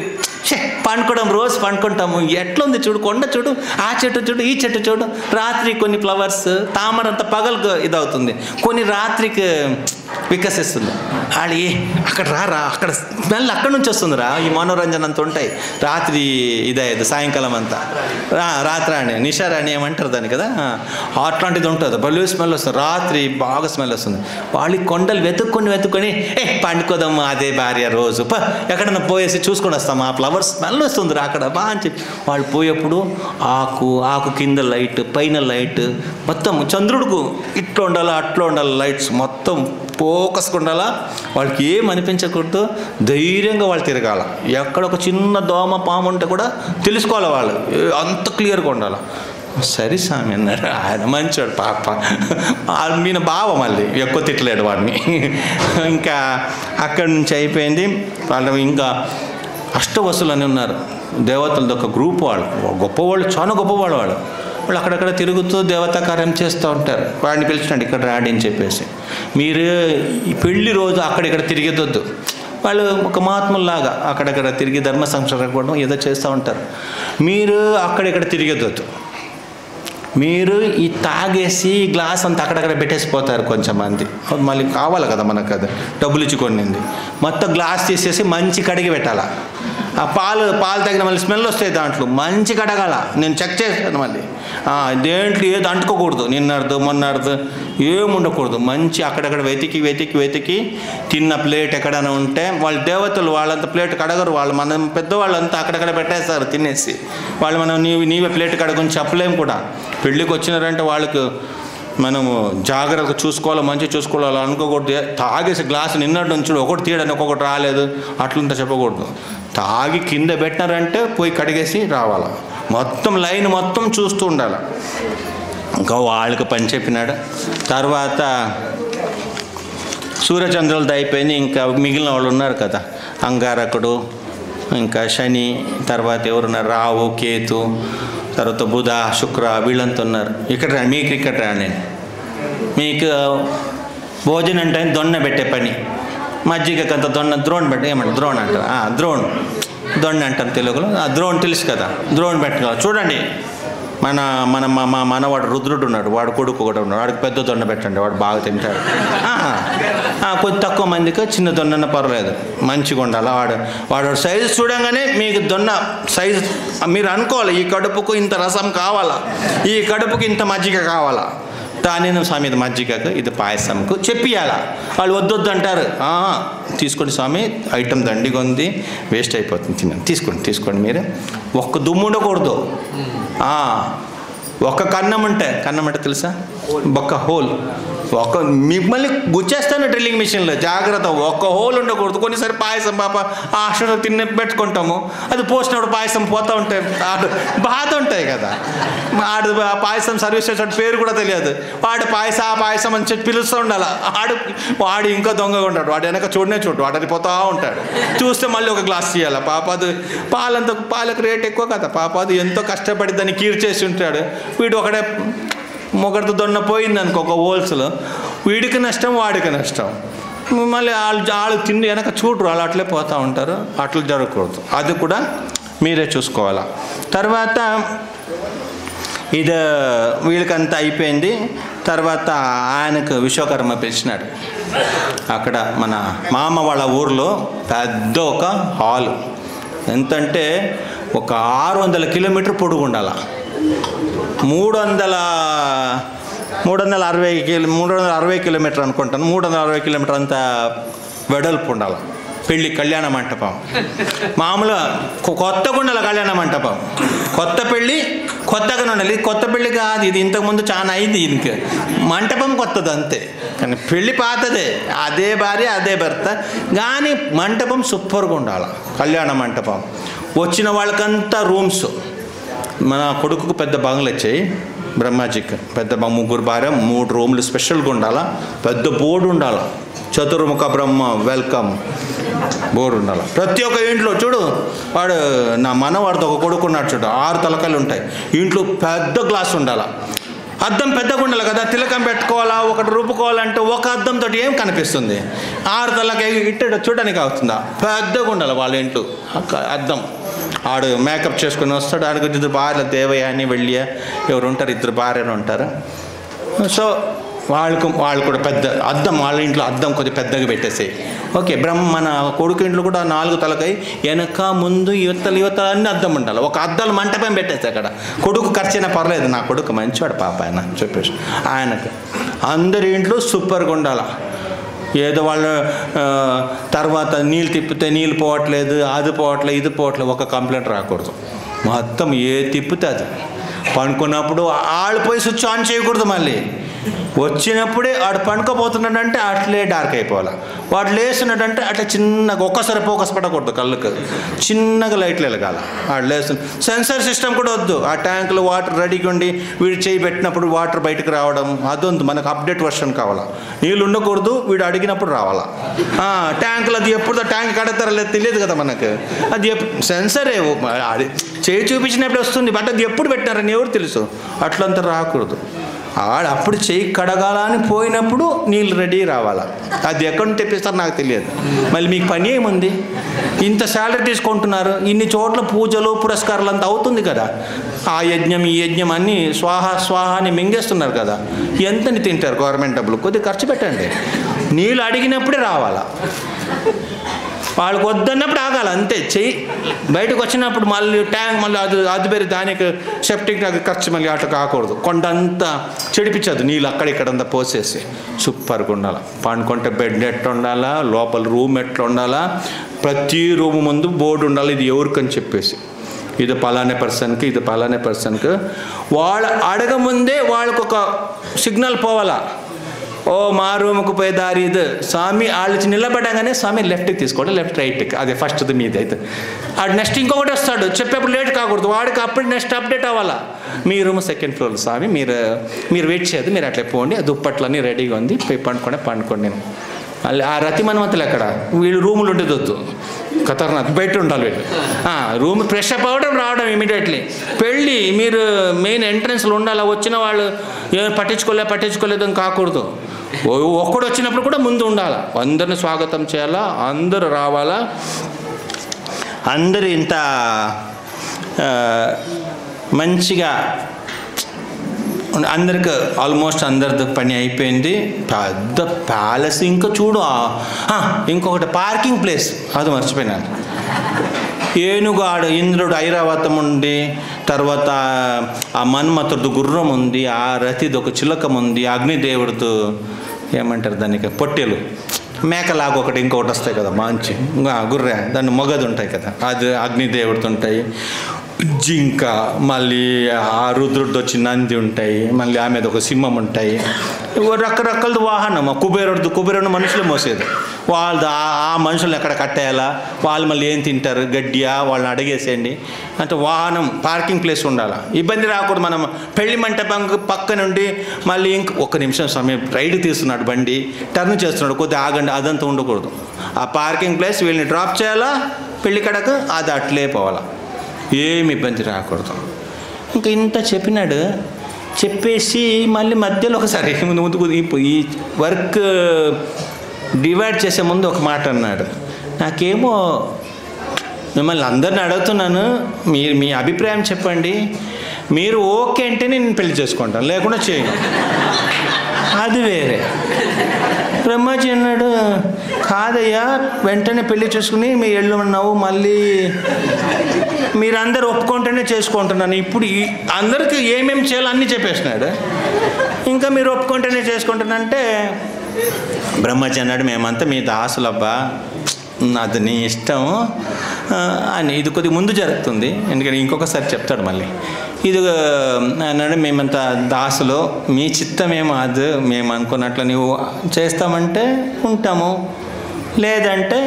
పండుకోవడం, రోజు పండుకుంటాము, ఎట్లా ఉంది చూడు, కొండ చూడు, ఆ చెట్టు చూడు, ఈ చెట్టు చూడు. రాత్రి కొన్ని ఫ్లవర్స్, తామరంతా పగలకు ఇదవుతుంది, కొన్ని రాత్రికి వికసిస్తుంది. వాళ్ళు అక్కడ రా, అక్కడ స్మెల్ అక్కడి నుంచి వస్తుందిరా. ఈ మనోరంజన అంతా ఉంటాయి రాత్రి, ఇదయ్యేది సాయంకాలం అంతా, రాత్రాణి నిషారాణి ఏమంటారు దాన్ని కదా, అట్లాంటిది ఉంటుంది. బలు స్మెల్ వస్తుంది, రాత్రి బాగా స్మెల్ వస్తుంది. వాళ్ళు కొండలు వెతుక్కొని పండుకోదాము, అదే భార్య రోజు ఎక్కడన్నా పోయేసి చూసుకొని వస్తాము, ఆ ఫ్లవర్స్ స్మెల్ వస్తుందిరా అక్కడ బాగా అని చెప్పి వాళ్ళు పోయేప్పుడు ఆకు కింద లైట్, పైన లైట్, మొత్తం చంద్రుడికి ఇట్లా ఉండాలి, అట్లా ఉండాలి, లైట్స్ మొత్తం ఫోకస్గా ఉండాలా. వాళ్ళకి ఏం అనిపించకూడదు, ధైర్యంగా వాళ్ళు తిరగాల. ఎక్కడ ఒక చిన్న దోమ పాము ఉంటే కూడా తెలుసుకోవాలి వాళ్ళు, అంత క్లియర్గా ఉండాలి. సరే స్వామి అన్నారు. ఆయన మంచివాడు పాప, మీన బావ మళ్ళీ ఎక్కువ తిట్టలేడు వాడిని. ఇంకా అక్కడి నుంచి అయిపోయింది. వాళ్ళు ఇంకా అష్టవసులు అని ఉన్నారు, దేవతలది ఒక గ్రూప్. వాళ్ళు గొప్పవాళ్ళు, చాలా గొప్పవాళ్ళు. వాళ్ళు అక్కడక్కడ తిరుగుతూ దేవతా కార్యం చేస్తూ ఉంటారు. వాడిని పిలిచినాడు, ఇక్కడ రాడి అని చెప్పేసి. మీరు ఈ పెళ్లి రోజు అక్కడిక్కడ తిరిగేదొద్దు. వాళ్ళు ఒక మహాత్ముల్లాగా అక్కడక్కడ తిరిగి ధర్మ సంరక్షణ ఏదో చేస్తూ ఉంటారు. మీరు అక్కడిక్కడ తిరిగేదొద్దు. మీరు ఈ తాగేసి గ్లాస్ అంతా అక్కడక్కడ పెట్టేసిపోతారు కొంచెంమంది. మళ్ళీ కావాలి కదా మనకు, అది డబ్బులు ఇచ్చి కొనింది. మొత్తం గ్లాస్ తీసేసి మంచి కడిగి పెట్టాలా. ఆ పాలు తగిన మళ్ళీ స్మెల్ వస్తాయి, దాంట్లో మంచి కడగాల. నేను చెక్ చేశాను మళ్ళీ, దేంట్లో ఏది అంటుకోకూడదు, నిన్నర్దు మొన్నర్దు ఏముండకూడదు. మంచి అక్కడక్కడ వెతికి తిన్న ప్లేట్ ఎక్కడైనా ఉంటే, వాళ్ళ దేవతలు వాళ్ళంతా ప్లేట్ కడగరు. వాళ్ళు మనం పెద్దవాళ్ళంతా అక్కడక్కడ పెట్టేస్తారు తినేసి. వాళ్ళు మనం నీవే ప్లేట్ కడగని చెప్పలేము కూడా. పెళ్ళికి వచ్చినారంటే వాళ్ళకు మనము జాగ్రత్తగా చూసుకోవాలి, మంచిగా చూసుకోవాలి. అనుకోకూడదు తాగేసి గ్లాసు నిన్నట్టు ఉంచుడు, ఒకటి తీయడానికి ఒక్కొక్కటి రాలేదు అట్లంతా చెప్పకూడదు. తాగి కింద పెట్టినారంటే పోయి కడిగేసి రావాలి. మొత్తం లైన్ మొత్తం చూస్తూ ఉండాలి. ఇంకా వాళ్ళకి పని చెప్పినాడు. తర్వాత సూర్యచంద్రులది అయిపోయింది. ఇంకా మిగిలిన వాళ్ళు ఉన్నారు కదా, అంగారకుడు, ఇంకా శని, తర్వాత ఎవరున్నారు, రావు, కేతు, తర్వాత బుధ, శుక్ర, వీళ్ళంతా ఉన్నారు. ఇక్కడ రా, మీకు ఇక్కడ రా. నేను మీకు భోజనం అంటే దొన్న పెట్టే పని, మజ్జిగకంత ద్రోణ్ పెట్టి ఏమంటారు, ద్రోణ్ అంటారు, దొండ అంటారు తెలుగులో. ద్రోణ్ తెలుసు కదా, ద్రోణ్ పెట్టుకోవాలి. చూడండి, మనవాడు రుద్రుడు ఉన్నాడు, వాడు కొడుకు కూడా ఉన్నాడు, వాడికి పెద్ద దొండ పెట్టండి, వాడు బాగా తింటాడు. కొంచెం తక్కువ మందికి చిన్న దొండ పర్వాలేదు, మంచిగా ఉండాలి. వాడు సైజు చూడంగానే మీకు దొన్న సైజు మీరు అనుకోవాలి, ఈ కడుపుకు ఇంత రసం కావాలా, ఈ కడుపుకి ఇంత మజ్జిగ కావాలా. దాని స్వామి ఇది మజ్జిగకు, ఇది పాయసంకు చెప్పియాలా. వాళ్ళు వద్దొద్దు అంటారు. తీసుకోండి స్వామి, ఐటమ్ దండిగా ఉంది, వేస్ట్ అయిపోతుంది, తినండి, తీసుకోండి మీరు. ఒక్క దుమ్ము ఉండకూడదు. ఒక్క కన్నం అంటే తెలుసా, ఒక్క హోల్, మిమ్మల్ని గుచ్చేస్తాను డ్రిల్లింగ్ మిషన్లో, జాగ్రత్త. ఒక్క హోల్ ఉండకూడదు. కొన్నిసారి పాయసం పాప హాస్టల్లో పెట్టుకుంటాము, అది పోసినప్పుడు పాయసం పోతూ ఉంటాయి, బాధ ఉంటాయి కదా. పాయసం సర్వీస్ చేసే పేరు కూడా తెలియదు, వాడు పాయసం అని చెప్పి పిలుస్తూ ఉండాలి. వాడు ఇంకా దొంగగా ఉంటాడు, వాడు వెనక చూడు, వాడు అది పోతూ ఉంటాడు. చూస్తే మళ్ళీ ఒక గ్లాస్ తీయాలి. పాప అది పాలకు రేట్ ఎక్కువ కదా, పాప అది ఎంతో కష్టపడి దాన్ని కీర్ చేసి ఉంటాడు. వీడు ఒకడే మొగడితో దొన్న పోయింది అనుకో, ఒక హోల్స్లో, వీడికి నష్టం, వాడికి నష్టం. మళ్ళీ వాళ్ళు తిండి వెనక చూడరు, వాళ్ళు అట్లే పోతూ ఉంటారు. అట్లా జరగకూడదు, అది కూడా మీరే చూసుకోవాలా. తర్వాత ఇది వీళ్ళకంతా అయిపోయింది. తర్వాత ఆయనకు విశ్వకర్మ పిలిచినాడు. అక్కడ మన మామ వాళ్ళ ఊర్లో పెద్ద ఒక హాలు, ఎంతంటే ఒక 600 కిలోమీటర్ పొడుగు ఉండాల, 360 కిలోమీటర్ అనుకుంటాను, 360 కిలోమీటర్ అంతా వెడల్పు ఉండాలి. పెళ్ళి కళ్యాణ మంటపం మామూలుగా కొత్తగా ఉండాలి. కళ్యాణ మంటపం కొత్త పెళ్ళి కొత్తగానే ఉండాలి. ఇది కొత్త పెళ్ళి కాదు, ఇది ఇంతకుముందు చాలా అయింది. ఇంక మంటపం కొత్తది అంతే, కానీ పెళ్ళి పాతదే, అదే భార్య అదే భర్త, కానీ మంటపం సూపర్గా ఉండాలి. కళ్యాణ మంటపం వచ్చిన వాళ్ళకంతా రూమ్స్. మన కొడుకుకు పెద్ద బంగ్లు వచ్చాయి, బ్రహ్మాజీకి పెద్ద 3 భార్య, 3 రూములు స్పెషల్గా ఉండాలా. పెద్ద బోర్డు ఉండాలి, చతుర్ముఖ బ్రహ్మ వెల్కమ్ బోర్డు ఉండాలి ప్రతి ఒక్క ఇంట్లో. చూడు వాడు నా మనవాడితో ఒక కొడుకున్నాడు చూడు, 6 తలకాయలు ఉంటాయి. ఇంట్లో పెద్ద గ్లాస్ ఉండాలి, అద్దం పెద్దగా ఉండాలి కదా, తిలకం పెట్టుకోవాలా, ఒకటి రూపుకోవాలంటే ఒక అద్దంతో ఏం కనిపిస్తుంది? 6 తలకాయ ఇట్ట చూడడానికి అవుతుందా? పెద్దగా ఉండాలి వాళ్ళ ఇంట్లో అద్దం. ఆడు మేకప్ చేసుకుని వస్తాడు, ఆడికి 2 భార్యలు, దేవయ్య అని వెళ్ళియ ఎవరు ఉంటారు, 2 భార్యలు ఉంటారు. సో వాళ్ళు కూడా పెద్ద అద్దం, వాళ్ళ ఇంట్లో అద్దం కొద్దిగా పెద్దగా పెట్టేసాయి. ఓకే, మన కొడుకు ఇంట్లో కూడా 4 తలకాయ, వెనక ముందు యువతలు అన్నీ అద్దం ఉండాలి. ఒక అద్దాలు మంటపం పెట్టేసి అక్కడ కొడుకు ఖర్చైనా పర్లేదు, నా కొడుకు మంచివాడు పాప ఆయన చెప్పేసి ఆయనకు అందరి ఇంట్లో సూపర్గా ఉండాలి. ఏదో వాళ్ళు తర్వాత నీళ్ళు తిప్పితే నీళ్ళు పోవట్లేదు, అది పోవట్లేదు, ఇది పోవట్లేదు, ఒక కంప్లైంట్ రాకూడదు. మొత్తం తిప్పితే అది. పండుకున్నప్పుడు ఆళ్ళు పోయి స్విచ్ ఆన్ చేయకూడదు, మళ్ళీ వచ్చినప్పుడే ఆడు పండుకోపోతున్నాడంటే అట్లే డార్క్ అయిపోవాలి. వాడు లేస్తున్నాడంటే అట్లా చిన్నగా ఒక్కసారి ఫోకస్ పడకూడదు కళ్ళకు, చిన్నగా లైట్లు వెలగాలి. వాడు లేస్తున్న సెన్సర్ సిస్టమ్ కూడా వద్దు. ఆ ట్యాంకులో వాటర్ రెడీగా ఉండి వీడు చేయి పెట్టినప్పుడు వాటర్ బయటకు రావడం అదొద్దు. మనకు అప్డేట్ వర్షన్ కావాలా, నీళ్ళు ఉండకూడదు, వీడు అడిగినప్పుడు రావాలా. ట్యాంకులు అది ఎప్పుడు ట్యాంక్ కడతారో లేదు తెలియదు కదా మనకు, అది సెన్సరే చేయి చూపించినప్పుడు వస్తుంది, బట్ అది ఎప్పుడు పెట్టినారని ఎవరు తెలుసు. అట్లంతా రాకూడదు. అప్పుడు చెయ్యి కడగాలని పోయినప్పుడు నీళ్ళు రెడీ రావాలా. అది ఎక్కడ తెప్పిస్తారో నాకు తెలియదు. మళ్ళీ మీకు పని ఏముంది? ఇంత శాలరీ తీసుకుంటున్నారు, ఇన్ని చోట్ల పూజలు పురస్కారాలు అంతా అవుతుంది కదా, ఆ యజ్ఞం ఈ యజ్ఞం అన్నీ స్వాహ అని మింగేస్తున్నారు కదా, ఎంతని తింటారు గవర్నమెంట్ డబ్బులు? కొద్దిగా ఖర్చు పెట్టండి. నీళ్ళు అడిగినప్పుడే రావాలా, వాళ్ళకి వద్దన్నప్పుడు ఆగాలి అంతే. చెయ్యి బయటకు వచ్చినప్పుడు మళ్ళీ ట్యాంక్ మళ్ళీ అది వేరే దానికి సెప్టిక్ ఖర్చు మళ్ళీ అట్లా కాకూడదు. కొండంతా చెడిపించదు, నీళ్ళు అక్కడిక్కడంతా పోసేసి సూపర్గా ఉండాలి. పండుకుంటే బెడ్ ఎట్లా ఉండాలా, లోపల రూమ్ ఎట్లా ఉండాలా, ప్రతి రూమ్ ముందు బోర్డు ఉండాలి, ఇది ఎవరికని చెప్పేసి, ఇది పలానే పర్సన్కి, ఇది పలానే పర్సన్కి. వాళ్ళు అడగముందే వాళ్ళకు ఒక సిగ్నల్ పోవాలా, ఓ మా రూముకు పోయే దారి ఇది స్వామి. వాళ్ళు నిలబడగానే స్వామి లెఫ్ట్కి తీసుకోవడం, లెఫ్ట్ రైట్కి, అదే ఫస్ట్ది మీది అయితే. ఆడు నెక్స్ట్ ఇంకొకటి వస్తాడు, చెప్పేప్పుడు లేట్ కాకూడదు, వాడికి అప్పుడు నెక్స్ట్ అప్డేట్ అవ్వాలా. మీ రూమ్ 2nd ఫ్లోర్ స్వామి, మీరు వెయిట్ చేయదు, మీరు అట్లా పోండి, ఆ దుప్పట్లన్నీ రెడీగా ఉంది, పోయి పండుకోండి నేను. మళ్ళీ ఆ రతి మనమంతలు ఎక్కడ, వీళ్ళు రూములు ఉండేది వద్దు, ఖతర్నాక్, బయట ఉండాలి వీళ్ళు. రూమ్ ఫ్రెష్ అప్ అవ్వడం రావడం ఇమీడియట్లీ. పెళ్ళి మీరు మెయిన్ ఎంట్రన్స్లో ఉండాలి, వచ్చిన వాళ్ళు ఏమైనా పట్టించుకోలేదని కాకూడదు. ఒక్కడు వచ్చినప్పుడు కూడా ముందు ఉండాలి, అందరిని స్వాగతం చేయాలా, అందరూ రావాలా. అందరూ ఇంత మంచిగా అందరికి ఆల్మోస్ట్ అందరిది పని అయిపోయింది. పెద్ద ప్యాలెస్. ఇంకా చూడు, ఇంకొకటి పార్కింగ్ ప్లేస్, అది మర్చిపోయినాను. ఏనుగాడు ఇంద్రుడు ఐరావతం ఉంది, తర్వాత ఆ మన్మథుడిది గుర్రం ఉంది, ఆ రతిది ఒక చిలకం ఉంది, అగ్నిదేవుడితో ఏమంటారు దానికి పొట్టెలు, మేకలాగా ఒకటి ఇంకొకటి వస్తాయి కదా మంచి గుర్రె, దాన్ని మొగది ఉంటాయి కదా, అది అగ్నిదేవుడితో ఉంటాయి. జింక, మళ్ళీ ఆ రుద్రుడితో వచ్చి నంది ఉంటాయి, మళ్ళీ ఆమె ఒక సింహం ఉంటాయి. రకరకాల వాహనం. కుబేరుడు మనుషులు మోసేది, వాళ్ళు ఆ మనుషులను ఎక్కడ కట్టేయాలా, వాళ్ళు మళ్ళీ ఏం తింటారు, గడ్డియా, వాళ్ళని అడిగేసేయండి. అంటే వాహనం పార్కింగ్ ప్లేస్ ఉండాలి, ఇబ్బంది రాకూడదు. మనం పెళ్లి మంటపం పక్క నుండి మళ్ళీ ఒక్క నిమిషం సమయం రైడ్ తీస్తున్నాడు, బండి టర్న్ చేస్తున్నాడు, కొద్దిగా ఆగండి, అదంతా ఉండకూడదు. ఆ పార్కింగ్ ప్లేస్ వీళ్ళని డ్రాప్ చేయాలా, పెళ్లి కడకు అది అట్లే పోవాలా, ఏమి ఇబ్బంది రాకూడదు. ఇంకా ఇంత చెప్పినాడు. చెప్పేసి మళ్ళీ మధ్యలో ఒకసారి ముందుకు ఈ వర్క్ డివైడ్ చేసే ముందు ఒక మాట అన్నాడు. నాకేమో మిమ్మల్ని అందరిని అడుగుతున్నాను, మీ అభిప్రాయం చెప్పండి, మీరు ఓకే అంటే నేను పెళ్లి చేసుకుంటాను, లేకుండా చేయను. అది వేరే. బ్రహ్మాజీ అన్నాడు, కాదయ్యా వెంటనే పెళ్లి చేసుకుని మీ ఇళ్ళు ఉన్నావు, మళ్ళీ మీరందరూ ఒప్పుకుంటేనే చేసుకుంటున్నాను. ఇప్పుడు అందరికీ ఏమేమి చేయాలో అన్నీ చెప్పేసినాడు. ఇంకా మీరు ఒప్పుకుంటేనే చేసుకుంటానంటే బ్రహ్మాజీ అన్నాడు, మేమంతా మీ దాసులబ్బా, అది నీ ఇష్టం అని. ఇది కొద్దిగా ముందు జరుగుతుంది, ఎందుకంటే ఇంకొకసారి చెప్తాడు మళ్ళీ. ఇది అన్నాడు, మేమంతా దాసులు, మీ చిత్తమేమో అది, మేము అనుకున్నట్లు నువ్వు చేస్తామంటే ఉంటాము, లేదంటే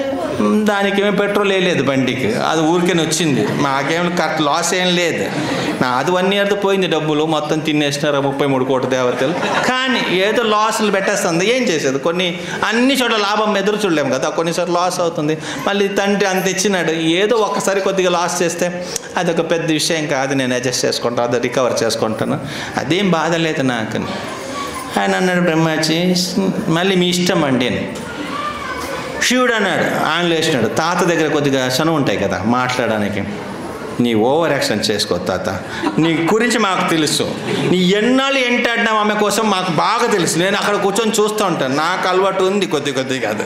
దానికేమీ పెట్రోల్ వేయలేదు బండికి, అది ఊరికేనే వచ్చింది. మాకేం కరెక్ట్ లాస్ ఏం లేదు. అది 1 ఇయర్తో పోయింది డబ్బులు, మొత్తం తినేసినారు 33 కోట్ల దేవతలు. కానీ ఏదో లాసులు పెట్టేస్తుంది, ఏం చేసేది? కొన్ని అన్ని చోట్ల లాభం ఎదురు చూడలేము కదా, కొన్నిసార్లు లాస్ అవుతుంది. మళ్ళీ తండ్రి అంత ఇచ్చినాడు, ఏదో ఒక్కసారి కొద్దిగా లాస్ చేస్తే అదొక పెద్ద విషయం కాదు, నేను అడ్జస్ట్ చేసుకుంటాను, అది రికవర్ చేసుకుంటాను, అదేం బాధ లేదు నాకు. ఆయన అన్నాడు బ్రహ్మాజీ, మళ్ళీ మీ ఇష్టం అండి అని. శివుడు అన్నాడు, ఆయన లేచినాడు. తాత దగ్గర కొద్దిగా చనువు ఉంటాయి కదా మాట్లాడడానికి. నీ ఓవర్ యాక్షన్ చేసుకో తాత, నీ గురించి మాకు తెలుసు, నీ ఎన్నాళ్ళు ఎంటాడినావు ఆమె కోసం మాకు బాగా తెలుసు. నేను అక్కడ కూర్చొని చూస్తూ ఉంటాను, నాకు అలవాటు ఉంది కొద్ది కాదు.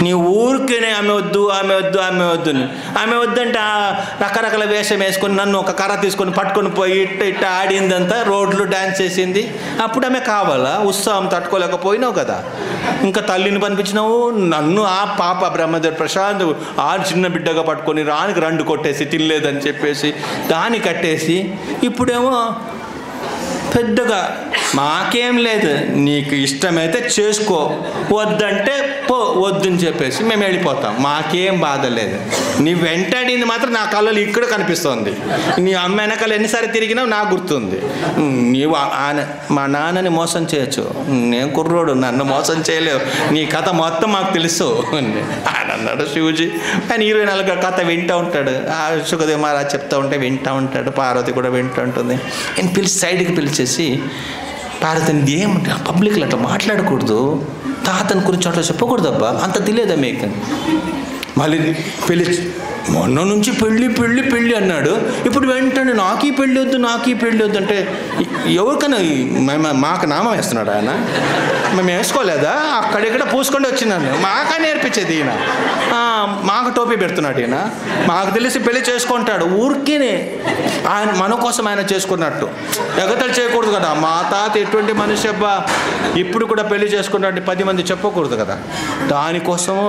నీ ఊరికేనే ఆమె వద్దు ఆమె వద్దు ఆమె వద్దు, ఆమె వద్దంటే రకరకాల వేషం వేసుకొని నన్ను ఒక కర్ర తీసుకొని పట్టుకొని పోయి ఇట్ట ఆడిందంతా, రోడ్లు డ్యాన్స్ చేసింది. అప్పుడు ఆమె కావాలా? ఉత్సాహం తట్టుకోలేకపోయినావు కదా, ఇంకా తల్లిని పంపించినావు. నన్ను ఆ పాప బ్రహ్మదేవుడు ప్రశాంత్ చిన్న బిడ్డగా పట్టుకొని రానికి 2 కొట్టేసి తినలేదని చెప్పేసి దాన్ని కట్టేసి, ఇప్పుడేమో పెద్దగా మాకేం లేదు, నీకు ఇష్టమైతే చేసుకో, వద్దంటే పో, వద్దని చెప్పేసి మేము వెళ్ళిపోతాం, మాకేం బాధ లేదు. నీ వెంటాడింది మాత్రం నా కళ్ళలో ఇక్కడ కనిపిస్తుంది. నీ అమ్మ వెనకాల ఎన్నిసార్లు తిరిగినావు నాకు గుర్తుంది. నీవు మా నాన్నని మోసం చేయొచ్చు, నేను కుర్రోడు, నన్ను మోసం చేయలేవు, నీ కథ మొత్తం మాకు తెలుసు అని అన్నాడు శివుజీ. ఆయన 24 కథ వింటూ ఉంటాడు. సుఖదేవ్ మహారాజ్ చెప్తూ ఉంటే వింటూ ఉంటాడు, పార్వతి కూడా వింటూ ఉంటుంది. నేను పిలిచి సైడ్కి పిలిచేసి, పార్వతిని ఏమంటే పబ్లిక్లో అట్లా మాట్లాడకూడదు, తాతని గురించి అట్లా చెప్పకూడదబ్బా, అంత తెలియదా మీకు? మళ్ళీ పెళ్ళి, మొన్న నుంచి పెళ్ళి అన్నాడు, ఇప్పుడు వెంటనే నాకు ఈ పెళ్ళి వద్దు అంటే ఎవరికైనా మాకు నామం వేస్తున్నాడు ఆయన? మేము వేసుకోలేదా? అక్కడిక్కడ పూసుకొని వచ్చినాను, మాకా నేర్పించేది ఈయన, మాకు టోపీ పెడుతున్నాడు ఈయన. మాకు తెలిసి పెళ్లి చేసుకుంటాడు ఊరికేనే, ఆయన మన కోసం ఆయన చేసుకున్నట్టు. ఎగతలు చేయకూడదు కదా, మా తాత ఎటువంటి మనిషి అబ్బా, ఇప్పుడు కూడా పెళ్లి చేసుకున్నట్టు 10 మంది చెప్పకూడదు కదా. దానికోసము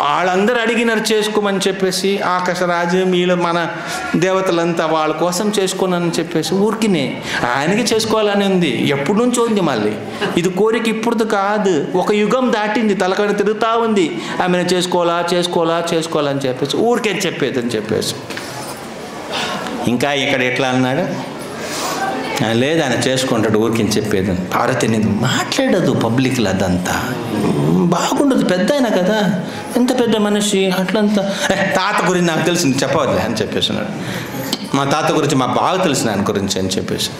వాళ్ళందరూ అడిగినారు చేసుకోమని చెప్పేసి, ఆకాశరాజు మీలో మన దేవతలంతా వాళ్ళ కోసం చేసుకోనని చెప్పేసి ఊరికినే ఆయనకి చేసుకోవాలని ఉంది, ఎప్పటి నుంచో ఉంది. మళ్ళీ ఇది కోరిక ఇప్పుడు కాదు, ఒక యుగం దాటింది, తలకడ తిరుగుతూ ఉంది. ఆమెను చేసుకోవాలని చెప్పేసి ఊరికే చెప్పేదని చెప్పేసి. ఇంకా ఇక్కడ ఎట్లా అన్నాడు, లేదు ఆయన చేసుకుంటాడు ఊరికని చెప్పేది. పార్వతి నేను మాట్లాడదు పబ్లిక్లో, అదంతా బాగుండదు, పెద్ద అయినా కదా, ఎంత పెద్ద మనిషి అట్లంతా. తాత గురించి నాకు తెలిసింది చెప్పవద్దులే అని చెప్పేసినాడు. మా తాత గురించి మాకు బాగా తెలిసిన ఆయన గురించి అని చెప్పేసి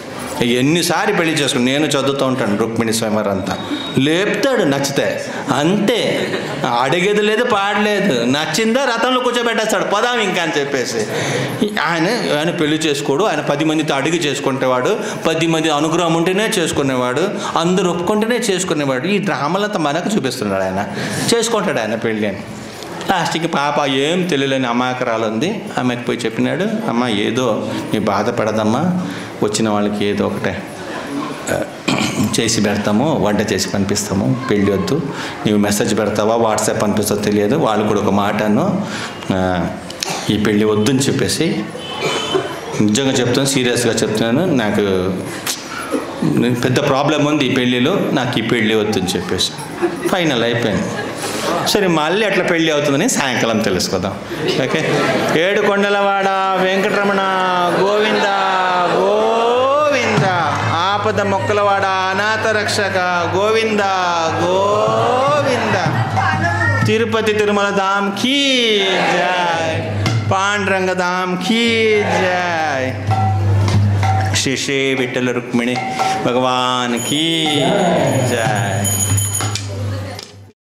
ఎన్నిసార్లు పెళ్లి చేసుకుని నేను చదువుతూ ఉంటాను. రుక్మిణి స్వయంవరం అంతా లేపుతాడు నచ్చితే, అంతే, అడిగేది లేదు పాడలేదు, నచ్చిందా రథంలో కూర్చోబెట్టేస్తాడు, పదాం ఇంకా అని చెప్పేసి. ఆయన పెళ్లి చేసుకోడు, ఆయన 10 మందితో అడిగి చేసుకునేవాడు, 10 మంది అనుగ్రహం ఉంటేనే చేసుకునేవాడు, అందరూ ఒప్పుకుంటేనే చేసుకునేవాడు. ఈ డ్రామాలంతా మనకు చూపిస్తున్నాడు, ఆయన చేసుకుంటాడు ఆయన పెళ్ళి అని. లాస్ట్కి పాప ఏం తెలియలేని అమాయకురాలు ఉంది, ఆమెకు పోయి చెప్పినాడు, అమ్మ ఏదో నీ బాధపడదమ్మా, వచ్చిన వాళ్ళకి ఏదో ఒకటే చేసి పెడతాము, వంట చేసి పంపిస్తాము, పెళ్ళి వద్దు, నీవు మెసేజ్ పెడతావా వాట్సాప్ పంపిస్తావో తెలియదు, వాళ్ళు కూడా ఒక మాటను ఈ పెళ్ళి వద్దు అని చెప్పేసి. నిజంగా చెప్తాను, సీరియస్గా చెప్తున్నాను, నాకు పెద్ద ప్రాబ్లం ఉంది ఈ పెళ్ళిలో, నాకు ఈ పెళ్ళి వద్దు అని చెప్పేసి ఫైనల్ అయిపోయింది. సరే మళ్ళీ అట్లా పెళ్ళి అవుతుందని సాయంకాలం తెలుసుకుందాం. ఓకే. ఏడుకొండలవాడ వెంకటరమణ గోవింద గోవింద, ఆపద మొక్కలవాడ అనాథ రక్షక గోవింద గోవింద, తిరుపతి తిరుమల ధామ్ కీ జై, పాండురంగ ధామ్ కీ జై, శ్రీ శ్రీ విఠల రుక్మిణి భగవాన్ కీ జై.